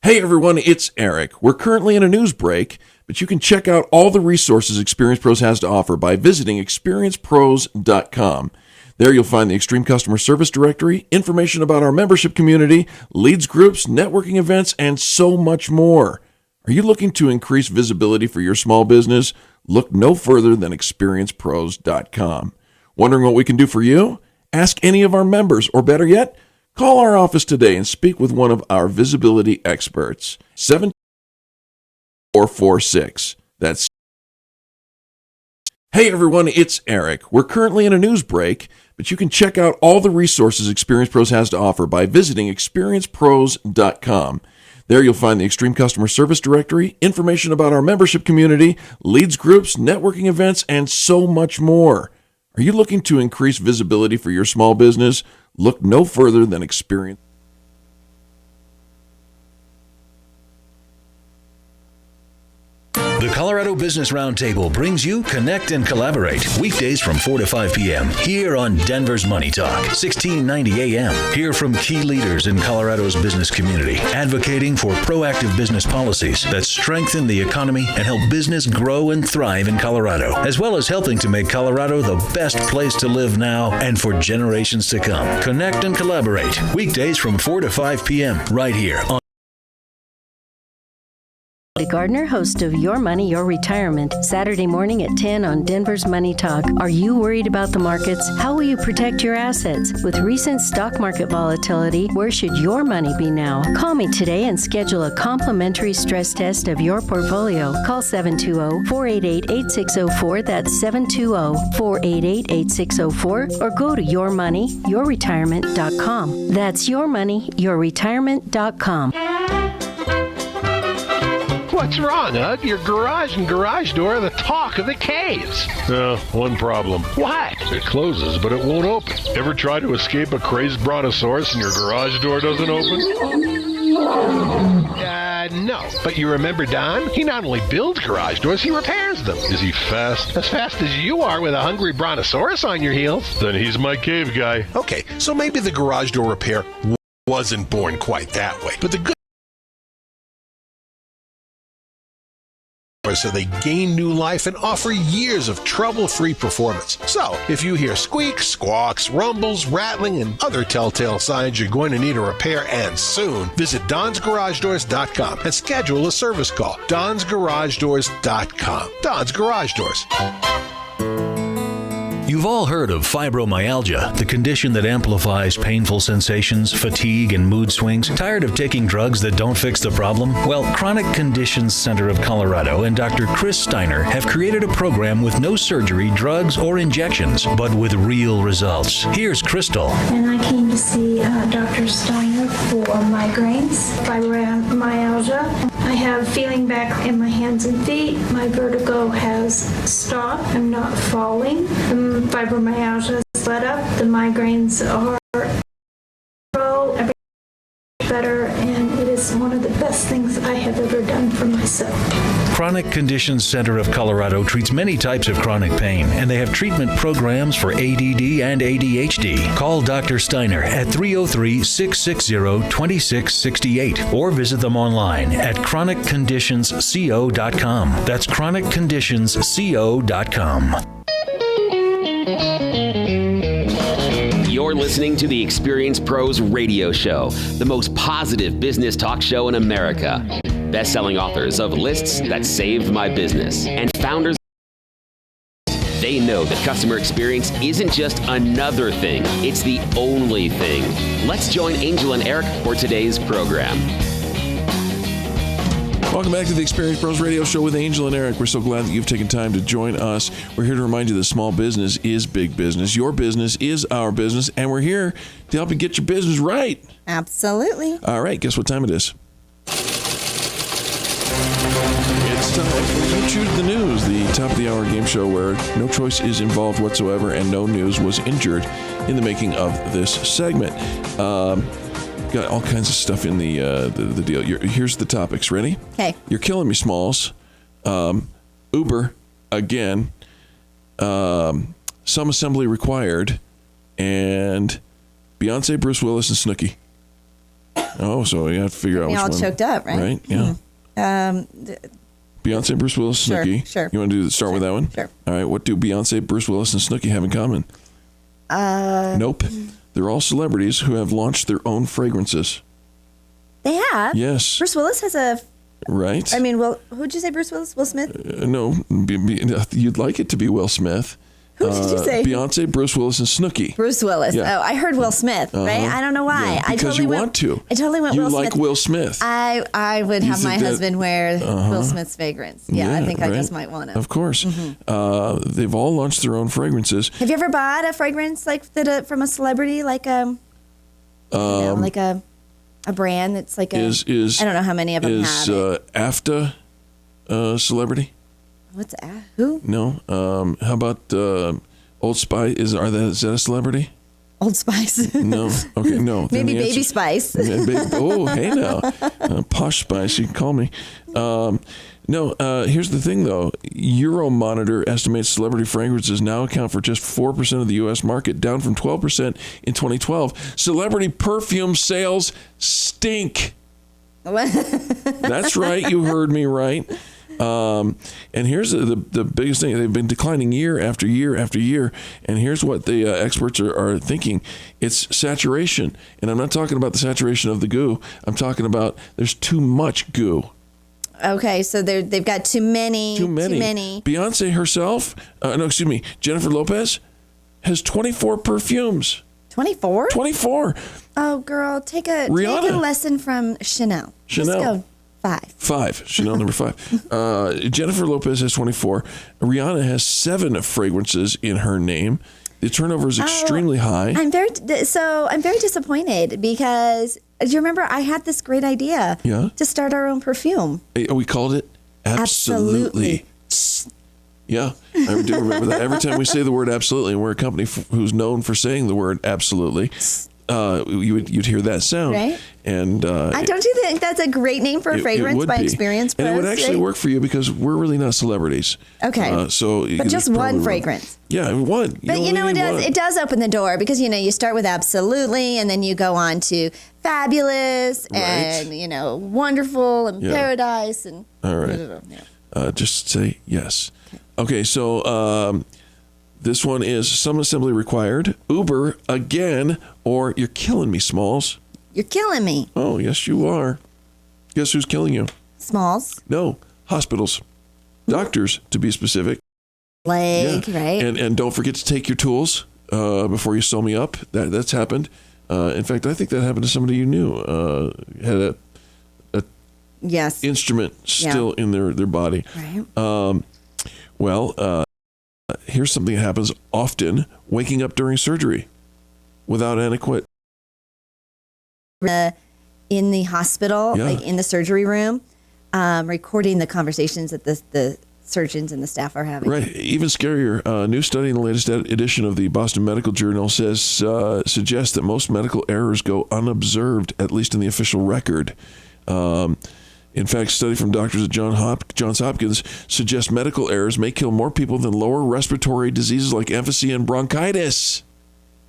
Hey everyone, it's Eric. We're currently in a news break, but you can check out all the resources Experience Pros has to offer by visiting experiencepros.com. There you'll find the Extreme Customer Service Directory, information about our membership community, leads groups, networking events, and so much more. Are you looking to increase visibility for your small business? Look no further than experiencepros.com. Wondering what we can do for you? Ask any of our members, or better yet, call our office today and speak with one of our visibility experts. 74446. That's Hey everyone, it's Eric. We're currently in a news break, but you can check out all the resources Experience Pros has to offer by visiting experiencepros.com. There you'll find the Extreme Customer Service Directory, information about our membership community, leads groups, networking events, and so much more. Are you looking to increase visibility for your small business? Look no further than Experience. The Colorado Business Roundtable brings you Connect and Collaborate weekdays from 4 to 5 p.m. here on Denver's Money Talk, 1690 a.m. Hear from key leaders in Colorado's business community, advocating for proactive business policies that strengthen the economy and help business grow and thrive in Colorado, as well as helping to make Colorado the best place to live now and for generations to come. Connect and Collaborate weekdays from 4 to 5 p.m. right here on Gardner, host of Your Money, Your Retirement, Saturday morning at 10 on Denver's Money Talk. Are you worried about the markets? How will you protect your assets? With recent stock market volatility, where should your money be now? Call me today and schedule a complimentary stress test of your portfolio. Call 720-488-8604. That's 720-488-8604. Or go to yourmoneyyourretirement.com. That's yourmoneyyourretirement.com. What's wrong, Ugg? Your garage and garage door are the talk of the caves. One problem. What? It closes, but it won't open. Ever try to escape a crazed brontosaurus and your garage door doesn't open? No. But you remember Don? He not only builds garage doors, he repairs them. Is he fast? As fast as you are with a hungry brontosaurus on your heels. Then he's my cave guy. Okay, so maybe the garage door repair wasn't born quite that way. But the good so they gain new life and offer years of trouble-free performance. So, if you hear squeaks, squawks, rumbles, rattling, and other telltale signs you're going to need a repair and soon, visit DonsGarageDoors.com and schedule a service call. DonsGarageDoors.com. Don's Garage Doors. You've all heard of fibromyalgia, the condition that amplifies painful sensations, fatigue, and mood swings. Tired of taking drugs that don't fix the problem? Well, Chronic Conditions Center of Colorado and Dr. Chris Steiner have created a program with no surgery, drugs, or injections, but with real results. Here's Crystal. And I came to see Dr. Steiner for migraines, fibromyalgia. I have feeling back in my hands and feet. My vertigo has stopped. I'm not falling. Fibromyalgia has let up. The migraines are everything better, and it is one of the best things I have ever done for myself. Chronic Conditions Center of Colorado treats many types of chronic pain, and they have treatment programs for ADD and ADHD. Call Dr. Steiner at 303-660-2668 or visit them online at chronicconditionsco.com. That's chronicconditionsco.com. You're listening to the Experience Pros Radio Show, the most positive business talk show in America. Best-selling authors of Lists That Saved My Business and founders. They know that customer experience isn't just another thing, it's the only thing. Let's join Angel and Eric for today's program. Welcome back to the Experience Pros Radio Show with Angel and Eric. We're so glad that you've taken time to join us. We're here to remind you that small business is big business. Your business is our business, and we're here to help you get your business right. Absolutely. All right, guess what time it is? It's time for You Choose the News, the top of the hour game show where no choice is involved whatsoever and no news was injured in the making of this segment. Got all kinds of stuff in the deal. Here's the topics. Ready? Okay. You're killing me, Smalls. Uber again. Some assembly required, and Beyonce, Bruce Willis, and Snooki. Oh, so you have to figure out which all one. choked up, right? Right. Yeah. Beyonce, Bruce Willis, Snooki. Sure. You want to start with that one? Sure. All right. What do Beyonce, Bruce Willis, and Snooki have in common? Nope. They're all celebrities who have launched their own fragrances. They have? Yes. Bruce Willis has a... Right. I mean, who'd you say Bruce Willis? Will Smith? No, you'd like it to be Will Smith. Who did you say? Beyonce, Bruce Willis, and Snooki. Bruce Willis. Yeah. Oh, I heard Will Smith, right? I don't know why. Yeah, because I want to. I totally went you Will Smith. You like Will Smith. I would have my husband wear Will Smith's fragrance. Yeah, I think right? I just might want to. Of course. Mm-hmm. They've all launched their own fragrances. Have you ever bought a fragrance like that from a celebrity, like like a brand that's like I don't know how many of them have it. Is AFTA a celebrity? What's who? No. How about Old Spice? Is that a celebrity? Old Spice. No. Okay, no. Then Maybe the Baby answer- Spice. Oh, hey now. Posh Spice, you can call me. Here's the thing, though. Euromonitor estimates celebrity fragrances now account for just 4% of the U.S. market, down from 12% in 2012. Celebrity perfume sales stink. That's right. You heard me right. And here's the biggest thing. They've been declining year after year after year. And here's what the experts are thinking. It's saturation. And I'm not talking about the saturation of the goo. I'm talking about there's too much goo. Okay, so they've got too many. Beyonce herself, Jennifer Lopez has 24 perfumes. 24? 24. Oh, girl, take a lesson from Chanel. Just go 5. Chanel number 5. Jennifer Lopez has 24. Rihanna has 7 fragrances in her name. The turnover is extremely high. I'm very disappointed because do you remember I had this great idea to start our own perfume? We called it Absolutely. Yeah, I do remember that. Every time we say the word absolutely, and we're a company who's known for saying the word absolutely, you'd hear that sound. Right. And don't you think that's a great name for a fragrance by Experience Pros? And it would actually work for you because we're really not celebrities. Okay. But just one fragrance. Yeah, one. But it does open the door because you start with Absolutely and then you go on to Fabulous and Wonderful and Paradise and all right. Just say yes. Okay, so this one is some assembly required, Uber again, or you're killing me, Smalls. You're killing me. Oh, yes, you are. Guess who's killing you? Smalls. No, hospitals. Doctors, to be specific. Right? And don't forget to take your tools before you sew me up. That's happened. In fact, I think that happened to somebody you knew. Had a instrument still in their body. Right. Here's something that happens often: waking up during surgery without adequate. In the hospital, like in the surgery room, recording the conversations that the surgeons and the staff are having. Right. Even scarier, a new study in the latest edition of the Boston Medical Journal suggests that most medical errors go unobserved, at least in the official record. In fact, a study from doctors at Johns Hopkins suggests medical errors may kill more people than lower respiratory diseases like emphysema and bronchitis.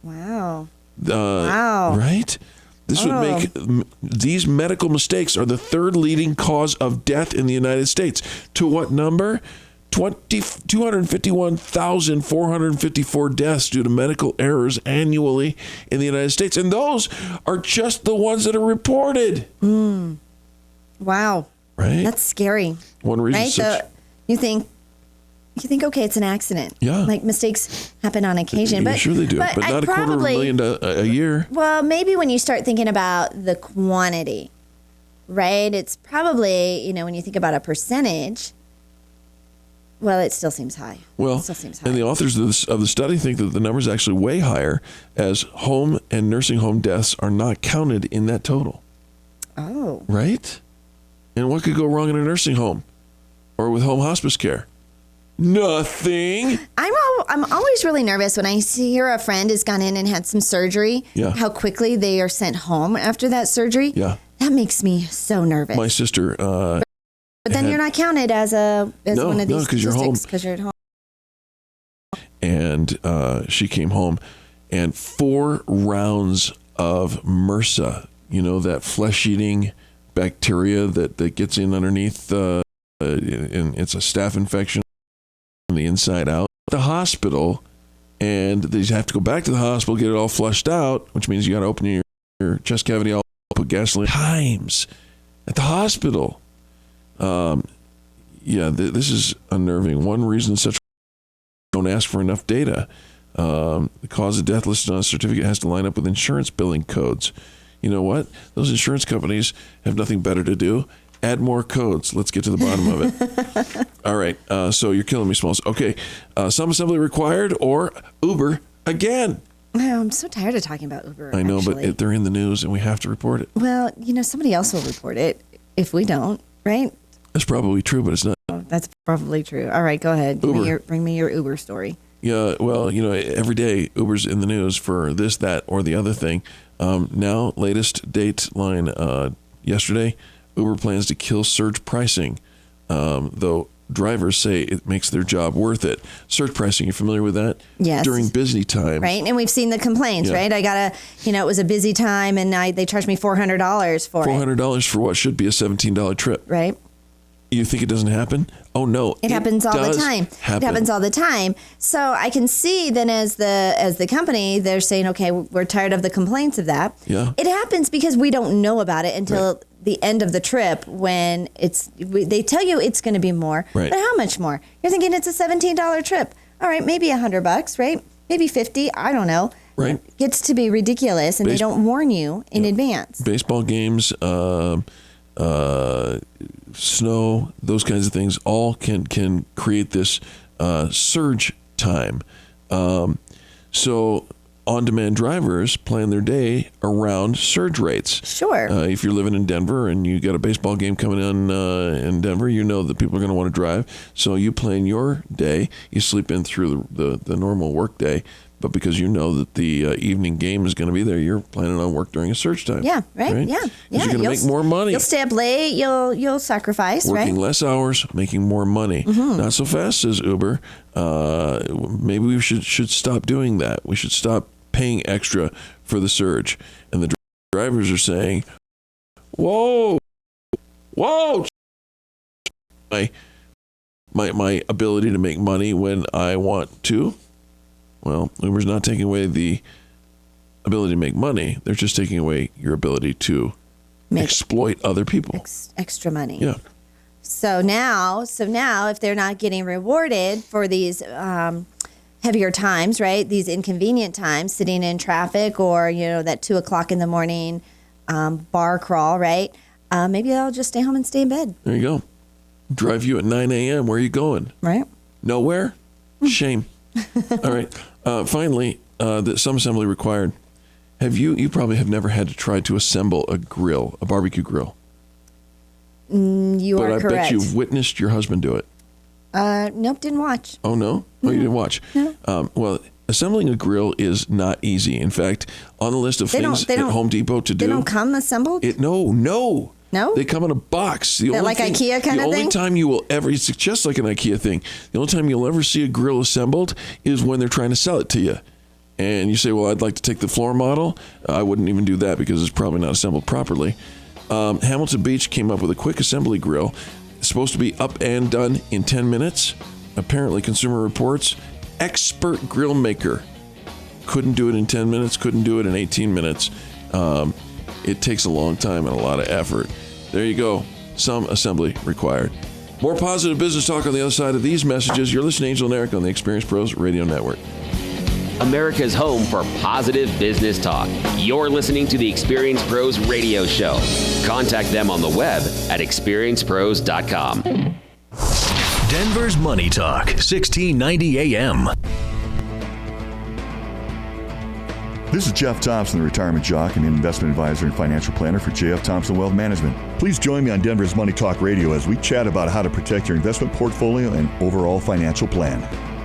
Wow. Right? This would make these medical mistakes are the third leading cause of death in the United States. To what number? 251,454 deaths due to medical errors annually in the United States. And those are just the ones that are reported. Wow. Right? That's scary. One reason. Right? So you think, okay, it's an accident. Yeah. Like mistakes happen on occasion. But sure they do. But not $250,000 a year. Well, maybe when you start thinking about the quantity, right? It's probably, when you think about a percentage, well, it still seems high. Well, it still seems high. And the authors of the study think that the number is actually way higher as home and nursing home deaths are not counted in that total. Oh. Right? And what could go wrong in a nursing home or with home hospice care? Nothing. I'm always really nervous when I hear a friend has gone in and had some surgery. Yeah. How quickly they are sent home after that surgery. Yeah. That makes me so nervous. My sister. But then you're not counted as one of these because you're home. Because you're at home. And she came home, and 4 rounds of MRSA. That flesh-eating bacteria that gets in underneath. And it's a staph infection. The inside out, the hospital, and they have to go back to the hospital, get it all flushed out, which means you got to open your chest cavity, all put gasoline times at the hospital. This is unnerving. One reason such don't ask for enough data. The cause of death listed on a certificate has to line up with insurance billing codes. You know what? Those insurance companies have nothing better to do. Add more codes. Let's get to the bottom of it. All right. So you're killing me, Smalls. Okay. Some assembly required or Uber again. Oh, I'm so tired of talking about Uber. I know, actually. but they're in the news and we have to report it. Well, somebody else will report it if we don't, right? That's probably true, but it's not. Oh, that's probably true. All right, go ahead. Bring me your Uber story. Yeah, well, every day Uber's in the news for this, that, or the other thing. Now, latest Dateline yesterday, Uber plans to kill surge pricing, though drivers say it makes their job worth it. Surge pricing, you familiar with that? Yes. During busy times. Right, and we've seen the complaints, right? I got it was a busy time, and they charged me $400 for it. $400 for what should be a $17 trip. Right. You think it doesn't happen? Oh, no. It happens all the time. Happen. It happens all the time. So I can see then as the company, they're saying, okay, we're tired of the complaints of that. Yeah. It happens because we don't know about it until the end of the trip when they tell you it's going to be more. Right. But how much more? You're thinking it's a $17 trip. All right, maybe $100, right? Maybe $50. I don't know. Right. It gets to be ridiculous, and they don't warn you in advance. Baseball games, snow, those kinds of things all can create this surge time. So on-demand drivers plan their day around surge rates. Sure. If you're living in Denver and you got a baseball game coming on in Denver, you know that people are going to want to drive. So you plan your day. You sleep in through the normal work day. But because you know that the evening game is going to be there, you're planning on work during a surge time. Yeah, right? Yeah. You're going to make more money. You'll stay up late. You'll sacrifice, Working right? less hours, making more money. Mm-hmm. Not so fast, says Uber. Maybe we should stop doing that. We should stop paying extra for the surge. And the drivers are saying, whoa, my ability to make money when I want to. Well, Uber's not taking away the ability to make money. They're just taking away your ability to exploit other people. Extra money. Yeah. So now, if they're not getting rewarded for these heavier times, right? These inconvenient times, sitting in traffic, or that 2:00 in the morning bar crawl, right? Maybe I'll just stay home and stay in bed. There you go. Drive you at 9 a.m. Where are you going? Right. Nowhere. Shame. All right. Finally, some assembly required. You probably have never had to try to assemble a barbecue grill. You are correct. But I bet you've witnessed your husband do it. Nope, didn't watch. Oh, no? Oh, you didn't watch? No. Well, assembling a grill is not easy. In fact, on the list of things at Home Depot to do. They don't come assembled? No. No? They come in a box. Like IKEA kind of thing? The only time you will ever, it's just like an IKEA thing. The only time you'll ever see a grill assembled is when they're trying to sell it to you. And you say, well, I'd like to take the floor model. I wouldn't even do that because it's probably not assembled properly. Hamilton Beach came up with a quick assembly grill. It's supposed to be up and done in 10 minutes. Apparently, Consumer Reports, expert grill maker couldn't do it in 10 minutes, couldn't do it in 18 minutes. It takes a long time and a lot of effort. There you go. Some assembly required. More positive business talk on the other side of these messages. You're listening to Angel and Eric on the Experience Pros Radio Network. America's home for positive business talk. You're listening to the Experience Pros Radio Show. Contact them on the web at experiencepros.com. Denver's Money Talk, 1690 AM. This is Jeff Thompson, the retirement jock and investment advisor and financial planner for J.F. Thompson Wealth Management. Please join me on Denver's Money Talk Radio as we chat about how to protect your investment portfolio and overall financial plan.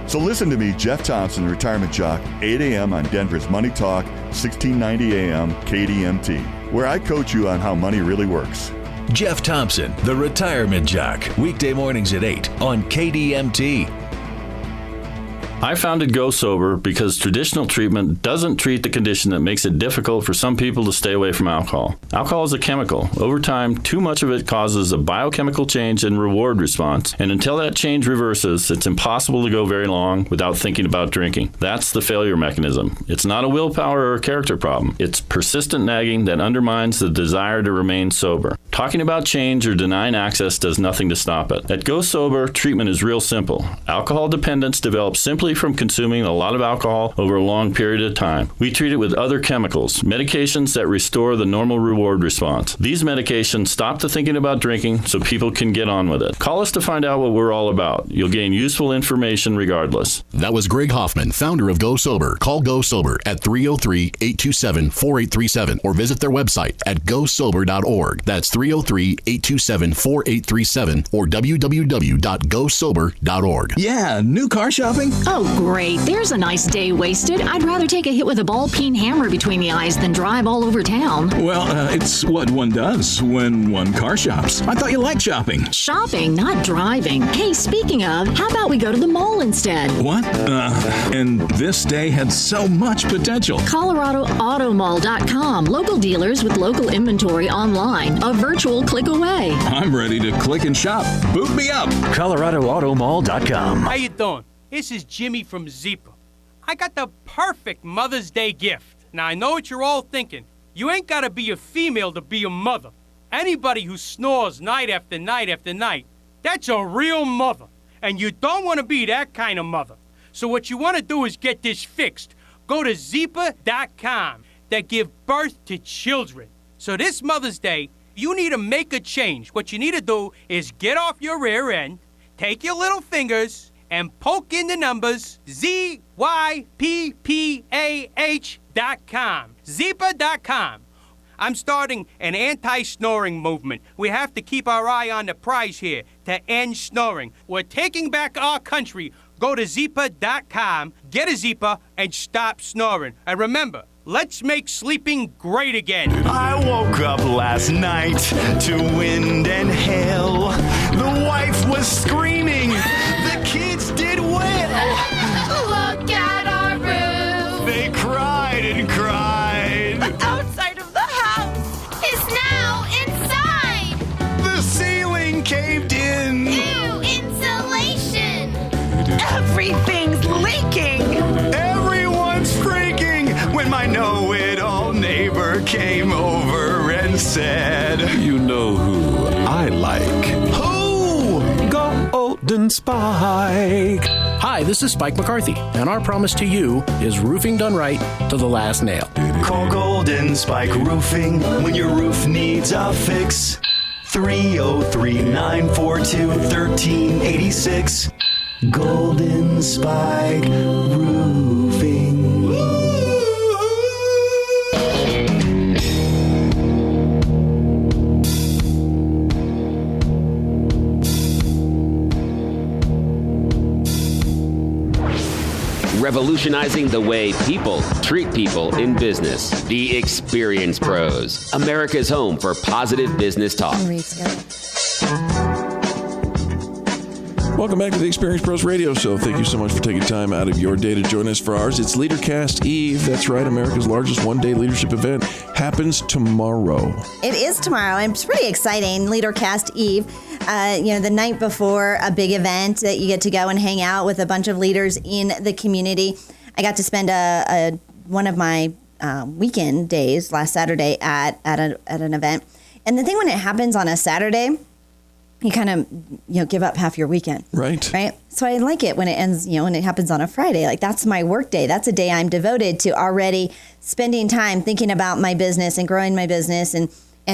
So listen to me, Jeff Thompson, the retirement jock, 8 a.m. on Denver's Money Talk, 1690 a.m. KDMT, where I coach you on how money really works. Jeff Thompson, the retirement jock, weekday mornings at 8 on KDMT. I founded Go Sober because traditional treatment doesn't treat the condition that makes it difficult for some people to stay away from alcohol. Alcohol is a chemical. Over time, too much of it causes a biochemical change in reward response. And until that change reverses, it's impossible to go very long without thinking about drinking. That's the failure mechanism. It's not a willpower or a character problem. It's persistent nagging that undermines the desire to remain sober. Talking about change or denying access does nothing to stop it. At Go Sober, treatment is real simple. Alcohol dependence develops simply from consuming a lot of alcohol over a long period of time. We treat it with other chemicals, medications that restore the normal reward response. These medications stop the thinking about drinking so people can get on with it. Call us to find out what we're all about. You'll gain useful information regardless. That was Greg Hoffman, founder of Go Sober. Call Go Sober at 303-827-4837 or visit their website at gosober.org. That's 303-827-4837. 303-827-4837 or www.gosober.org. Yeah, new car shopping? Oh, great. There's a nice day wasted. I'd rather take a hit with a ball-peen hammer between the eyes than drive all over town. Well, it's what one does when one car shops. I thought you liked shopping. Shopping, not driving. Hey, speaking of, how about we go to the mall instead? What? And this day had so much potential. ColoradoAutomall.com. Local dealers with local inventory online. A virtual click away. I'm ready to click and shop. Boot me up. ColoradoAutomall.com. How you doing? This is Jimmy from Zeepa. I got the perfect Mother's Day gift. Now, I know what you're all thinking. You ain't got to be a female to be a mother. Anybody who snores night after night after night, that's a real mother. And you don't want to be that kind of mother. So what you want to do is get this fixed. Go to Zeepa.com. They give birth to children. So this Mother's Day, you need to make a change. What you need to do is get off your rear end, take your little fingers, and poke in the numbers, ZYPPAH.com. Zeepa.com. I'm starting an anti-snoring movement. We have to keep our eye on the prize here to end snoring. We're taking back our country. Go to Zeepa.com, get a Zeepa, and stop snoring. And remember, let's make sleeping great again. I woke up last night to wind and hail. The wife was screaming. The kids did well. Look at our roof. They cried and cried. The outside of the house is now inside. The ceiling caved in. New insulation. Everything's leaking. Everyone's freaking when my know-it-all neighbor came over and said, "You know who I like." Who? Golden Spike. Hi, this is Spike McCarthy, and our promise to you is roofing done right to the last nail. Call Golden Spike Roofing when your roof needs a fix. 303-942-1386. Golden Spike Roofing. Revolutionizing the way people treat people in business. The Experience Pros, America's home for positive business talk. Welcome back to the Experience Pros Radio Show. Thank you so much for taking time out of your day to join us for ours. It's LeaderCast Eve. That's right. America's largest one-day leadership event happens tomorrow. It is tomorrow, and it's pretty exciting. LeaderCast Eve, the night before a big event that you get to go and hang out with a bunch of leaders in the community. I got to spend one of my weekend days last Saturday at an event. And the thing when it happens on a Saturday, you kind of, give up half your weekend. Right. So I like it when it ends, when it happens on a Friday. Like, that's my work day. That's a day I'm devoted to already spending time thinking about my business and growing my business and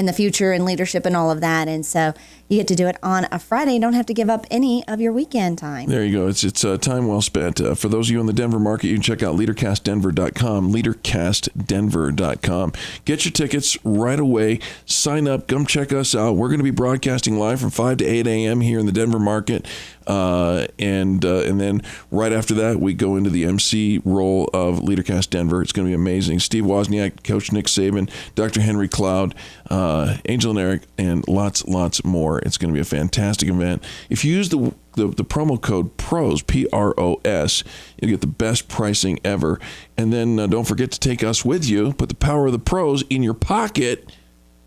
the future and leadership and all of that. And so you get to do it on a Friday. You don't have to give up any of your weekend time. There you go. It's time well spent. For those of you in the Denver market, you can check out leadercastdenver.com, leadercastdenver.com. Get your tickets right away. Sign up. Come check us out. We're going to be broadcasting live from 5 to 8 a.m. here in the Denver market. And then right after that, we go into the MC role of LeaderCast Denver. It's going to be amazing. Steve Wozniak, Coach Nick Saban, Dr. Henry Cloud, Angel and Eric, and lots more. It's going to be a fantastic event. If you use the promo code PROS, PROS, you'll get the best pricing ever. And then don't forget to take us with you. Put the power of the pros in your pocket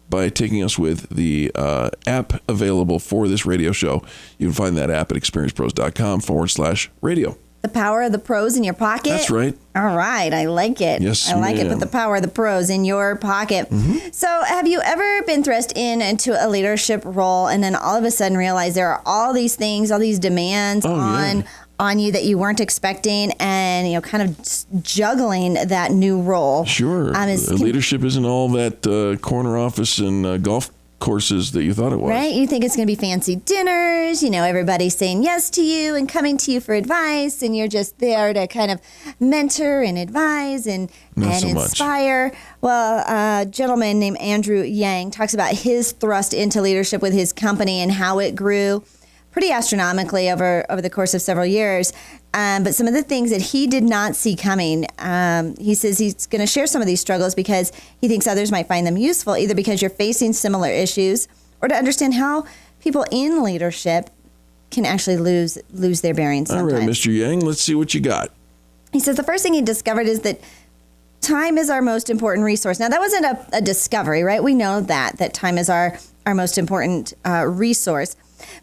by taking us with the app available for this radio show. You can find that app at experiencepros.com/radio. The power of the pros in your pocket? That's right. All right. I like it. Yes, I like it. ma'am. Put the power of the pros in your pocket. Mm-hmm. So have you ever been thrust into a leadership role and then all of a sudden realize there are all these things, all these demands on you that you weren't expecting and, kind of juggling that new role? Sure. Leadership isn't all that corner office and golf courses that you thought it was. Right? You think it's going to be fancy dinners, everybody's saying yes to you and coming to you for advice, and you're just there to kind of mentor and advise and so inspire. Well, a gentleman named Andrew Yang talks about his thrust into leadership with his company and how it grew pretty astronomically over the course of several years. But some of the things that he did not see coming, he says he's going to share some of these struggles because he thinks others might find them useful, either because you're facing similar issues or to understand how people in leadership can actually lose their bearings sometimes. All right, Mr. Yang, let's see what you got. He says the first thing he discovered is that time is our most important resource. Now, that wasn't a discovery, right? We know that time is our most important resource.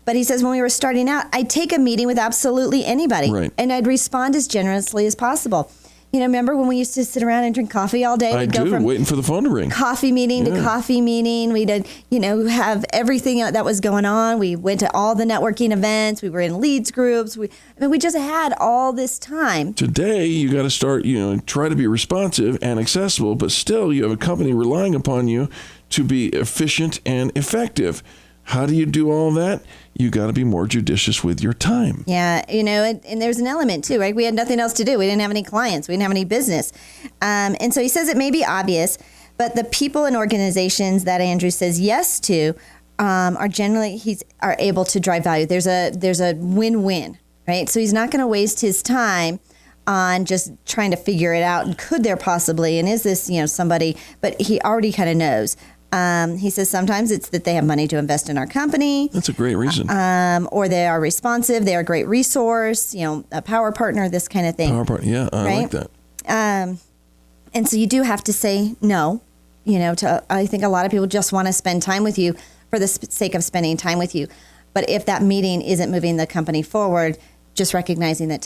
But he says when we were starting out, I'd take a meeting with absolutely anybody, right, and I'd respond as generously as possible. Remember when we used to sit around and drink coffee all day? We'd go from waiting for the phone to ring. Coffee meeting to coffee meeting. We'd, have everything that was going on. We went to all the networking events. We were in leads groups. We just had all this time. Today, you got to start, try to be responsive and accessible, but still you have a company relying upon you to be efficient and effective. How do you do all that? You got to be more judicious with your time. Yeah, and there's an element too, right? We had nothing else to do. We didn't have any clients. We didn't have any business. And so he says it may be obvious, but the people and organizations that Andrew says yes to are generally, are able to drive value. There's a win-win, right? So he's not going to waste his time on just trying to figure it out. And could there possibly, and is this, somebody, but he already kind of knows. He says sometimes it's that they have money to invest in our company. That's a great reason. Or they are responsive. They are a great resource, a power partner, this kind of thing. Power partner, yeah, I like that. And so you do have to say no. I think a lot of people just want to spend time with you for the sake of spending time with you. But if that meeting isn't moving the company forward, just recognizing that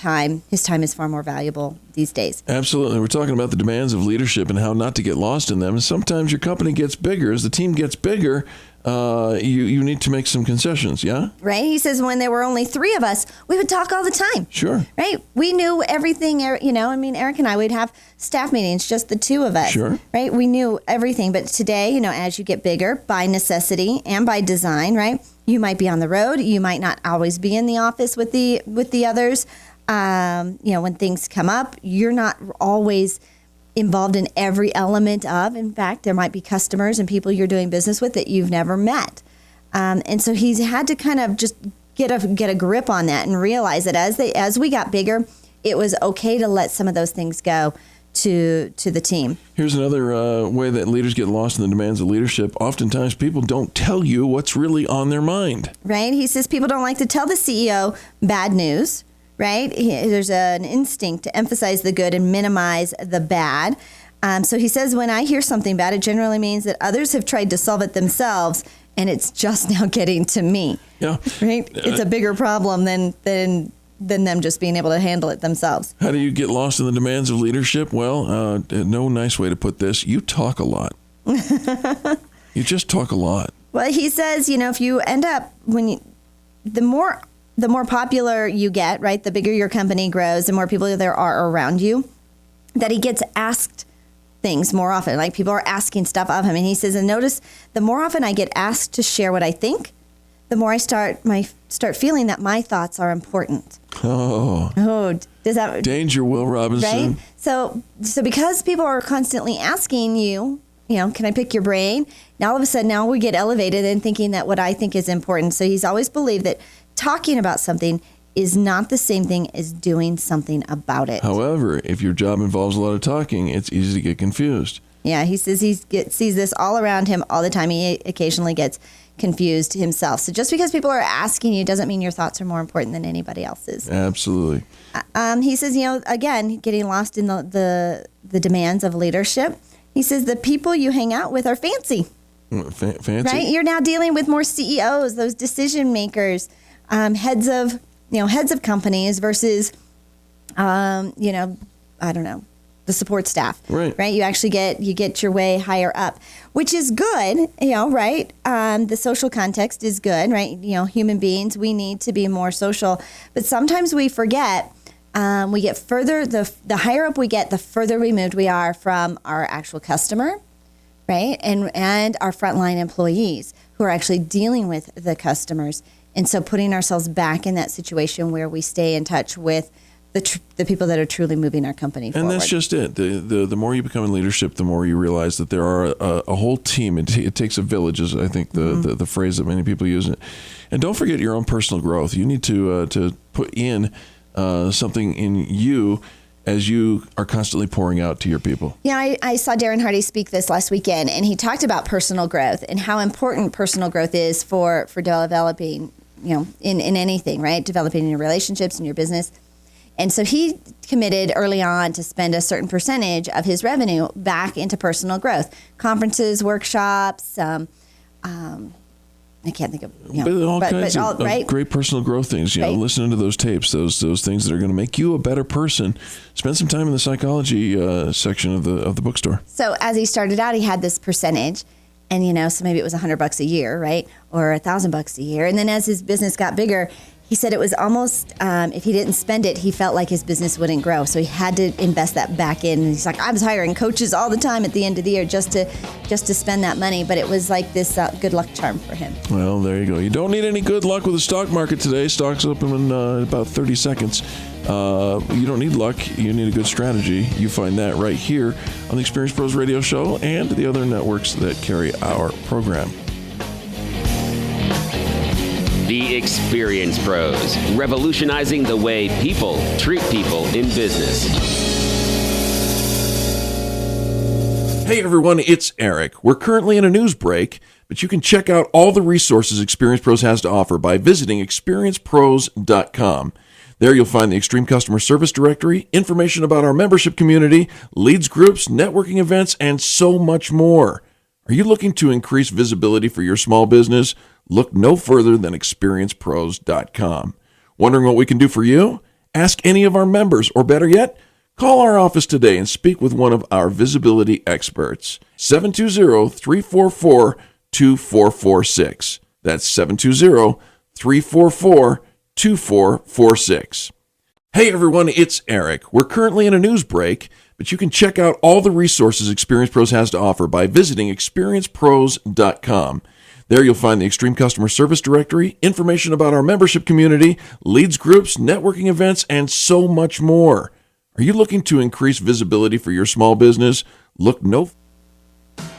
his time is far more valuable these days. Absolutely. We're talking about the demands of leadership and how not to get lost in them. And sometimes your company gets bigger. As the team gets bigger, you need to make some concessions, yeah? Right. He says when there were only 3 of us, we would talk all the time. Sure. Right. We knew everything, Eric and I would have staff meetings, just the 2 of us. Sure. Right. We knew everything. But today, as you get bigger, by necessity and by design, right, you might be on the road. You might not always be in the office with the others. When things come up, you're not always involved in every element of. In fact, there might be customers and people you're doing business with that you've never met. And so he's had to kind of just get a grip on that and realize that as we got bigger, it was okay to let some of those things go to the team. Here's another way that leaders get lost in the demands of leadership. Oftentimes people don't tell you what's really on their mind. Right. He says people don't like to tell the CEO bad news. Right? There's an instinct to emphasize the good and minimize the bad. So he says, when I hear something bad, it generally means that others have tried to solve it themselves, and it's just now getting to me. Yeah. Right? It's a bigger problem than them just being able to handle it themselves. How do you get lost in the demands of leadership? Well, no nice way to put this. You talk a lot. You just talk a lot. Well, he says, if you end up, the more popular you get, right, the bigger your company grows, the more people there are around you, that he gets asked things more often. Like people are asking stuff of him. And he says, and notice the more often I get asked to share what I think, the more I start feeling that my thoughts are important. Oh, does that danger, Will Robinson? Right? So because people are constantly asking you, can I pick your brain? Now all of a sudden, now we get elevated in thinking that what I think is important. So he's always believed that talking about something is not the same thing as doing something about it. However, if your job involves a lot of talking, it's easy to get confused. Yeah, he says sees this all around him all the time. He occasionally gets confused himself. So just because people are asking you doesn't mean your thoughts are more important than anybody else's. Absolutely. He says, again, getting lost in the demands of leadership. He says the people you hang out with are fancy. Fancy? Right? You're now dealing with more CEOs, those decision makers, heads of companies versus, I don't know, the support staff. Right. You actually get your way higher up, which is good, right? The social context is good, right? Human beings, we need to be more social, but sometimes we forget. We get further, the higher up we get, the further removed we are from our actual customer, right? And our frontline employees who are actually dealing with the customers. And so putting ourselves back in that situation where we stay in touch with the people that are truly moving our company forward. And that's just it. The more you become in leadership, the more you realize that there are a whole team. It takes a village, is I think the phrase that many people use. And don't forget your own personal growth. You need to put in something in you as you are constantly pouring out to your people. Yeah, I saw Darren Hardy speak this last weekend, and he talked about personal growth and how important personal growth is for developing, in anything, right? Developing in your relationships and your business. And so he committed early on to spend a certain percentage of his revenue back into personal growth, conferences, workshops. I can't think of, all kinds of great personal growth things. Listening to those tapes, those things that are going to make you a better person. Spend some time in the psychology section of the bookstore. So as he started out, he had this percentage, and so maybe it was $100 a year, right, or $1,000 a year. And then as his business got bigger, he said it was almost, if he didn't spend it, he felt like his business wouldn't grow. So he had to invest that back in. And he's like, I was hiring coaches all the time at the end of the year just to spend that money. But it was like this good luck charm for him. Well, there you go. You don't need any good luck with the stock market today. Stock's open in about 30 seconds. You don't need luck. You need a good strategy. You find that right here on the Experience Pros Radio Show and the other networks that carry our program. The Experience Pros, revolutionizing the way people treat people in business. Hey everyone, it's Eric. We're currently in a news break, but you can check out all the resources Experience Pros has to offer by visiting experiencepros.com. There you'll find the Extreme Customer Service Directory, information about our membership community, leads groups, networking events, and so much more. Are you looking to increase visibility for your small business? Look no further than experiencepros.com. Wondering what we can do for you? Ask any of our members, or better yet, call our office today and speak with one of our visibility experts. 720-344-2446. That's 720-344-2446. Hey everyone, it's Eric. We're currently in a news break, but you can check out all the resources Experience Pros has to offer by visiting experiencepros.com. There you'll find the Extreme Customer Service Directory, information about our membership community, leads groups, networking events, and so much more. Are you looking to increase visibility for your small business? Look no...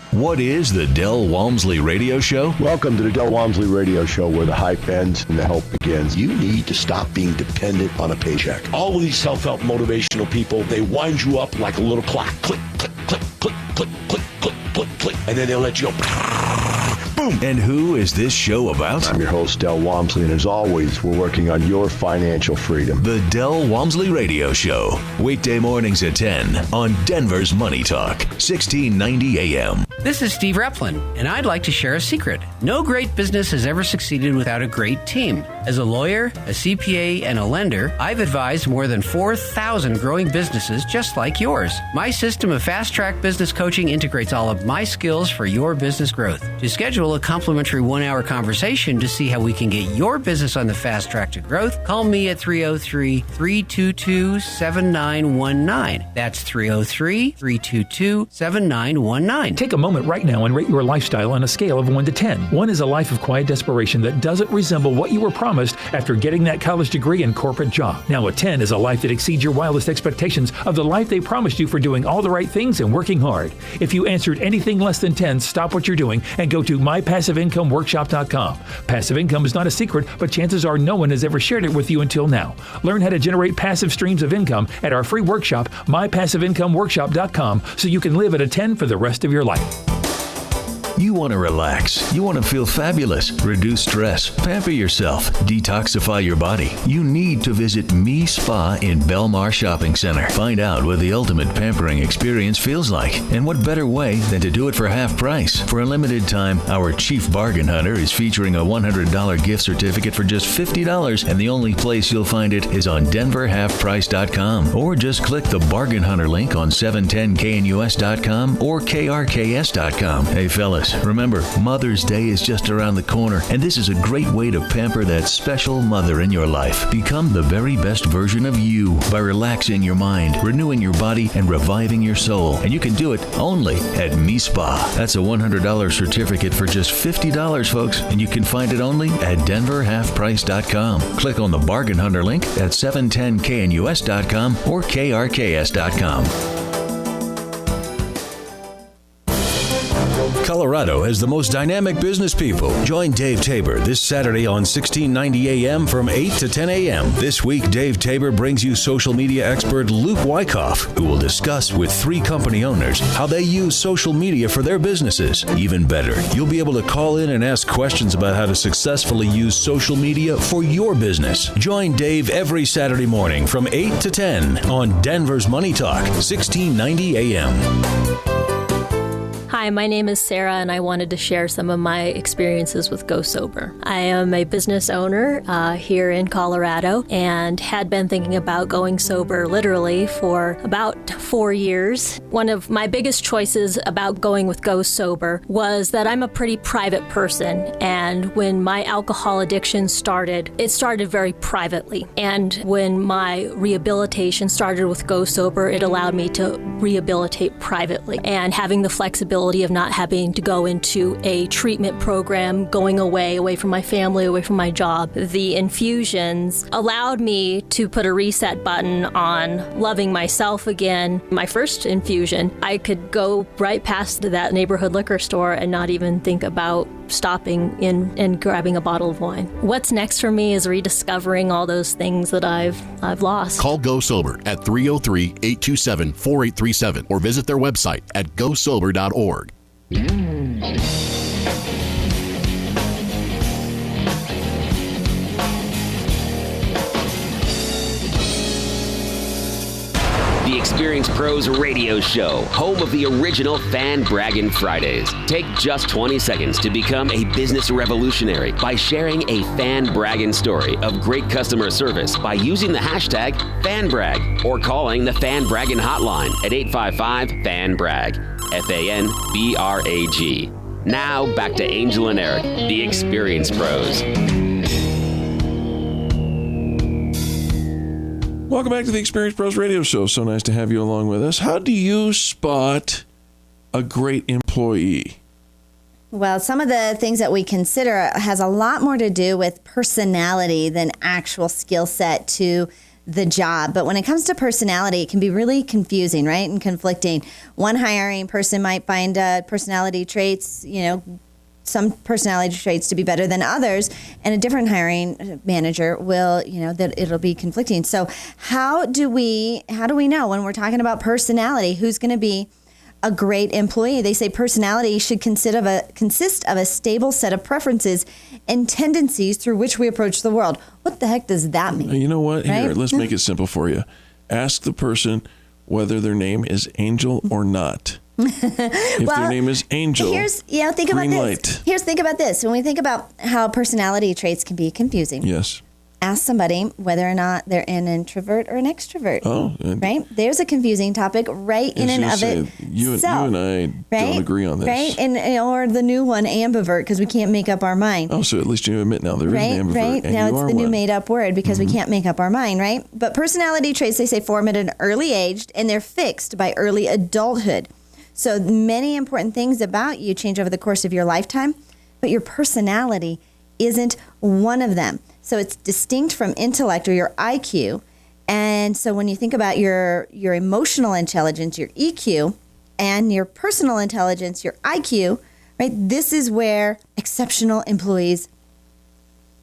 What is the Del Walmsley Radio Show? Welcome to the Del Walmsley Radio Show, where the hype ends and the help begins. You need to stop being dependent on a paycheck. All of these self-help motivational people, they wind you up like a little clock. Click, click, click, click, click, click, click, click, click, and then they'll let you go. Boom. And who is this show about? I'm your host, Del Walmsley, and as always, we're working on your financial freedom. The Del Walmsley Radio Show, weekday mornings at 10 on Denver's Money Talk, 1690 AM. This is Steve Replin, and I'd like to share a secret. No great business has ever succeeded without a great team. As a lawyer, a CPA, and a lender, I've advised more than 4,000 growing businesses just like yours. My system of fast-track business coaching integrates all of my skills for your business growth. To schedule a complimentary 1-hour conversation to see how we can get your business on the fast track to growth, call me at 303-322-7919. That's 303-322-7919. Take a moment right now and rate your lifestyle on a scale of 1 to 10. 1 is a life of quiet desperation that doesn't resemble what you were promised after getting that college degree and corporate job. Now a 10 is a life that exceeds your wildest expectations of the life they promised you for doing all the right things and working hard. If you answered anything less than 10, stop what you're doing and go to mypassiveincomeworkshop.com. Passive income is not a secret, but chances are no one has ever shared it with you until now. Learn how to generate passive streams of income at our free workshop, mypassiveincomeworkshop.com, so you can live at a 10 for the rest of your life. You want to relax. You want to feel fabulous. Reduce stress. Pamper yourself. Detoxify your body. You need to visit Me Spa in Belmar Shopping Center. Find out what the ultimate pampering experience feels like. And what better way than to do it for half price. For a limited time, our chief bargain hunter is featuring a $100 gift certificate for just $50. And the only place you'll find it is on denverhalfprice.com. Or just click the bargain hunter link on 710knus.com or krks.com. Hey fellas, things. Remember, Mother's Day is just around the corner, and this is a great way to pamper that special mother in your life. Become the very best version of you by relaxing your mind, renewing your body, and reviving your soul. And you can do it only at Me Spa. That's a $100 certificate for just $50, folks, and you can find it only at denverhalfprice.com. Click on the Bargain Hunter link at 710knus.com or krks.com. Colorado has the most dynamic business people. Join Dave Tabor this Saturday on 1690 AM from 8 to 10 a.m. This week, Dave Tabor brings you social media expert Luke Wyckoff, who will discuss with 3 company owners how they use social media for their businesses. Even better, you'll be able to call in and ask questions about how to successfully use social media for your business. Join Dave every Saturday morning from 8 to 10 on Denver's Money Talk, 1690 AM. Hi, my name is Sarah, and I wanted to share some of my experiences with Go Sober. I am a business owner here in Colorado and had been thinking about going sober literally for about 4 years. One of my biggest choices about going with Go Sober was that I'm a pretty private person, and when my alcohol addiction started, it started very privately. And when my rehabilitation started with Go Sober, it allowed me to rehabilitate privately, and having the flexibility of not having to go into a treatment program, going away from my family, away from my job. The infusions allowed me to put a reset button on loving myself again. My first infusion, I could go right past that neighborhood liquor store and not even think about stopping in and grabbing a bottle of wine. What's next for me is rediscovering all those things that I've lost. Call Go Sober at 303-827-4837 or visit their website at gosober.org. The Experienced Pros Radio Show, home of the original Fan Braggin Fridays. Take just 20 seconds to become a business revolutionary by sharing a Fan Braggin story of great customer service by using the hashtag FanBrag or calling the Fan Braggin hotline at 855-FAN-BRAG, FANBRAG. Now back to Angel and Eric, the Experienced Pros. Welcome back to the Experienced Pros Radio Show. So nice to have you along with us. How do you spot a great employee? Well, some of the things that we consider has a lot more to do with personality than actual skill set to the job. But when it comes to personality, it can be really confusing, right? And conflicting. One hiring person might find personality traits, some personality traits to be better than others, and a different hiring manager will, that it'll be conflicting. So how do we know when we're talking about personality, who's going to be a great employee? They say personality should consist of a stable set of preferences and tendencies through which we approach the world. What the heck does that mean? You know what? Right? Here, let's make it simple for you. Ask the person whether their name is Angel or not. If their name is Angel, think about this. Think about this. When we think about how personality traits can be confusing. Yes. Ask somebody whether or not they're an introvert or an extrovert. Oh. Right? There's a confusing topic right in and of it. You and I don't agree on this. Right? Or the new one, ambivert, because we can't make up our mind. Oh, so at least you admit now there is an ambivert. Right? And now you it's the new made up word because we can't make up our mind, right? But personality traits, they say, form at an early age and they're fixed by early adulthood. So many important things about you change over the course of your lifetime, but your personality isn't one of them. So it's distinct from intellect or your IQ. And so when you think about your emotional intelligence, your EQ, and your personal intelligence, your IQ, right? This is where exceptional employees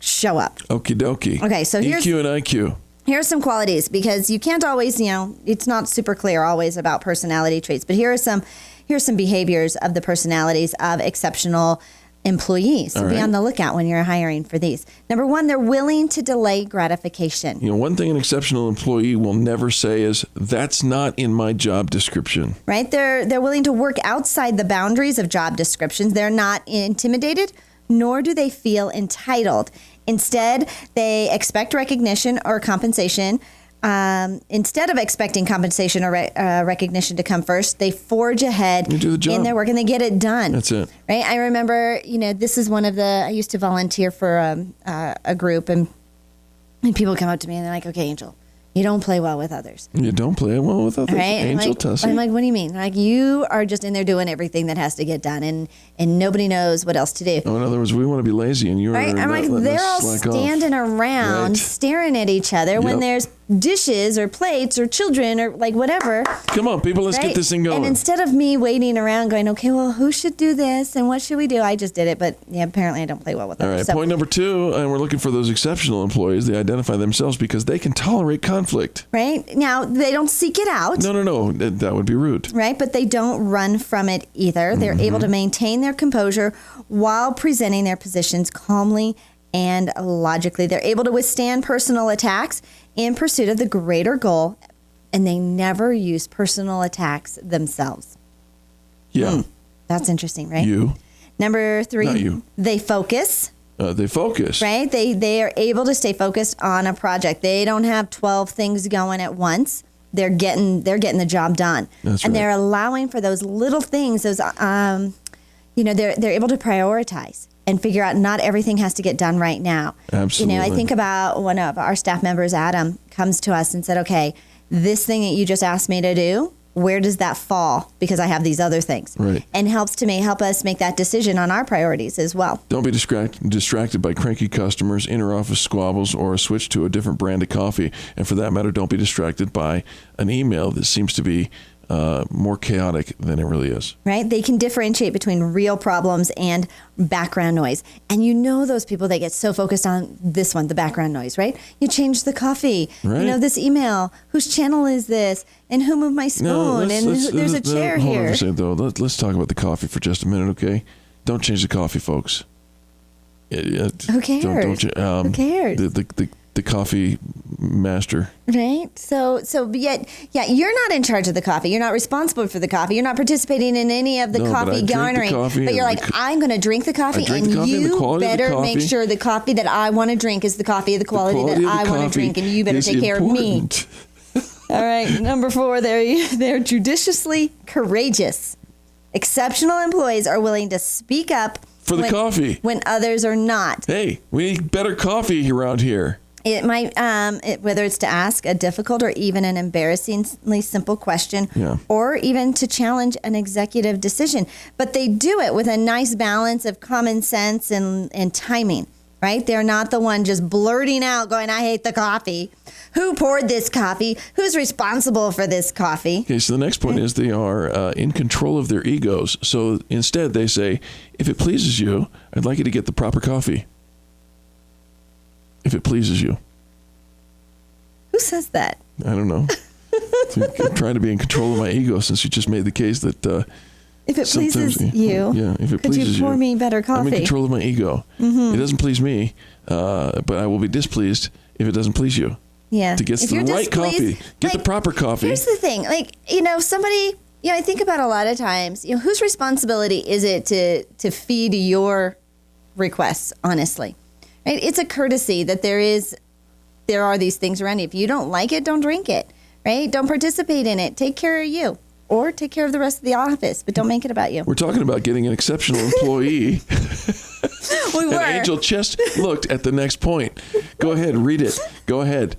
show up. Okie dokie. Okay, so EQ and IQ. Here's some qualities, because you can't always, it's not super clear always about personality traits, but here's some behaviors of the personalities of exceptional employees. So be on the lookout when you're hiring for these. Number one, they're willing to delay gratification. One thing an exceptional employee will never say is, that's not in my job description. Right? They're willing to work outside the boundaries of job descriptions. They're not intimidated, nor do they feel entitled. Instead, they expect recognition or compensation instead of expecting compensation or recognition to come first, they forge ahead You do the job. in their work and they get it done. That's it. Right? I remember, this is one of I used to volunteer for a group, and people come up to me and they're like, okay, Angel, you don't play well with others. You don't play well with others, Right? Angel Tussie. I'm like, what do you mean? Like, you are just in there doing everything that has to get done, and nobody knows what else to do. Oh, in other words, we want to be lazy, and you're Right? I'm like, they're all standing around staring at each other when there's dishes or plates or children or like whatever. Come on, people, let's Right? get this thing going. And instead of me waiting around going, okay, well, who should do this and what should we do? I just did it, but apparently I don't play well with All others. right, So- point number 2, and we're looking for those exceptional employees. They identify themselves because they can tolerate conflict. Right? Now, they don't seek it out. No, that would be rude. Right? But they don't run from it either. They're able to maintain their composure while presenting their positions calmly and logically. They're able to withstand personal attacks in pursuit of the greater goal, and they never use personal attacks themselves. Yeah. That's interesting, right? You. Number 3, Not you. they focus. They focus. Right? They are able to stay focused on a project. They don't have 12 things going at once. They're getting the job done. That's and right. they're allowing for those little things, those they're able to prioritize and figure out not everything has to get done right now. Absolutely. I think about one of our staff members, Adam, comes to us and said, okay, this thing that you just asked me to do, where does that fall? Because I have these other things. Right. And help us make that decision on our priorities as well. Don't be distracted by cranky customers, inter-office squabbles, or a switch to a different brand of coffee. And for that matter, don't be distracted by an email that seems to be more chaotic than it really is. Right? They can differentiate between real problems and background noise. And those people that get so focused on this one, the background noise, right? You change the coffee. Right. This email. Whose channel is this? And who moved my spoon? There's a chair hold here. on for a second, though. Let's talk about the coffee for just a minute, okay? Don't change the coffee, folks. Who cares? Who cares? The coffee master. Right? So yet, you're not in charge of the coffee. You're not responsible for the coffee. You're not participating in any of the No, but I coffee drink the garnering. coffee But you're and like, I'm going to drink the coffee, drink the coffee and the you quality of the better make coffee- sure the coffee that I want to drink is the coffee of the quality that I want to drink, and you better take care of me. All right, number 4, they're judiciously courageous. Exceptional employees are willing to speak up For the coffee. when others are not. Hey, we need better coffee around here. It might, whether it's to ask a difficult or even an embarrassingly simple question, or even to challenge an executive decision. But they do it with a nice balance of common sense and timing, right? They're not the one just blurting out, going, I hate the coffee. Who poured this coffee? Who's responsible for this coffee? Okay, so the next point is they are in control of their egos. So instead they say, if it pleases you, I'd like you to get the proper coffee. If it pleases you. Who says that? I don't know. I'm trying to be in control of my ego since you just made the case that If it pleases sometimes- you, yeah, if it could pleases you pour you, me better coffee? I'm in control of my ego. Mhm. It doesn't please me, but I will be displeased if it doesn't please you. Yeah. To get If the you're right displeased, coffee, get the proper coffee. Here's the thing, somebody, I think about a lot of times, whose responsibility is it to feed your requests, honestly? Right? It's a courtesy that there are these things around you. If you don't like it, don't drink it, right? Don't participate in it. Take care of you, or take care of the rest of the office, but don't make it about you. We're talking about getting an exceptional employee. We were. And Angel just looked at the next point. Go ahead, read it. Go ahead.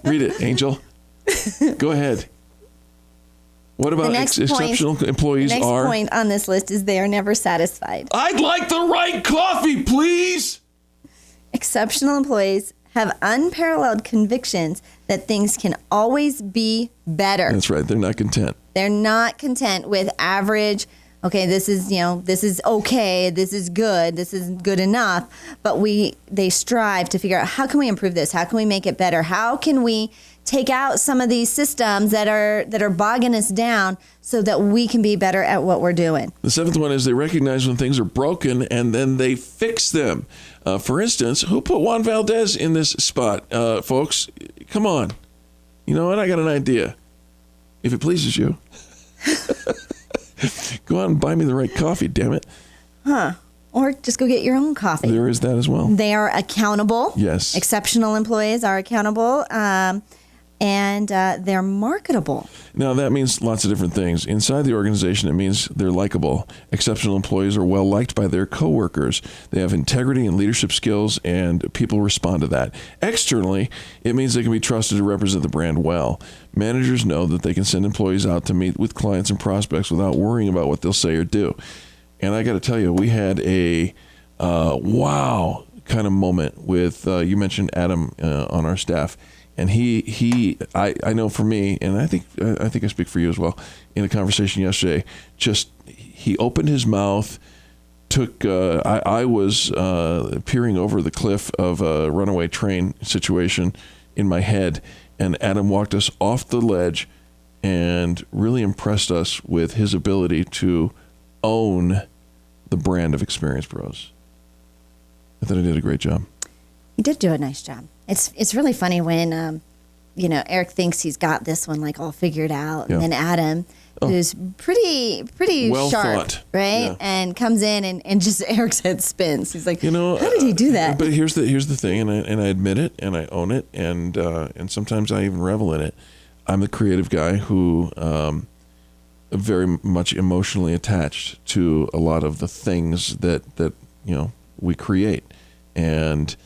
Read it, Angel. Go ahead. What The about next exceptional employees The next are? point on this list is they are never satisfied. I'd like the right coffee, please. Exceptional employees have unparalleled convictions that things can always be better. That's right. They're not content. They're not content with average. Okay, this is okay, this is good enough. But they strive to figure out, how can we improve this? How can we make it better? How can we take out some of these systems that are bogging us down so that we can be better at what we're doing? The 7th one is they recognize when things are broken and then they fix them. For instance, who put Juan Valdez in this spot? Folks, come on. You know what? I got an idea. If it pleases you. Go out and buy me the right coffee, damn it. Or just go get your own coffee. There is that as well. They are accountable. Yes. Exceptional employees are accountable. and they're marketable. Now, that means lots of different things. Inside the organization, it means they're likable. Exceptional employees are well liked by their coworkers. They have integrity and leadership skills, and people respond to that. Externally, it means they can be trusted to represent the brand well. Managers know that they can send employees out to meet with clients and prospects without worrying about what they'll say or do. And I got to tell you, we had a wow kind of moment with, you mentioned Adam on our staff. And I know for me, and I think I speak for you as well, in a conversation yesterday, just he opened his mouth, I was peering over the cliff of a runaway train situation in my head, and Adam walked us off the ledge and really impressed us with his ability to own the brand of Experience Pros. I thought he did a great job. He did do a nice job. It's really funny when, Eric thinks he's got this one like all figured out. Yeah. And then Adam, who's pretty well sharp, thought. right? Yeah. And comes in and just Eric's head spins. He's like, how did he do that? But here's the thing, and I admit it, and I own it, and sometimes I even revel in it. I'm the creative guy who very much emotionally attached to a lot of the things that we create, and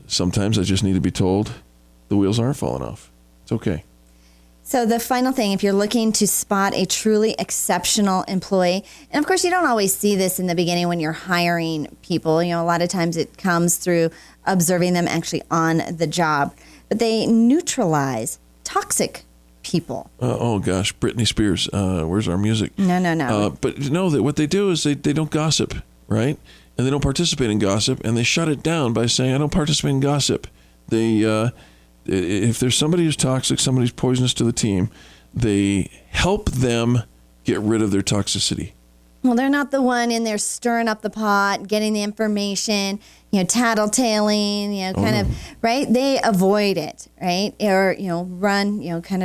sometimes I just need to be told the wheels aren't falling off. It's okay. So the final thing, if you're looking to spot a truly exceptional employee, and of course you don't always see this in the beginning when you're hiring people. A lot of times it comes through observing them actually on the job. But they neutralize toxic people. Oh gosh, Britney Spears, where's our music? No. But that what they do is they don't gossip, right? And they don't participate in gossip, and they shut it down by saying, I don't participate in gossip. They, if there's somebody who's toxic, somebody who's poisonous to the team, they help them get rid of their toxicity. Well, they're not the one in there stirring up the pot, getting the information, tattletaling, right? They avoid it, right? Or, run,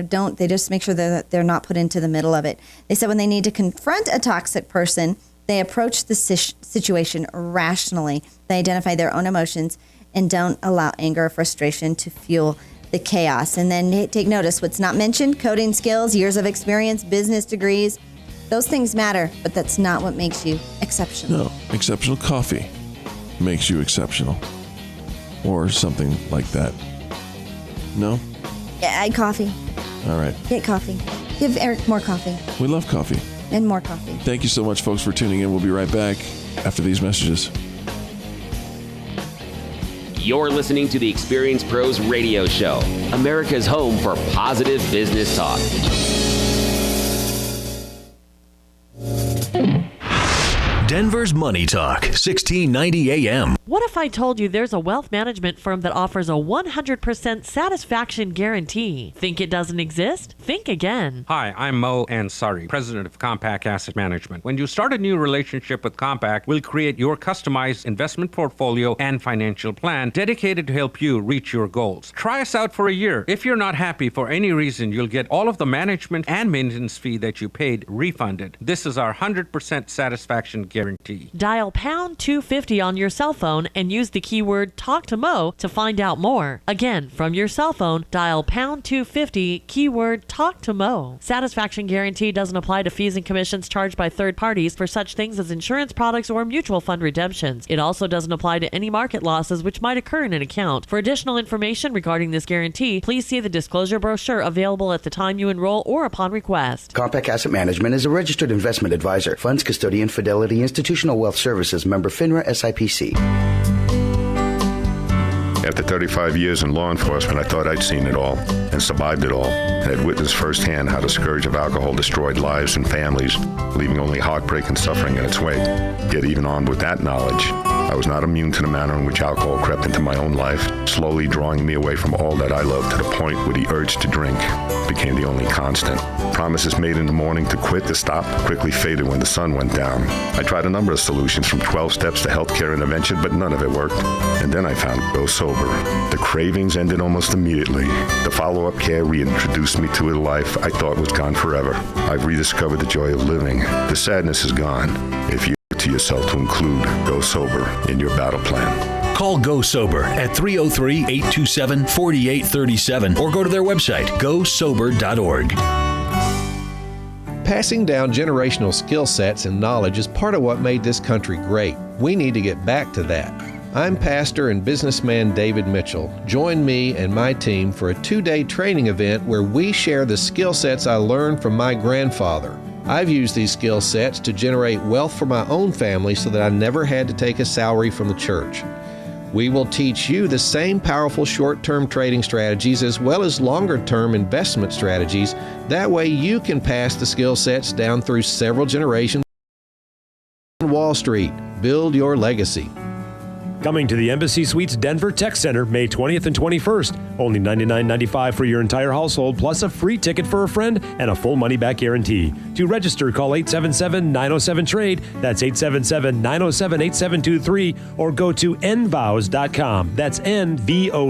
don't. They just make sure that they're not put into the middle of it. They said when they need to confront a toxic person, they approach the situation rationally. They identify their own emotions and don't allow anger or frustration to fuel the chaos. And then take notice what's not mentioned: coding skills, years of experience, business degrees. Those things matter, but that's not what makes you exceptional. No, exceptional coffee makes you exceptional, or something like that. No? Yeah, coffee. All right. Get coffee. Give Eric more coffee. We love coffee. And more coffee. Thank you so much, folks, for tuning in. We'll be right back after these messages. You're listening to the Experience Pros Radio Show, America's home for positive business talk. Denver's Money Talk, 1690 AM. What if I told you there's a wealth management firm that offers a 100% satisfaction guarantee? Think it doesn't exist? Think again. Hi, I'm Mo Ansari, president of Compact Asset Management. When you start a new relationship with Compact, we'll create your customized investment portfolio and financial plan dedicated to help you reach your goals. Try us out for a year. If you're not happy for any reason, you'll get all of the management and maintenance fee that you paid refunded. This is our 100% satisfaction guarantee. Dial pound 250 on your cell phone and use the keyword Talk to Mo to find out more. Again, from your cell phone, dial pound 250, keyword Talk to Mo. Satisfaction guarantee doesn't apply to fees and commissions charged by third parties for such things as insurance products or mutual fund redemptions. It also doesn't apply to any market losses which might occur in an account. For additional information regarding this guarantee, please see the disclosure brochure available at the time you enroll or upon request. Compact Asset Management is a registered investment advisor. Funds custodian, Fidelity Institutional Wealth Services, member FINRA SIPC. After 35 years in law enforcement, I thought I'd seen it all and survived it all, and had witnessed firsthand how the scourge of alcohol destroyed lives and families, leaving only heartbreak and suffering in its wake. Yet even armed with that knowledge, I was not immune to the manner in which alcohol crept into my own life, slowly drawing me away from all that I loved to the point where the urge to drink became the only constant. Promises made in the morning to quit, to stop, quickly faded when the sun went down. I tried a number of solutions, from 12 steps to healthcare intervention, but none of it worked. And then I found Go Sober. The cravings ended almost immediately. The follow-up care reintroduced me to a life I thought was gone forever. I've rediscovered the joy of living. The sadness is gone. If you owe it to yourself to include Go Sober in your battle plan. Call Go Sober at 303-827-4837 or go to their website, gosober.org. Passing down generational skill sets and knowledge is part of what made this country great. We need to get back to that. I'm pastor and businessman David Mitchell. Join me and my team for a 2-day training event where we share the skill sets I learned from my grandfather. I've used these skill sets to generate wealth for my own family so that I never had to take a salary from the church. We will teach you the same powerful short-term trading strategies as well as longer-term investment strategies. That way you can pass the skill sets down through several generations on Wall Street. Build your legacy. Coming to the Embassy Suites Denver Tech Center May 20th and 21st. Only $99.95 for your entire household, plus a free ticket for a friend and a full money-back guarantee. To register, call 877-907-TRADE. That's 877-907-8723. Or go to nvows.com. That's nvows.com.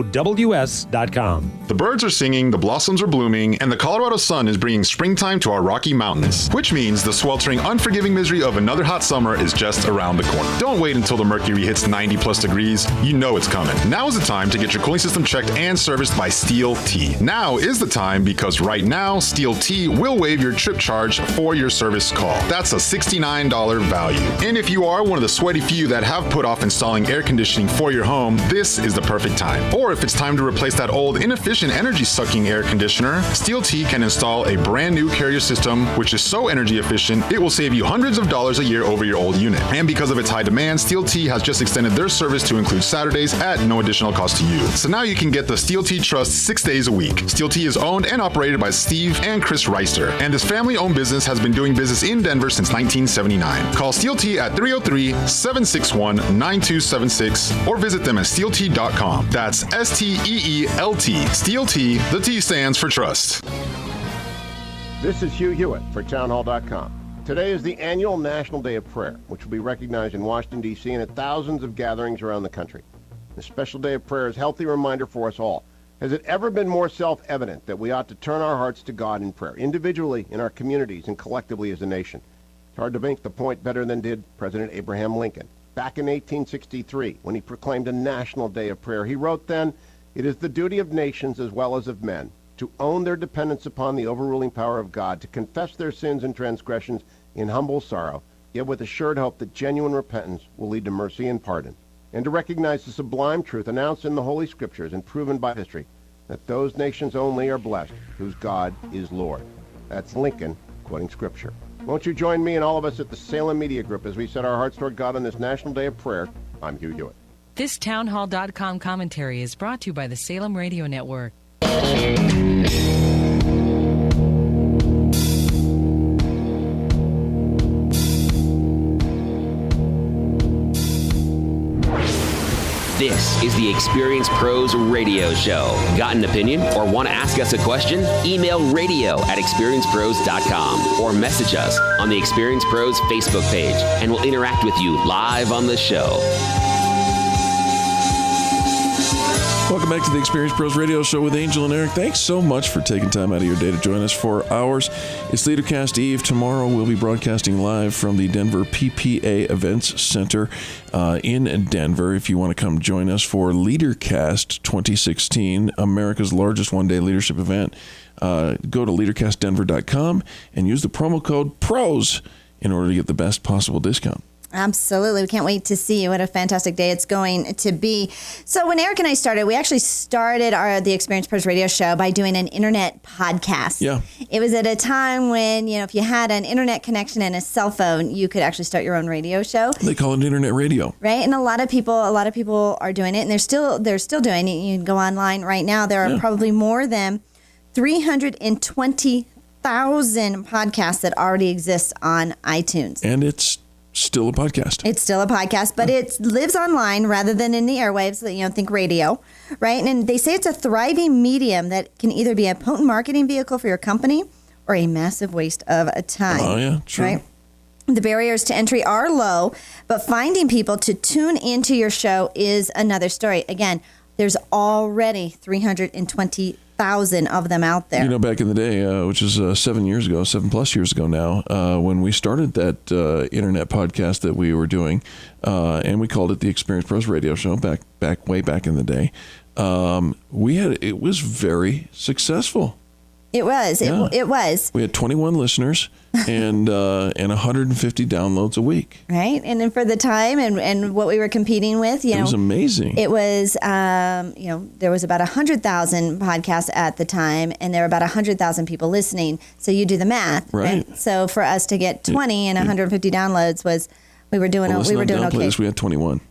The birds are singing, the blossoms are blooming, and the Colorado sun is bringing springtime to our Rocky Mountains, which means the sweltering, unforgiving misery of another hot summer is just around the corner. Don't wait until the mercury hits 90+ degrees. You know it's coming. Now is the time to get your cooling system checked and serviced by Steel T. Now is the time because right now, Steel T will waive your trip charge for your service call. That's a $69 value. And if you are one of the sweaty few that have put off installing air conditioning for your home, this is the perfect time. Or if it's time to replace that old inefficient energy-sucking air conditioner, Steel T can install a brand new Carrier system, which is so energy efficient, it will save you hundreds of dollars a year over your old unit. And because of its high demand, Steel T has just extended their service to include Saturdays at no additional cost to you. So now you can get the Steel T Trust 6 days a week. Steel T is owned and operated by Steve and Chris Reister, and this family-owned business has been doing business in Denver since 1979. Call Steel T at 303-761-9276 or visit them at steelt.com. That's STEELT. Steel T, the T stands for trust. This is Hugh Hewitt for townhall.com. Today is the annual National Day of Prayer, which will be recognized in Washington, D.C. and at thousands of gatherings around the country. This special day of prayer is a healthy reminder for us all. Has it ever been more self-evident that we ought to turn our hearts to God in prayer, individually, in our communities, and collectively as a nation? It's hard to make the point better than did President Abraham Lincoln. Back in 1863, when he proclaimed a National Day of Prayer, he wrote then, "It is the duty of nations as well as of men to own their dependence upon the overruling power of God, to confess their sins and transgressions in humble sorrow, yet with assured hope that genuine repentance will lead to mercy and pardon, and to recognize the sublime truth announced in the Holy Scriptures and proven by history, that those nations only are blessed whose God is Lord." That's Lincoln quoting Scripture. Won't you join me and all of us at the Salem Media Group as we set our hearts toward God on this National Day of Prayer? I'm Hugh Hewitt. This townhall.com commentary is brought to you by the Salem Radio Network. This is the Experience Pros Radio Show. Got an opinion or want to ask us a question? Email radio@experiencepros.com or message us on the Experience Pros Facebook page, and we'll interact with you live on the show. Welcome back to the Experience Pros Radio Show with Angel and Eric. Thanks so much for taking time out of your day to join us for ours. It's LeaderCast Eve. Tomorrow we'll be broadcasting live from the Denver PPA Events Center in Denver. If you want to come join us for LeaderCast 2016, America's largest one-day leadership event, go to leadercastdenver.com and use the promo code PROS in order to get the best possible discount. Absolutely. We can't wait to see you. What a fantastic day it's going to be. So when Eric and I started, we actually started the Experience Pros Radio Show by doing an internet podcast. Yeah. It was at a time when, if you had an internet connection and a cell phone, you could actually start your own radio show. They call it internet radio. Right? And a lot of people are doing it, and they're still doing it. You can go online right now. There are probably more than 320,000 podcasts that already exist on iTunes. And it's still a podcast. It's still a podcast, but it lives online rather than in the airwaves. Think radio, right? And they say it's a thriving medium that can either be a potent marketing vehicle for your company or a massive waste of time. Oh, yeah, true. Right? The barriers to entry are low, but finding people to tune into your show is another story. Again, there's already 320,000 100,000 of them out there. You know, back in the day, which is 7 plus years ago now, when we started that internet podcast that we were doing, and we called it the Experienced Pros Radio Show way back in the day, it was very successful. It was. Yeah. It was. We had 21 listeners and 150 downloads a week. Right. And then for the time and what we were competing with, it was amazing. It was, there was about 100,000 podcasts at the time, and there were about 100,000 people listening. So you do the math. Right. So for us to get 20 and 150 downloads we were doing okay. We had 21.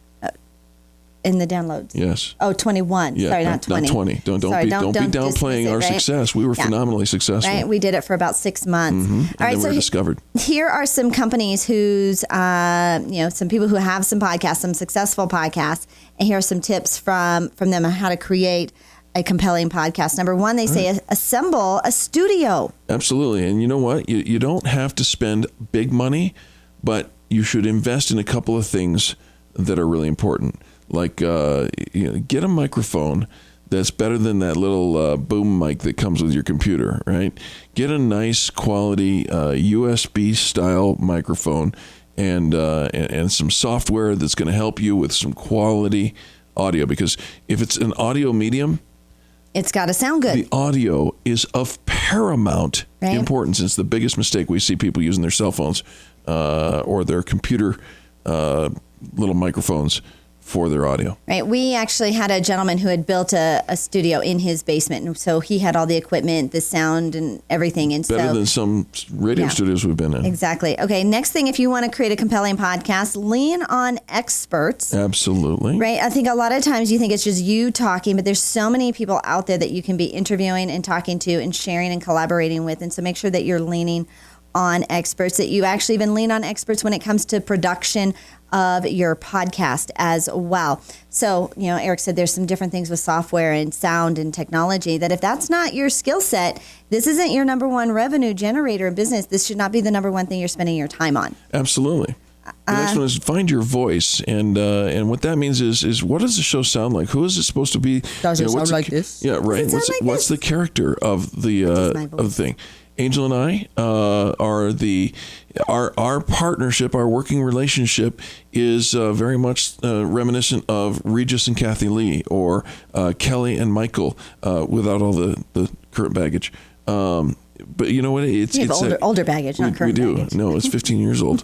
In the downloads. Yes. Oh, 21. Yeah, Sorry, not 20. Not 20. Don't be downplaying our success. We were phenomenally successful. Right. We did it for about 6 months. Mm-hmm. All right. Then we were discovered. Here are some companies whose, some people who have some podcasts, some successful podcasts, and here are some tips from them on how to create a compelling podcast. Number one, they say assemble a studio. Absolutely. And you know what? You don't have to spend big money, but you should invest in a couple of things that are really important. Like, get a microphone that's better than that little boom mic that comes with your computer, right? Get a nice quality USB style microphone and some software that's going to help you with some quality audio. Because if it's an audio medium, it's got to sound good. The audio is of paramount importance. It's the biggest mistake we see people using their cell phones or their computer little microphones for their audio. Right. We actually had a gentleman who had built a studio in his basement. And so he had all the equipment, the sound and everything. And better than some radio studios we've been in. Exactly. Okay. Next thing, if you want to create a compelling podcast, lean on experts. Absolutely. Right. I think a lot of times you think it's just you talking, but there's so many people out there that you can be interviewing and talking to and sharing and collaborating with. And so make sure that you're leaning on experts, that you actually even lean on experts when it comes to production of your podcast as well. So, Eric said there's some different things with software and sound and technology that if that's not your skill set, this isn't your number one revenue generator in business. This should not be the number one thing you're spending your time on. Absolutely. The next one is find your voice, and what that means is what does the show sound like? Who is it supposed to be? Does it sound like this? Yeah, right. What's the character of the thing? Angel and I our partnership, our working relationship is very much reminiscent of Regis and Kathy Lee or Kelly and Michael without all the current baggage. But you know what? It's older baggage, not current baggage. We do. No, it's 15 years old.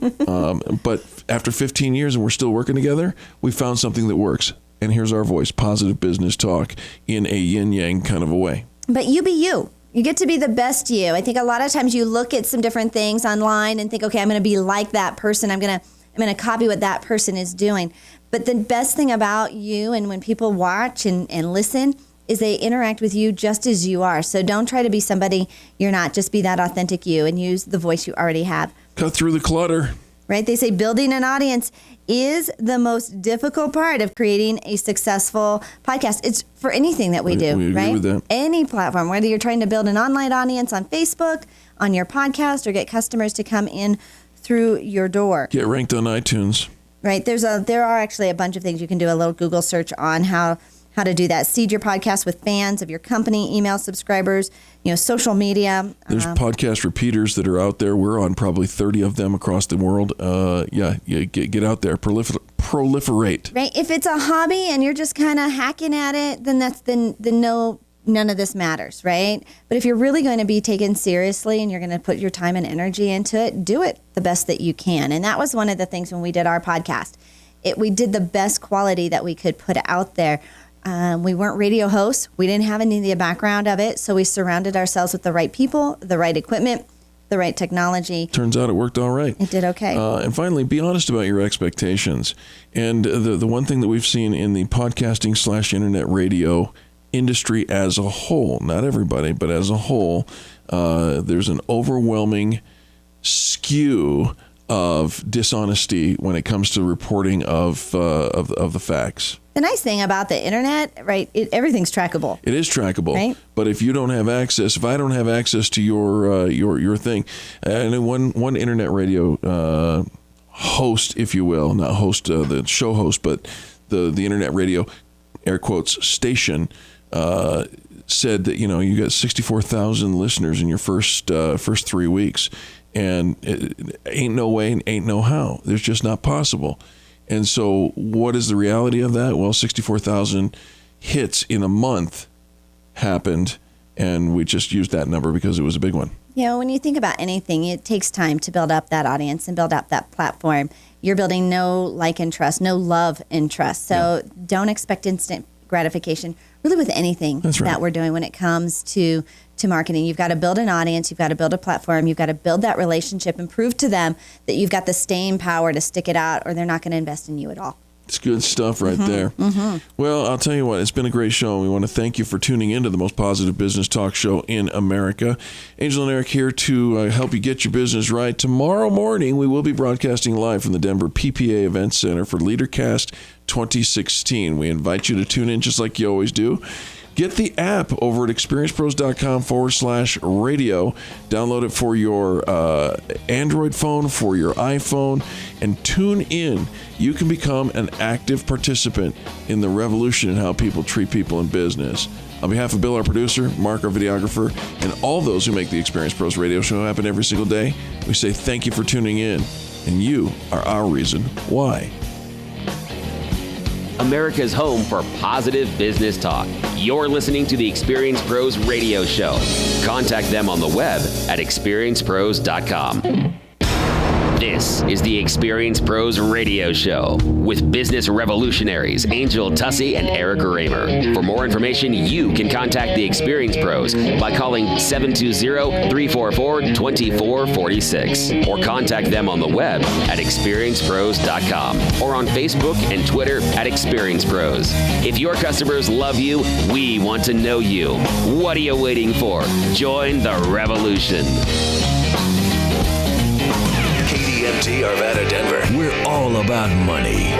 But after 15 years and we're still working together, we found something that works. And here's our voice, positive business talk in a yin-yang kind of a way. But you be you. You get to be the best you. I think a lot of times you look at some different things online and think, okay, I'm going to be like that person. I'm going to copy what that person is doing. But the best thing about you and when people watch and listen is they interact with you just as you are. So don't try to be somebody you're not. Just be that authentic you and use the voice you already have. Cut through the clutter. Right? They say building an audience is the most difficult part of creating a successful podcast. It's for anything that we do, we agree right? with that. Any platform, whether you're trying to build an online audience on Facebook, on your podcast, or get customers to come in through your door. Get ranked on iTunes. Right. There are actually a bunch of things you can do. A little Google search on how to do that. Seed your podcast with fans of your company, email subscribers, social media. There's podcast repeaters that are out there. We're on probably 30 of them across the world. Get out there, proliferate. Right. If it's a hobby and you're just kind of hacking at it, then none of this matters, right? But if you're really going to be taken seriously and you're going to put your time and energy into it, do it the best that you can. And that was one of the things when we did our podcast. We did the best quality that we could put out there. We weren't radio hosts. We didn't have any of the background of it. So we surrounded ourselves with the right people, the right equipment, the right technology. Turns out it worked all right. It did okay. And finally, be honest about your expectations. And the one thing that we've seen in the podcasting / internet radio industry as a whole, not everybody, but as a whole, there's an overwhelming skew of dishonesty when it comes to reporting of the facts. The nice thing about the internet, right, everything's trackable. It is trackable, right? But if you don't have access, if I don't have access to your thing, and one internet radio host, if you will, not host the show host, but the internet radio, air quotes, station, said that, you got 64,000 listeners in your first 3 weeks, and it ain't no way, ain't no how. There's just not possible. And so what is the reality of that? Well, 64,000 hits in a month happened, and we just used that number because it was a big one. When you think about anything, it takes time to build up that audience and build up that platform. You're building no like and trust, no love and trust. So don't expect instant gratification really with anything that we're doing when it comes to marketing. You've got to build an audience. You've got to build a platform. You've got to build that relationship and prove to them that you've got the staying power to stick it out, or they're not going to invest in you at all. It's good stuff right there. Well, I'll tell you what, it's been a great show. We want to thank you for tuning into the most positive business talk show in America. Angel and Eric here to help you get your business right. Tomorrow morning, we will be broadcasting live from the Denver PPA Event Center for LeaderCast 2016. We invite you to tune in just like you always do. Get the app over at experiencepros.com/radio. Download it for your Android phone, for your iPhone, and tune in. You can become an active participant in the revolution in how people treat people in business. On behalf of Bill, our producer, Mark, our videographer, and all those who make the Experience Pros radio show happen every single day, we say thank you for tuning in. And you are our reason why. America's home for positive business talk. You're listening to the Experience Pros radio show. Contact them on the web at experiencepros.com. This is the Experience Pros radio show with business revolutionaries Angel Tussey and Eric Raymer. For more information, you can contact the Experience Pros by calling 720-344-2446 or contact them on the web at experiencepros.com or on Facebook and Twitter at Experience Pros. If your customers love you, we want to know you. What are you waiting for? Join the revolution. KDMT Arvada Denver. We're all about money.